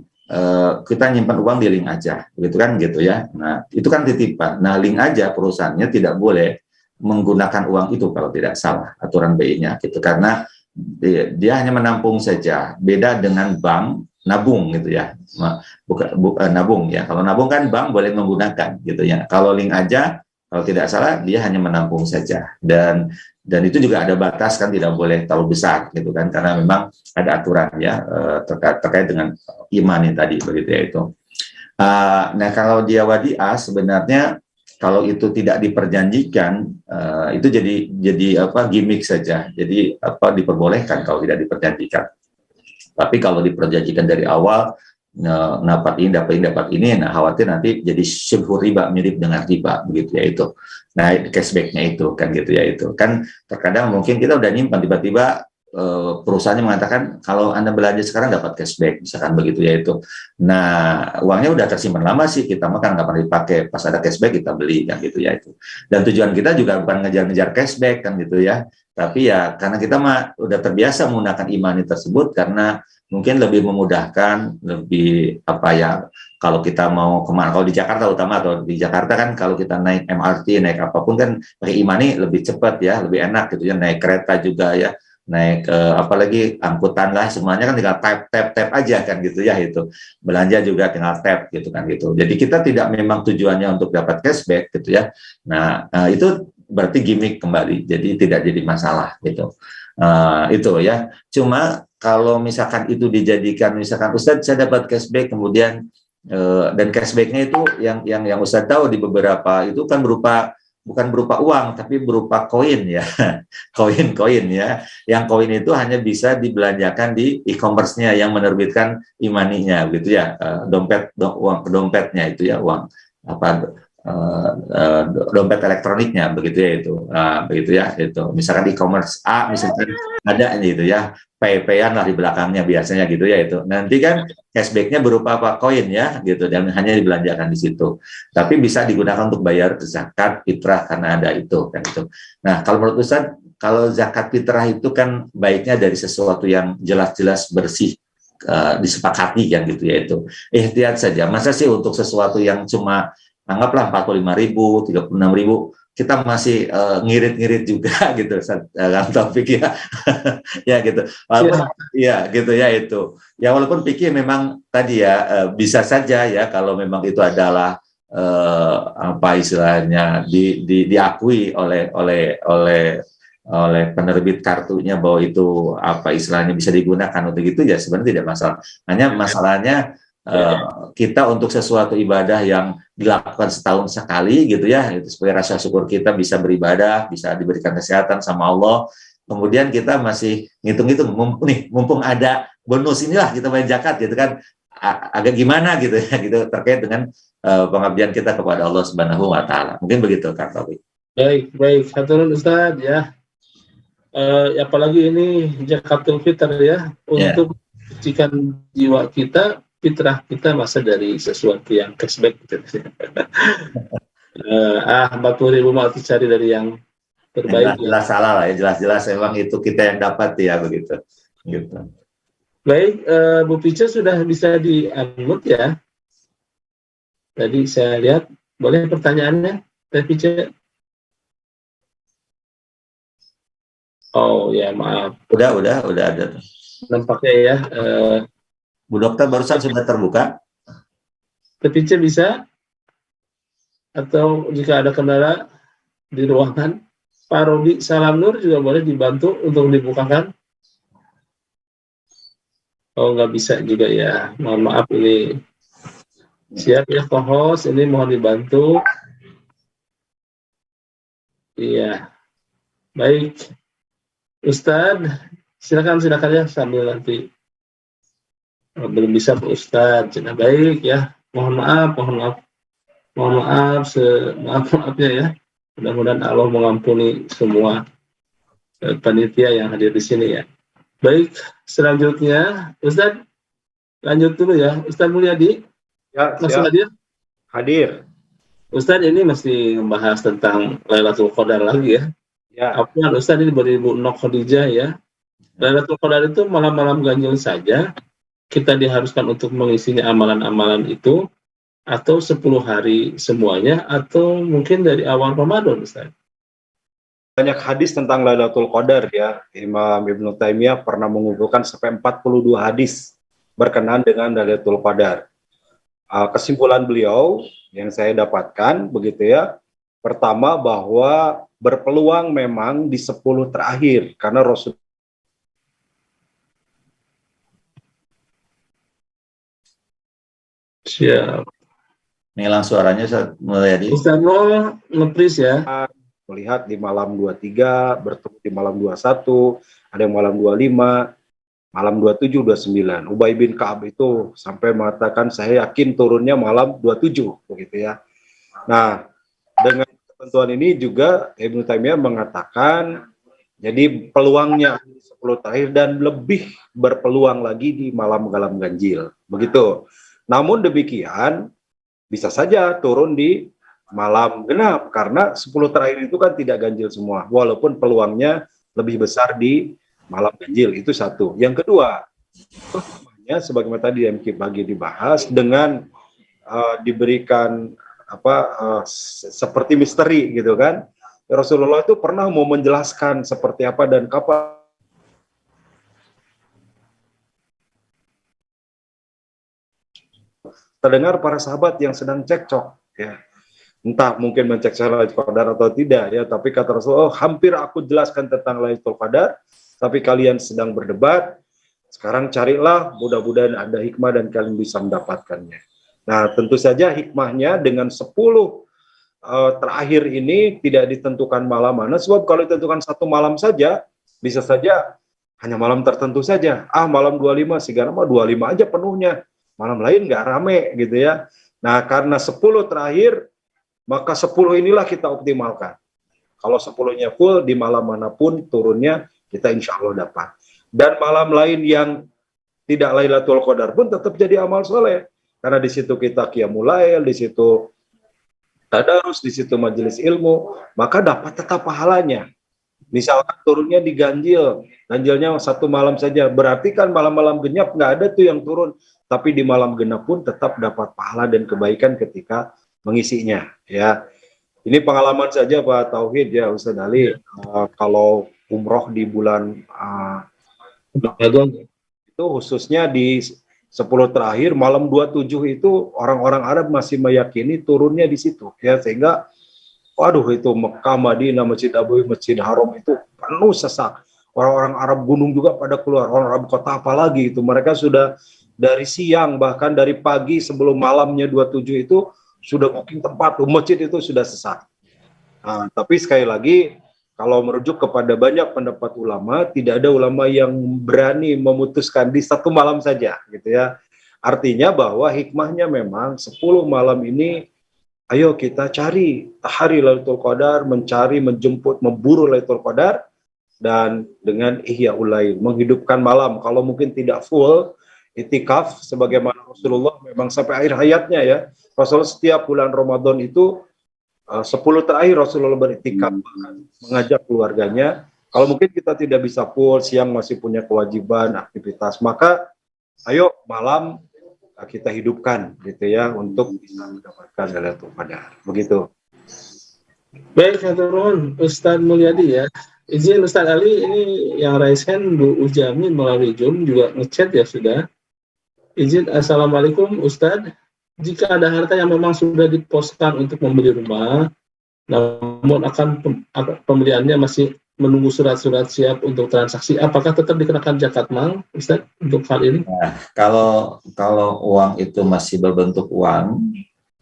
kita nyimpan uang di link aja, begitu kan gitu ya. Nah, itu kan titipan. Nah, link aja perusahaannya tidak boleh menggunakan uang itu kalau tidak salah aturan BI-nya gitu, karena dia hanya menampung saja. Beda dengan bank nabung gitu ya. Bukan nabung ya. Kalau nabung kan bank boleh menggunakan gitu ya. Kalau link aja kalau tidak salah dia hanya menampung saja. Dan itu juga ada batas kan, tidak boleh terlalu besar gitu kan, karena memang ada aturan ya terkait dengan imani tadi begitu ya itu. Nah kalau dia wadiah sebenarnya kalau itu tidak diperjanjikan itu jadi apa gimmick saja. Jadi apa diperbolehkan kalau tidak diperjanjikan. Tapi kalau diperjanjikan dari awal dapat ini, nah khawatir nanti jadi syibhur riba, mirip dengan riba begitu ya itu. Nah cashbacknya itu kan gitu ya itu kan terkadang mungkin kita udah nyimpan tiba-tiba perusahaannya mengatakan kalau Anda belanja sekarang dapat cashback misalkan begitu ya itu. Nah uangnya udah tersimpan lama sih, kita makan nggak pernah dipakai, pas ada cashback kita beli kan gitu ya itu. Dan tujuan kita juga bukan ngejar-ngejar cashback kan gitu ya, tapi ya karena kita mah udah terbiasa menggunakan imani tersebut karena mungkin lebih memudahkan, lebih apa ya, kalau kita mau kemana, kalau di Jakarta utama, atau di Jakarta kan kalau kita naik MRT, naik apapun kan pakai imani lebih cepat ya, lebih enak gitu ya, naik kereta juga ya, naik apalagi angkutan lah, semuanya kan tinggal tap aja kan gitu ya itu. Belanja juga tinggal tap gitu kan gitu. Jadi kita tidak memang tujuannya untuk dapat cashback gitu ya. Nah, itu berarti gimmick kembali, jadi tidak jadi masalah gitu. Itu ya. Cuma kalau misalkan itu dijadikan, misalkan Ustadz saya dapat cashback kemudian dan cashbacknya itu yang Ustadz tahu di beberapa itu kan bukan berupa uang tapi berupa koin ya, koin ya. Yang koin itu hanya bisa dibelanjakan di e-commerce-nya yang menerbitkan imaninya gitu ya, dompetnya itu ya, uang apa dompet elektroniknya, begitu ya itu. Begitu ya itu. Misalkan e-commerce A misalkan ada gitu ya, pay-payan lah di belakangnya biasanya gitu ya itu. Nanti kan cashbacknya berupa apa, koin ya gitu, dan hanya dibelanjakan di situ. Tapi bisa digunakan untuk bayar zakat fitrah karena ada itu kan itu. Nah kalau menurut Ustaz, kalau zakat fitrah itu kan baiknya dari sesuatu yang jelas-jelas bersih, disepakati kan gitu ya itu. Ihtiyat saja. Masa sih untuk sesuatu yang cuma anggaplah 45.000, 36.000, kita masih ngirit-ngirit juga gitu, Kang Taufik ya, ya gitu. Walaupun ya gitu ya itu. Ya walaupun pikir memang tadi ya bisa saja ya kalau memang itu adalah apa istilahnya diakui oleh penerbit kartunya bahwa itu apa istilahnya bisa digunakan untuk itu, ya sebenarnya tidak masalah. Hanya masalahnya kita untuk sesuatu ibadah yang dilakukan setahun sekali gitu ya, itu supaya rasa syukur kita bisa beribadah, bisa diberikan kesehatan sama Allah. Kemudian kita masih ngitung-ngitung, mumpung ada bonus inilah kita bayar zakat gitu kan, agak gimana gitu ya gitu terkait dengan pengabdian kita kepada Allah Subhanahu wa taala. Mungkin begitu Kak Taufik. Baik, haturun Ustaz ya. Apalagi ini zakatul fitr ya, untuk mensucikan jiwa kita, fitrah kita masa dari sesuatu yang cashback gitu. 40.000 mau dicari dari yang terbaik. Jelas salah lah ya, jelas-jelas memang itu kita yang dapat ya begitu. Gitu. Baik, Bu Pica sudah bisa di-unmute ya. Tadi saya lihat, boleh pertanyaannya, Teh Pica? Oh ya maaf. Udah ada. Nampaknya ya. Bu Dokter barusan sudah terbuka. Teh Pica bisa? Atau jika ada kendala di ruangan, Pak Robi Salam Nur juga boleh dibantu untuk dibukakan. Oh nggak bisa juga ya. Mohon maaf ini. Siap ya co-host, ini mohon dibantu. Iya. Baik. Ustadz, silakan ya sambil nanti. Belum bisa Pak Ustadz. Baik ya. Mohon maaf semaaf-maafnya ya. Mudah-mudahan Allah mengampuni semua panitia yang hadir di sini ya. Baik, selanjutnya Ustadz lanjut dulu ya. Ustadz Mulyadi. Ya, masih hadir? Hadir. Ustadz ini masih membahas tentang Lailatul Qadar lagi ya. Ya. Apa Ustadz ini dari Ibu Nok Khadijah ya. Lailatul Qadar itu malam-malam ganjil saja. Kita diharuskan untuk mengisinya amalan-amalan itu, atau 10 hari semuanya, atau mungkin dari awal Ramadan Ustaz? Banyak hadis tentang Lailatul Qadar ya. Imam Ibnu Taimiyah pernah mengumpulkan sampai 42 hadis berkenaan dengan Lailatul Qadar. Kesimpulan beliau yang saya dapatkan begitu ya. Pertama bahwa berpeluang memang di 10 terakhir karena Rasul Siap. Ngilang suaranya Mulyadi. Ustaz Nol nge-freeze ya. Melihat di malam 23, bertemu di malam 21, ada yang malam 25, malam 27, 29. Ubay bin Ka'ab itu sampai mengatakan saya yakin turunnya malam 27 begitu ya. Nah, dengan ketentuan ini juga Ibnu Taimiyah mengatakan jadi peluangnya 10 terakhir dan lebih berpeluang lagi di malam ganjil. Begitu. Namun demikian bisa saja turun di malam genap karena 10 terakhir itu kan tidak ganjil semua. Walaupun peluangnya lebih besar di malam ganjil, itu satu. Yang kedua, sebagaimana tadi yang bagi dibahas dengan diberikan seperti misteri gitu kan. Rasulullah itu pernah mau menjelaskan seperti apa dan kapan. Terdengar para sahabat yang sedang cekcok ya. Entah mungkin mencekcok Lailatul Qadar atau tidak ya, tapi kata Rasulullah, hampir aku jelaskan tentang Lailatul Qadar, tapi kalian sedang berdebat. Sekarang carilah, mudah-mudahan ada hikmah dan kalian bisa mendapatkannya. Nah, tentu saja hikmahnya dengan 10 terakhir ini tidak ditentukan malam mana, sebab kalau ditentukan satu malam saja, bisa saja hanya malam tertentu saja. Malam 25, sehingga 25 aja penuhnya. Malam lain nggak rame gitu ya. Nah, karena 10 terakhir maka 10 inilah kita optimalkan. Kalau 10-nya full, di malam manapun turunnya, kita insya Allah dapat. Dan malam lain yang tidak Lailatul Qadar pun tetap jadi amal soleh. Karena di situ kita qiyamul lail, di situ tadarus, di situ majelis ilmu, maka dapat tetap pahalanya. Misalkan turunnya di ganjil, ganjilnya 1 malam saja, berarti kan malam-malam genap nggak ada tuh yang turun, tapi di malam genap pun tetap dapat pahala dan kebaikan ketika mengisinya. Ya, ini pengalaman saja Pak Tauhid ya Ustaz Ali. Kalau umroh di bulan itu khususnya di 10 terakhir malam 27 itu orang-orang Arab masih meyakini turunnya di situ ya, sehingga waduh itu Mekah, Madinah, Masjid Nabawi, Masjid Haram itu penuh sesak. Orang-orang Arab gunung juga pada keluar, orang Arab kota apalagi itu, mereka sudah dari siang bahkan dari pagi sebelum malamnya 27 itu sudah booking tempat, masjid itu sudah sesak. Nah, tapi sekali lagi kalau merujuk kepada banyak pendapat ulama, tidak ada ulama yang berani memutuskan di 1 malam saja, gitu ya. Artinya bahwa hikmahnya memang 10 malam ini, ayo kita cari hari Lailatul Qadar, mencari, menjemput, memburu Lailatul Qadar, dan dengan Ihyaul Lail, menghidupkan malam. Kalau mungkin tidak full, itikaf, sebagaimana Rasulullah memang sampai akhir hayatnya ya. Rasulullah setiap bulan Ramadan itu 10 terakhir Rasulullah beritikaf, mengajak keluarganya. Kalau mungkin kita tidak bisa full, siang masih punya kewajiban, aktivitas, maka ayo malam kita hidupkan gitu ya untuk bisa mendapatkan Lailatul Qadar. Begitu. Baik, Haturun, Ustadz Mulyadi ya. Izin Ustadz Ali, ini yang raise hand Bu Ujamin melalui Zoom juga ngechat ya sudah. Izin, Assalamualaikum Ustadz. Jika ada harta yang memang sudah diposkan untuk membeli rumah, namun pembeliannya masih menunggu surat-surat siap untuk transaksi, apakah tetap dikenakan zakat mal, Ustadz, untuk hal ini? Nah, kalau uang itu masih berbentuk uang,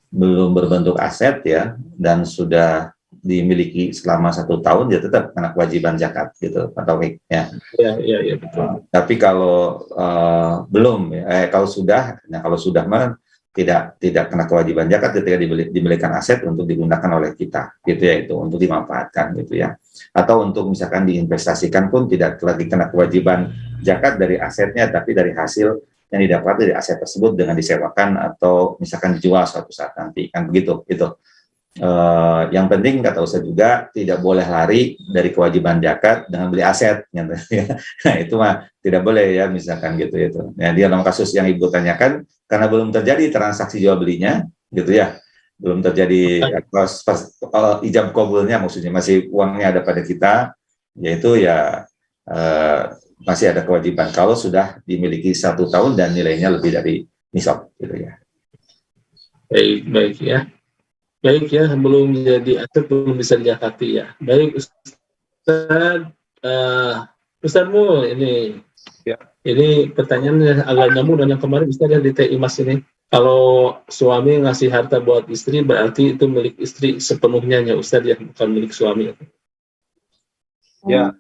belum berbentuk aset ya, dan sudah dimiliki selama 1 tahun, ya tetap kena kewajiban zakat gitu, atau ya. Iya betul. Tapi kalau belum, kalau sudah, nah kalau sudah mah tidak kena kewajiban zakat ketika dibelikan aset untuk digunakan oleh kita, gitu ya, itu untuk dimanfaatkan gitu ya. Atau untuk misalkan diinvestasikan pun tidak lagi kena kewajiban zakat dari asetnya, tapi dari hasil yang didapat dari aset tersebut dengan disewakan atau misalkan dijual suatu saat nanti, kan begitu gitu. Yang penting kata Ustaz juga tidak boleh lari dari kewajiban zakat dengan beli aset gitu, ya. Nah itu mah tidak boleh ya, misalkan gitu itu. Nah, di dalam kasus yang Ibu tanyakan, karena belum terjadi transaksi jual belinya gitu ya, belum terjadi ijab kabulnya, maksudnya masih uangnya ada pada kita, yaitu ya masih ada kewajiban kalau sudah dimiliki 1 tahun dan nilainya lebih dari nisab gitu ya. Baik ya. Baik ya, belum jadi aset belum bisa dizakati ya. Baik Ustaz, Ustazmu ini ya. Ini pertanyaannya agak nyambung dengan yang kemarin Ustaz ya di TI Mas ini. Kalau suami ngasih harta buat istri berarti itu milik istri sepenuhnya ya Ustaz ya, bukan milik suami. Ya.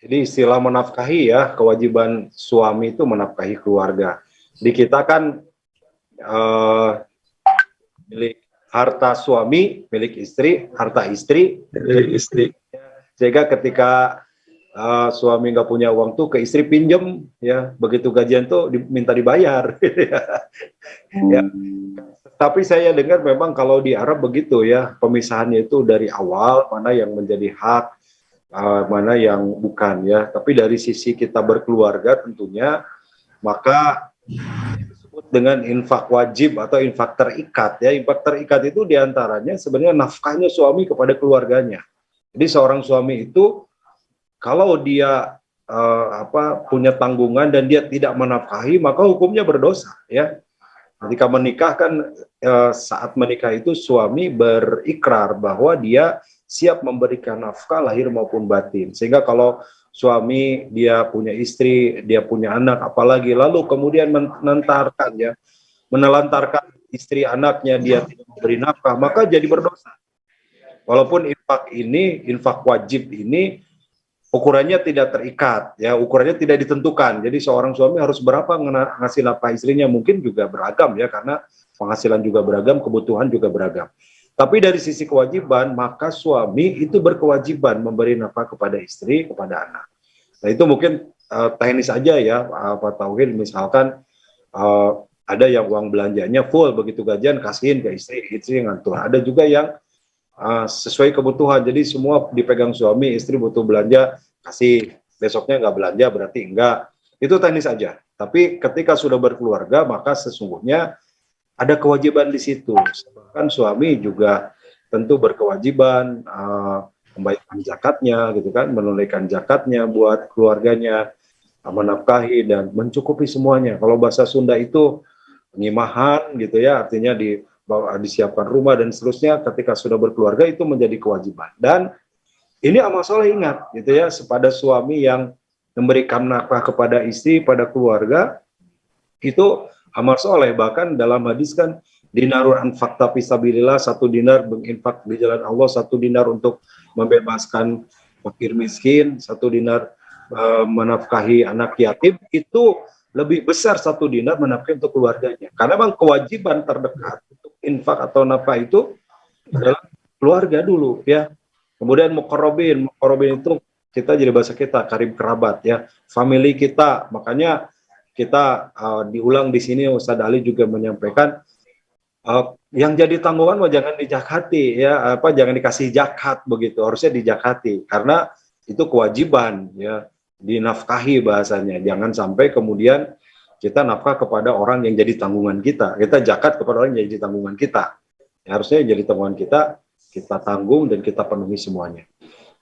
Jadi istilah menafkahi ya, kewajiban suami itu menafkahi keluarga. Di kita kan milik harta suami, milik istri, harta istri, milik istri. Sehingga ketika suami nggak punya uang tuh ke istri pinjem, ya begitu gajian tuh minta dibayar. Ya. Tapi saya dengar memang kalau di Arab begitu ya, pemisahannya itu dari awal, mana yang menjadi hak, mana yang bukan ya. Tapi dari sisi kita berkeluarga tentunya, maka dengan infak wajib atau infak terikat ya. Infak terikat itu diantaranya sebenarnya nafkahnya suami kepada keluarganya. Jadi seorang suami itu kalau dia punya tanggungan dan dia tidak menafkahi, maka hukumnya berdosa ya. Ketika menikah kan saat menikah itu suami berikrar bahwa dia siap memberikan nafkah lahir maupun batin. Sehingga kalau suami dia punya istri, dia punya anak, apalagi lalu kemudian menelantarkan istri anaknya, dia tidak memberi nafkah, maka jadi berdosa. Walaupun infak wajib ini ukurannya tidak terikat, ya ukurannya tidak ditentukan. Jadi seorang suami harus berapa ngasih nafkah istrinya, mungkin juga beragam ya, karena penghasilan juga beragam, kebutuhan juga beragam. Tapi dari sisi kewajiban, maka suami itu berkewajiban memberi nafkah kepada istri, kepada anak. Nah itu mungkin teknis aja ya, Pak Tauhid, misalkan ada yang uang belanjanya full, begitu gajian kasihin ke istri yang ngatur. Ada juga yang sesuai kebutuhan, jadi semua dipegang suami, istri butuh belanja, kasih, besoknya nggak belanja berarti enggak. Itu teknis aja. Tapi ketika sudah berkeluarga, maka sesungguhnya ada kewajiban di situ. Bahkan suami juga tentu berkewajiban membayarkan zakatnya, gitu kan, menunaikan zakatnya buat keluarganya, menafkahi dan mencukupi semuanya. Kalau bahasa Sunda itu pengimahan, gitu ya, artinya disiapkan rumah dan seterusnya. Ketika sudah berkeluarga itu menjadi kewajiban. Dan ini amal soleh, ingat, gitu ya, kepada suami yang memberikan nafkah kepada istri, pada keluarga, itu amal soleh. Bahkan dalam hadis kan, dinarun anfaqta fisabilillah, 1 dinar menginfak di jalan Allah, 1 dinar untuk membebaskan fakir miskin, 1 dinar menafkahi anak yatim, itu lebih besar 1 dinar menafkahi untuk keluarganya. Karena memang kewajiban terdekat untuk infak atau nafkah itu adalah keluarga dulu, ya. Kemudian muqarrabin itu kita jadi bahasa kita, karib kerabat, ya, family kita. Makanya kita diulang di sini, Ustadz Ali juga menyampaikan yang jadi tanggungan jangan dijakati, ya, jangan dikasih zakat begitu, harusnya dijakati karena itu kewajiban, ya, dinafkahi bahasanya. Jangan sampai kemudian kita nafkah kepada orang yang jadi tanggungan kita zakat kepada orang yang jadi tanggungan kita. Ya, harusnya yang jadi tanggungan kita tanggung dan kita penuhi semuanya.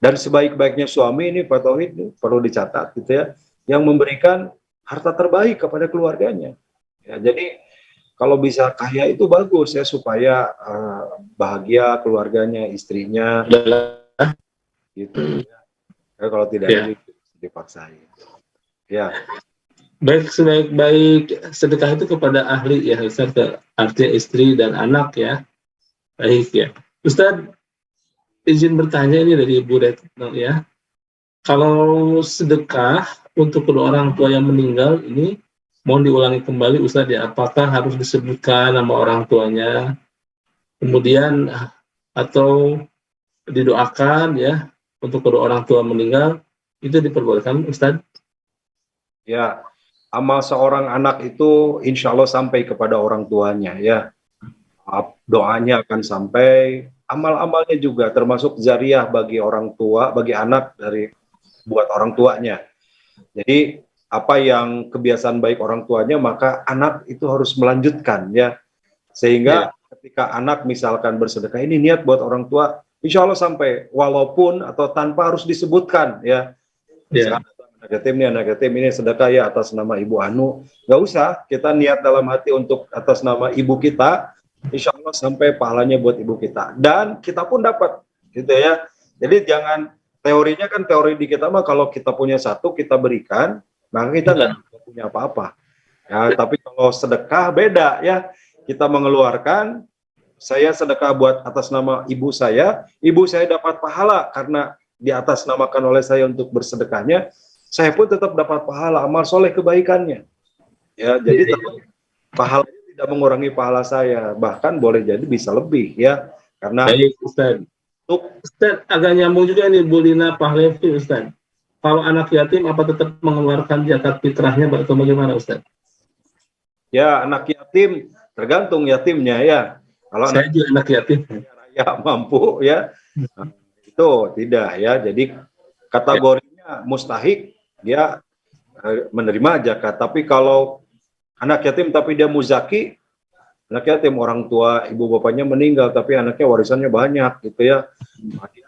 Dan sebaik-baiknya suami ini, Pak Tauhid, perlu dicatat, gitu ya, yang memberikan harta terbaik kepada keluarganya. Ya, jadi kalau bisa kaya itu bagus ya, supaya bahagia keluarganya, istrinya, gitu. Ya, kalau tidak ya, dipaksain. Ya. Baik, sebaik-baik sedekah itu kepada ahli ya, Ustaz, artinya istri dan anak ya. Baik ya. Ustaz, izin bertanya ini dari Ibu Retno ya. Kalau sedekah untuk kedua orang tua yang meninggal ini mohon diulangi kembali Ustaz ya, apakah harus disebutkan nama orang tuanya, kemudian atau didoakan ya untuk kedua orang tua meninggal, itu diperbolehkan Ustaz? Ya, amal seorang anak itu insya Allah sampai kepada orang tuanya, ya. Doanya akan sampai, amal-amalnya juga termasuk zariah bagi orang tua, bagi anak dari buat orang tuanya. Jadi apa yang kebiasaan baik orang tuanya, maka anak itu harus melanjutkan, ya. Sehingga ketika anak misalkan bersedekah, ini niat buat orang tua, insya Allah sampai, walaupun atau tanpa harus disebutkan, ya. Anak yatim ini sedekah ya atas nama Ibu Anu, nggak usah kita niat dalam hati untuk atas nama ibu kita, insya Allah sampai pahalanya buat ibu kita, dan kita pun dapat, gitu ya. Jadi jangan, teorinya kan teori di kita mah kalau kita punya satu kita berikan, maka kita nggak punya apa-apa. Ya, tapi kalau sedekah beda ya, kita mengeluarkan, saya sedekah buat atas nama ibu saya dapat pahala karena di atas namakan oleh saya untuk bersedekahnya, saya pun tetap dapat pahala, amal soleh kebaikannya. Ya, jadi pahalanya tidak mengurangi pahala saya, bahkan boleh jadi bisa lebih, ya. Karena Ustaz, agak nyambung juga nih Bu Lina Pahlevi, Ustaz. Kalau anak yatim apa tetap mengeluarkan zakat fitrahnya atau bagaimana Ustaz? Ya, anak yatim tergantung yatimnya ya. Kalau saya juga anak yatim ya mampu ya, itu tidak ya. Jadi kategorinya mustahik, dia menerima zakat. Tapi kalau anak yatim tapi dia muzaki, anak yatim orang tua ibu bapaknya meninggal tapi anaknya warisannya banyak, gitu ya,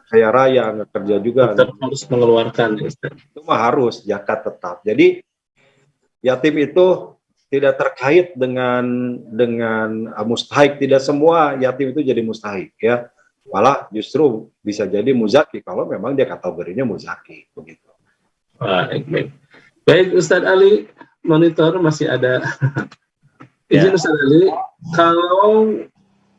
kaya raya, nggak kerja juga, tetap harus mengeluarkan. Itu mah harus zakat tetap. Jadi yatim itu tidak terkait dengan mustahik. Tidak semua yatim itu jadi mustahik, ya. Malah justru bisa jadi muzaki kalau memang dia kategorinya muzaki, begitu. Baik, Ustadz Ali, monitor masih ada. Izin Ustadz Ali, kalau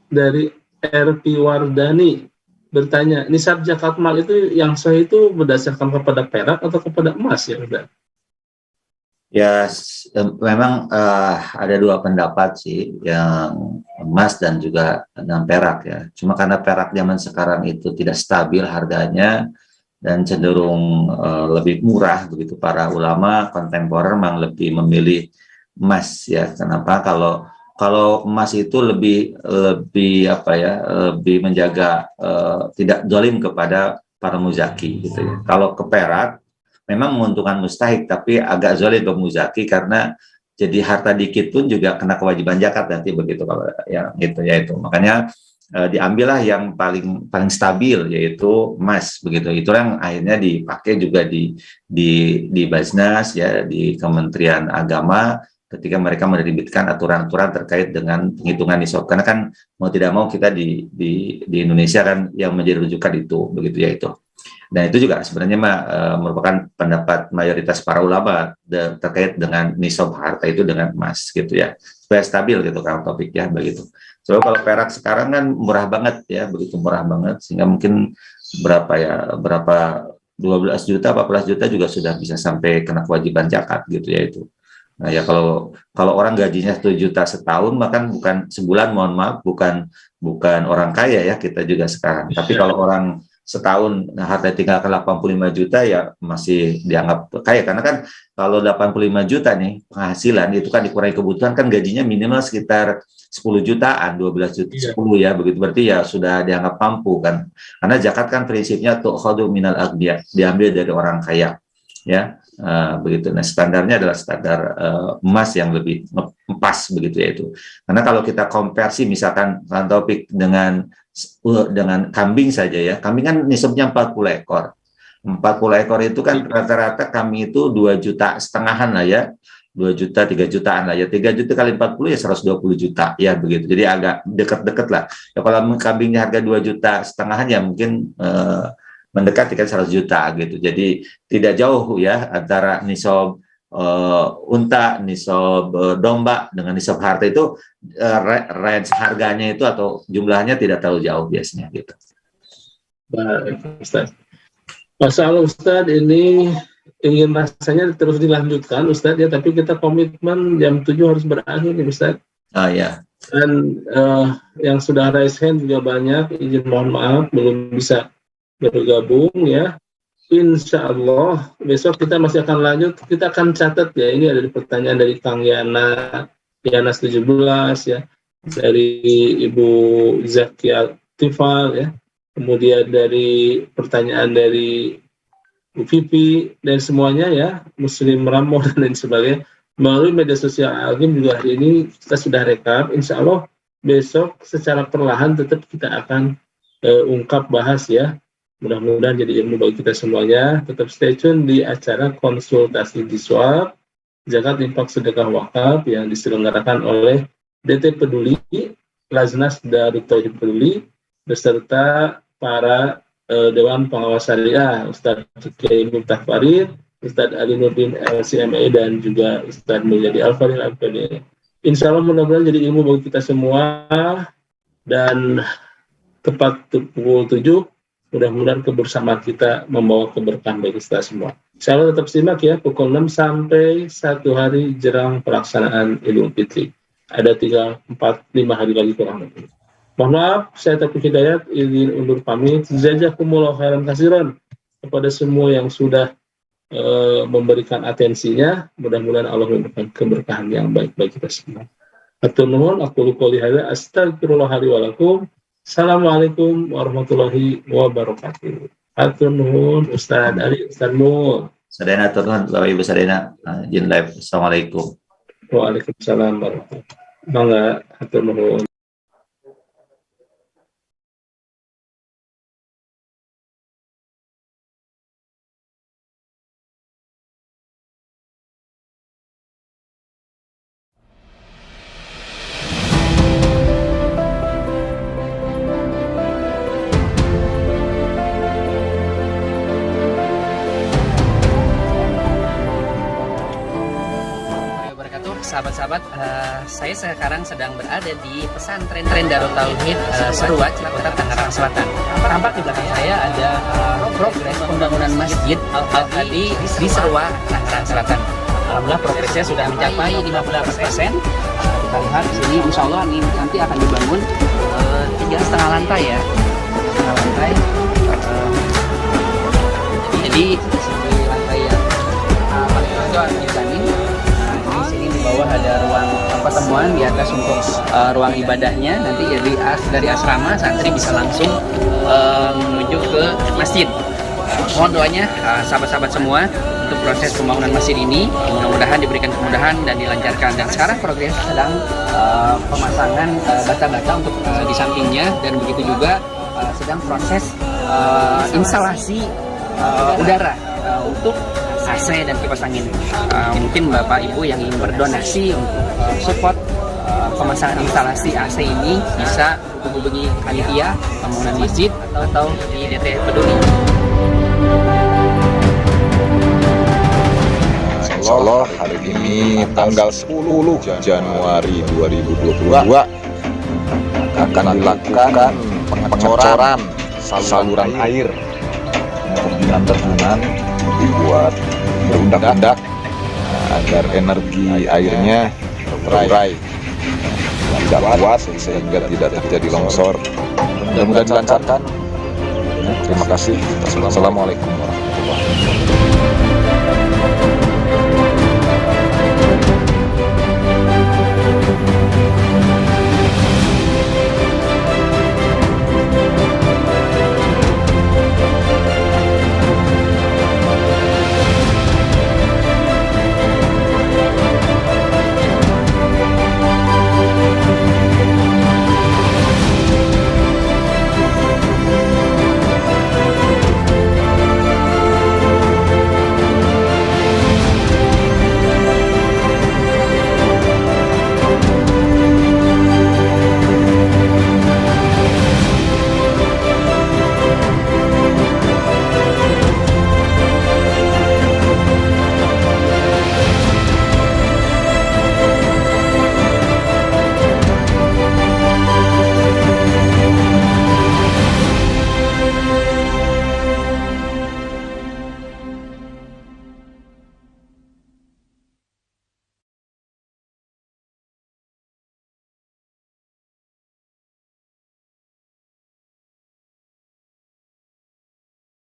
dari RP Wardani bertanya, nisab zakat mal itu yang sah itu berdasarkan kepada perak atau kepada emas ya, Ustadz? Ya, memang ada dua pendapat sih, yang emas dan juga dengan perak ya. Cuma karena perak zaman sekarang itu tidak stabil harganya dan cenderung lebih murah begitu, para ulama kontemporer memang lebih memilih emas ya. Kenapa? Kalau emas itu lebih apa ya, lebih menjaga tidak zalim kepada para muzaki gitu ya. Kalau ke perak memang menguntungkan mustahik, tapi agak zalim ke muzaki karena jadi harta dikit pun juga kena kewajiban zakat nanti begitu, kalau yang itu ya itu. Makanya diambillah yang paling stabil, yaitu emas begitu. Itu yang akhirnya dipakai juga di Basnas ya, di Kementerian Agama ketika mereka menerbitkan aturan-aturan terkait dengan penghitungan nisab. Karena kan mau tidak mau kita di Indonesia kan yang menjadi rujukan itu begitu ya itu. Dan itu juga sebenarnya merupakan pendapat mayoritas para ulama terkait dengan nisab harta itu dengan emas gitu ya, supaya stabil gitu kan topik ya begitu. So kalau perak sekarang kan murah banget ya, begitu murah banget sehingga mungkin berapa 12 juta 14 juta juga sudah bisa sampai kena kewajiban zakat gitu ya itu. Nah ya kalau orang gajinya 1 juta setahun, makan bukan sebulan, mohon maaf, bukan orang kaya ya kita juga sekarang. Tapi kalau orang setahun harga tinggal ke 85 juta ya masih dianggap kaya, karena kan kalau 85 juta nih penghasilan itu kan dikurangi kebutuhan, kan gajinya minimal sekitar 10 jutaan, 12 juta, 10 ya begitu, berarti ya sudah dianggap mampu kan, karena zakat kan prinsipnya tu'khadhu minal aghniya, diambil dari orang kaya ya. Begitu. Nah standarnya adalah standar emas yang lebih pas begitu ya itu. Karena kalau kita konversi misalkan topik dengan kambing saja ya, kambing kan nisabnya 40 ekor. 40 ekor itu kan rata-rata kami itu 2,5 juta lah ya, 2 juta 3 jutaan lah ya, 3 juta kali 40 ya 120 juta ya begitu. Jadi agak dekat-dekat lah ya. Kalau kambingnya harga 2,5 juta ya mungkin mendekati kan 100 juta gitu. Jadi tidak jauh ya antara nisab unta, nisab domba dengan nisab harta itu, range harganya itu atau jumlahnya tidak terlalu jauh biasanya gitu. Baik, Ustaz. Masalah Ustaz, ini ingin rasanya terus dilanjutkan Ustaz ya, tapi kita komitmen jam 7 harus berakhir nih Ustaz. Ya. Dan yang sudah raise hand juga banyak, izin mohon maaf belum bisa bergabung ya. Insya Allah besok kita masih akan lanjut, kita akan catat ya, ini ada pertanyaan dari Kang Yana 17 ya, dari Ibu Zakia Tifal ya, kemudian dari pertanyaan dari Bu Vivi dan semuanya ya, Muslim Ramo dan lain sebagainya. Melalui media sosial Al-Ghim juga hari ini kita sudah rekap. Insya Allah besok secara perlahan tetap kita akan ungkap, bahas ya. Mudah-mudahan jadi ilmu bagi kita semuanya. Tetap stay tune di acara konsultasi Jiswab Zakat Infak Sedekah Wakaf yang diselenggarakan oleh DT Peduli, Laznas Darut Tauhid Peduli, beserta para Dewan Pengawas Syariah, Ustadz Kiai Miftah Farid, Ustadz Ali Nurdin LCMA, dan juga Ustadz Mulyadi Al-Fadil Al-Fadil. Insya Allah mudah-mudahan jadi ilmu bagi kita semua, dan tepat pukul 7 mudah-mudahan kebersamaan kita membawa keberkahan bagi kita semua. Insya Allah tetap simak ya, pukul 6 sampai 1 hari jelang pelaksanaan Idul Fitri. Ada 3, 4, 5 hari lagi kurang lebih. Mohon maaf, saya Taufik Hidayat izin undur pamit. Jazakumullah khairan katsiran kepada semua yang sudah memberikan atensinya. Mudah-mudahan Allah memberikan keberkahan yang baik bagi kita semua. Hatur nuhun, aku qouli hadza, astagfirullah li wa lakum. Assalamualaikum warahmatullahi wabarakatuh. Hatur nuhun, Ustaz Ali, Ustaz Nur. Sadayana hatur nuhun, Bapak Ibu sadayana izin live. Assalamualaikum. Waalaikumsalam warahmatullahi wabarakatuh. Mangga, hatur nuhun. Sahabat-sahabat, saya sekarang sedang berada di pesantren Darut Tauhid Seruat, Cilacap, Tangerang Selatan. Tampak di belakang saya ada progres pembangunan Masjid Al-Hadi di Seruat, Tangerang Selatan. Alhamdulillah progresnya sudah mencapai 58%. Kita lihat di sini, insya Allah ini nanti akan dibangun 3,5 lantai ya, 3,5 lantai. Jadi di lantai yang paling bawah di sini, di sini di bawah ada ruang pertemuan, di atas untuk ruang ibadahnya. Nanti jadi dari asrama santri bisa langsung menuju ke masjid. Mohon doanya sahabat-sahabat semua untuk proses pembangunan masjid ini, mudah-mudahan diberikan kemudahan dan dilancarkan. Dan sekarang progres sedang pemasangan bata-bata untuk di sampingnya, dan begitu juga sedang proses instalasi udara untuk AC dan kipas angin. Mungkin Bapak Ibu yang ingin berdonasi untuk support pemasangan instalasi AC ini bisa hubungi panitia pembangunan masjid atau di DT Peduli. Insya Allah hari ini tanggal 10 Januari 2022 akan dilakukan pengecoran saluran air. Terjunan dibuat berundak-undak agar energi airnya terurai, tidak kuat sehingga tidak terjadi longsor. Mudah-mudahan dilancarkan. Terima kasih. Assalamualaikum warahmatullahi wabarakatuh.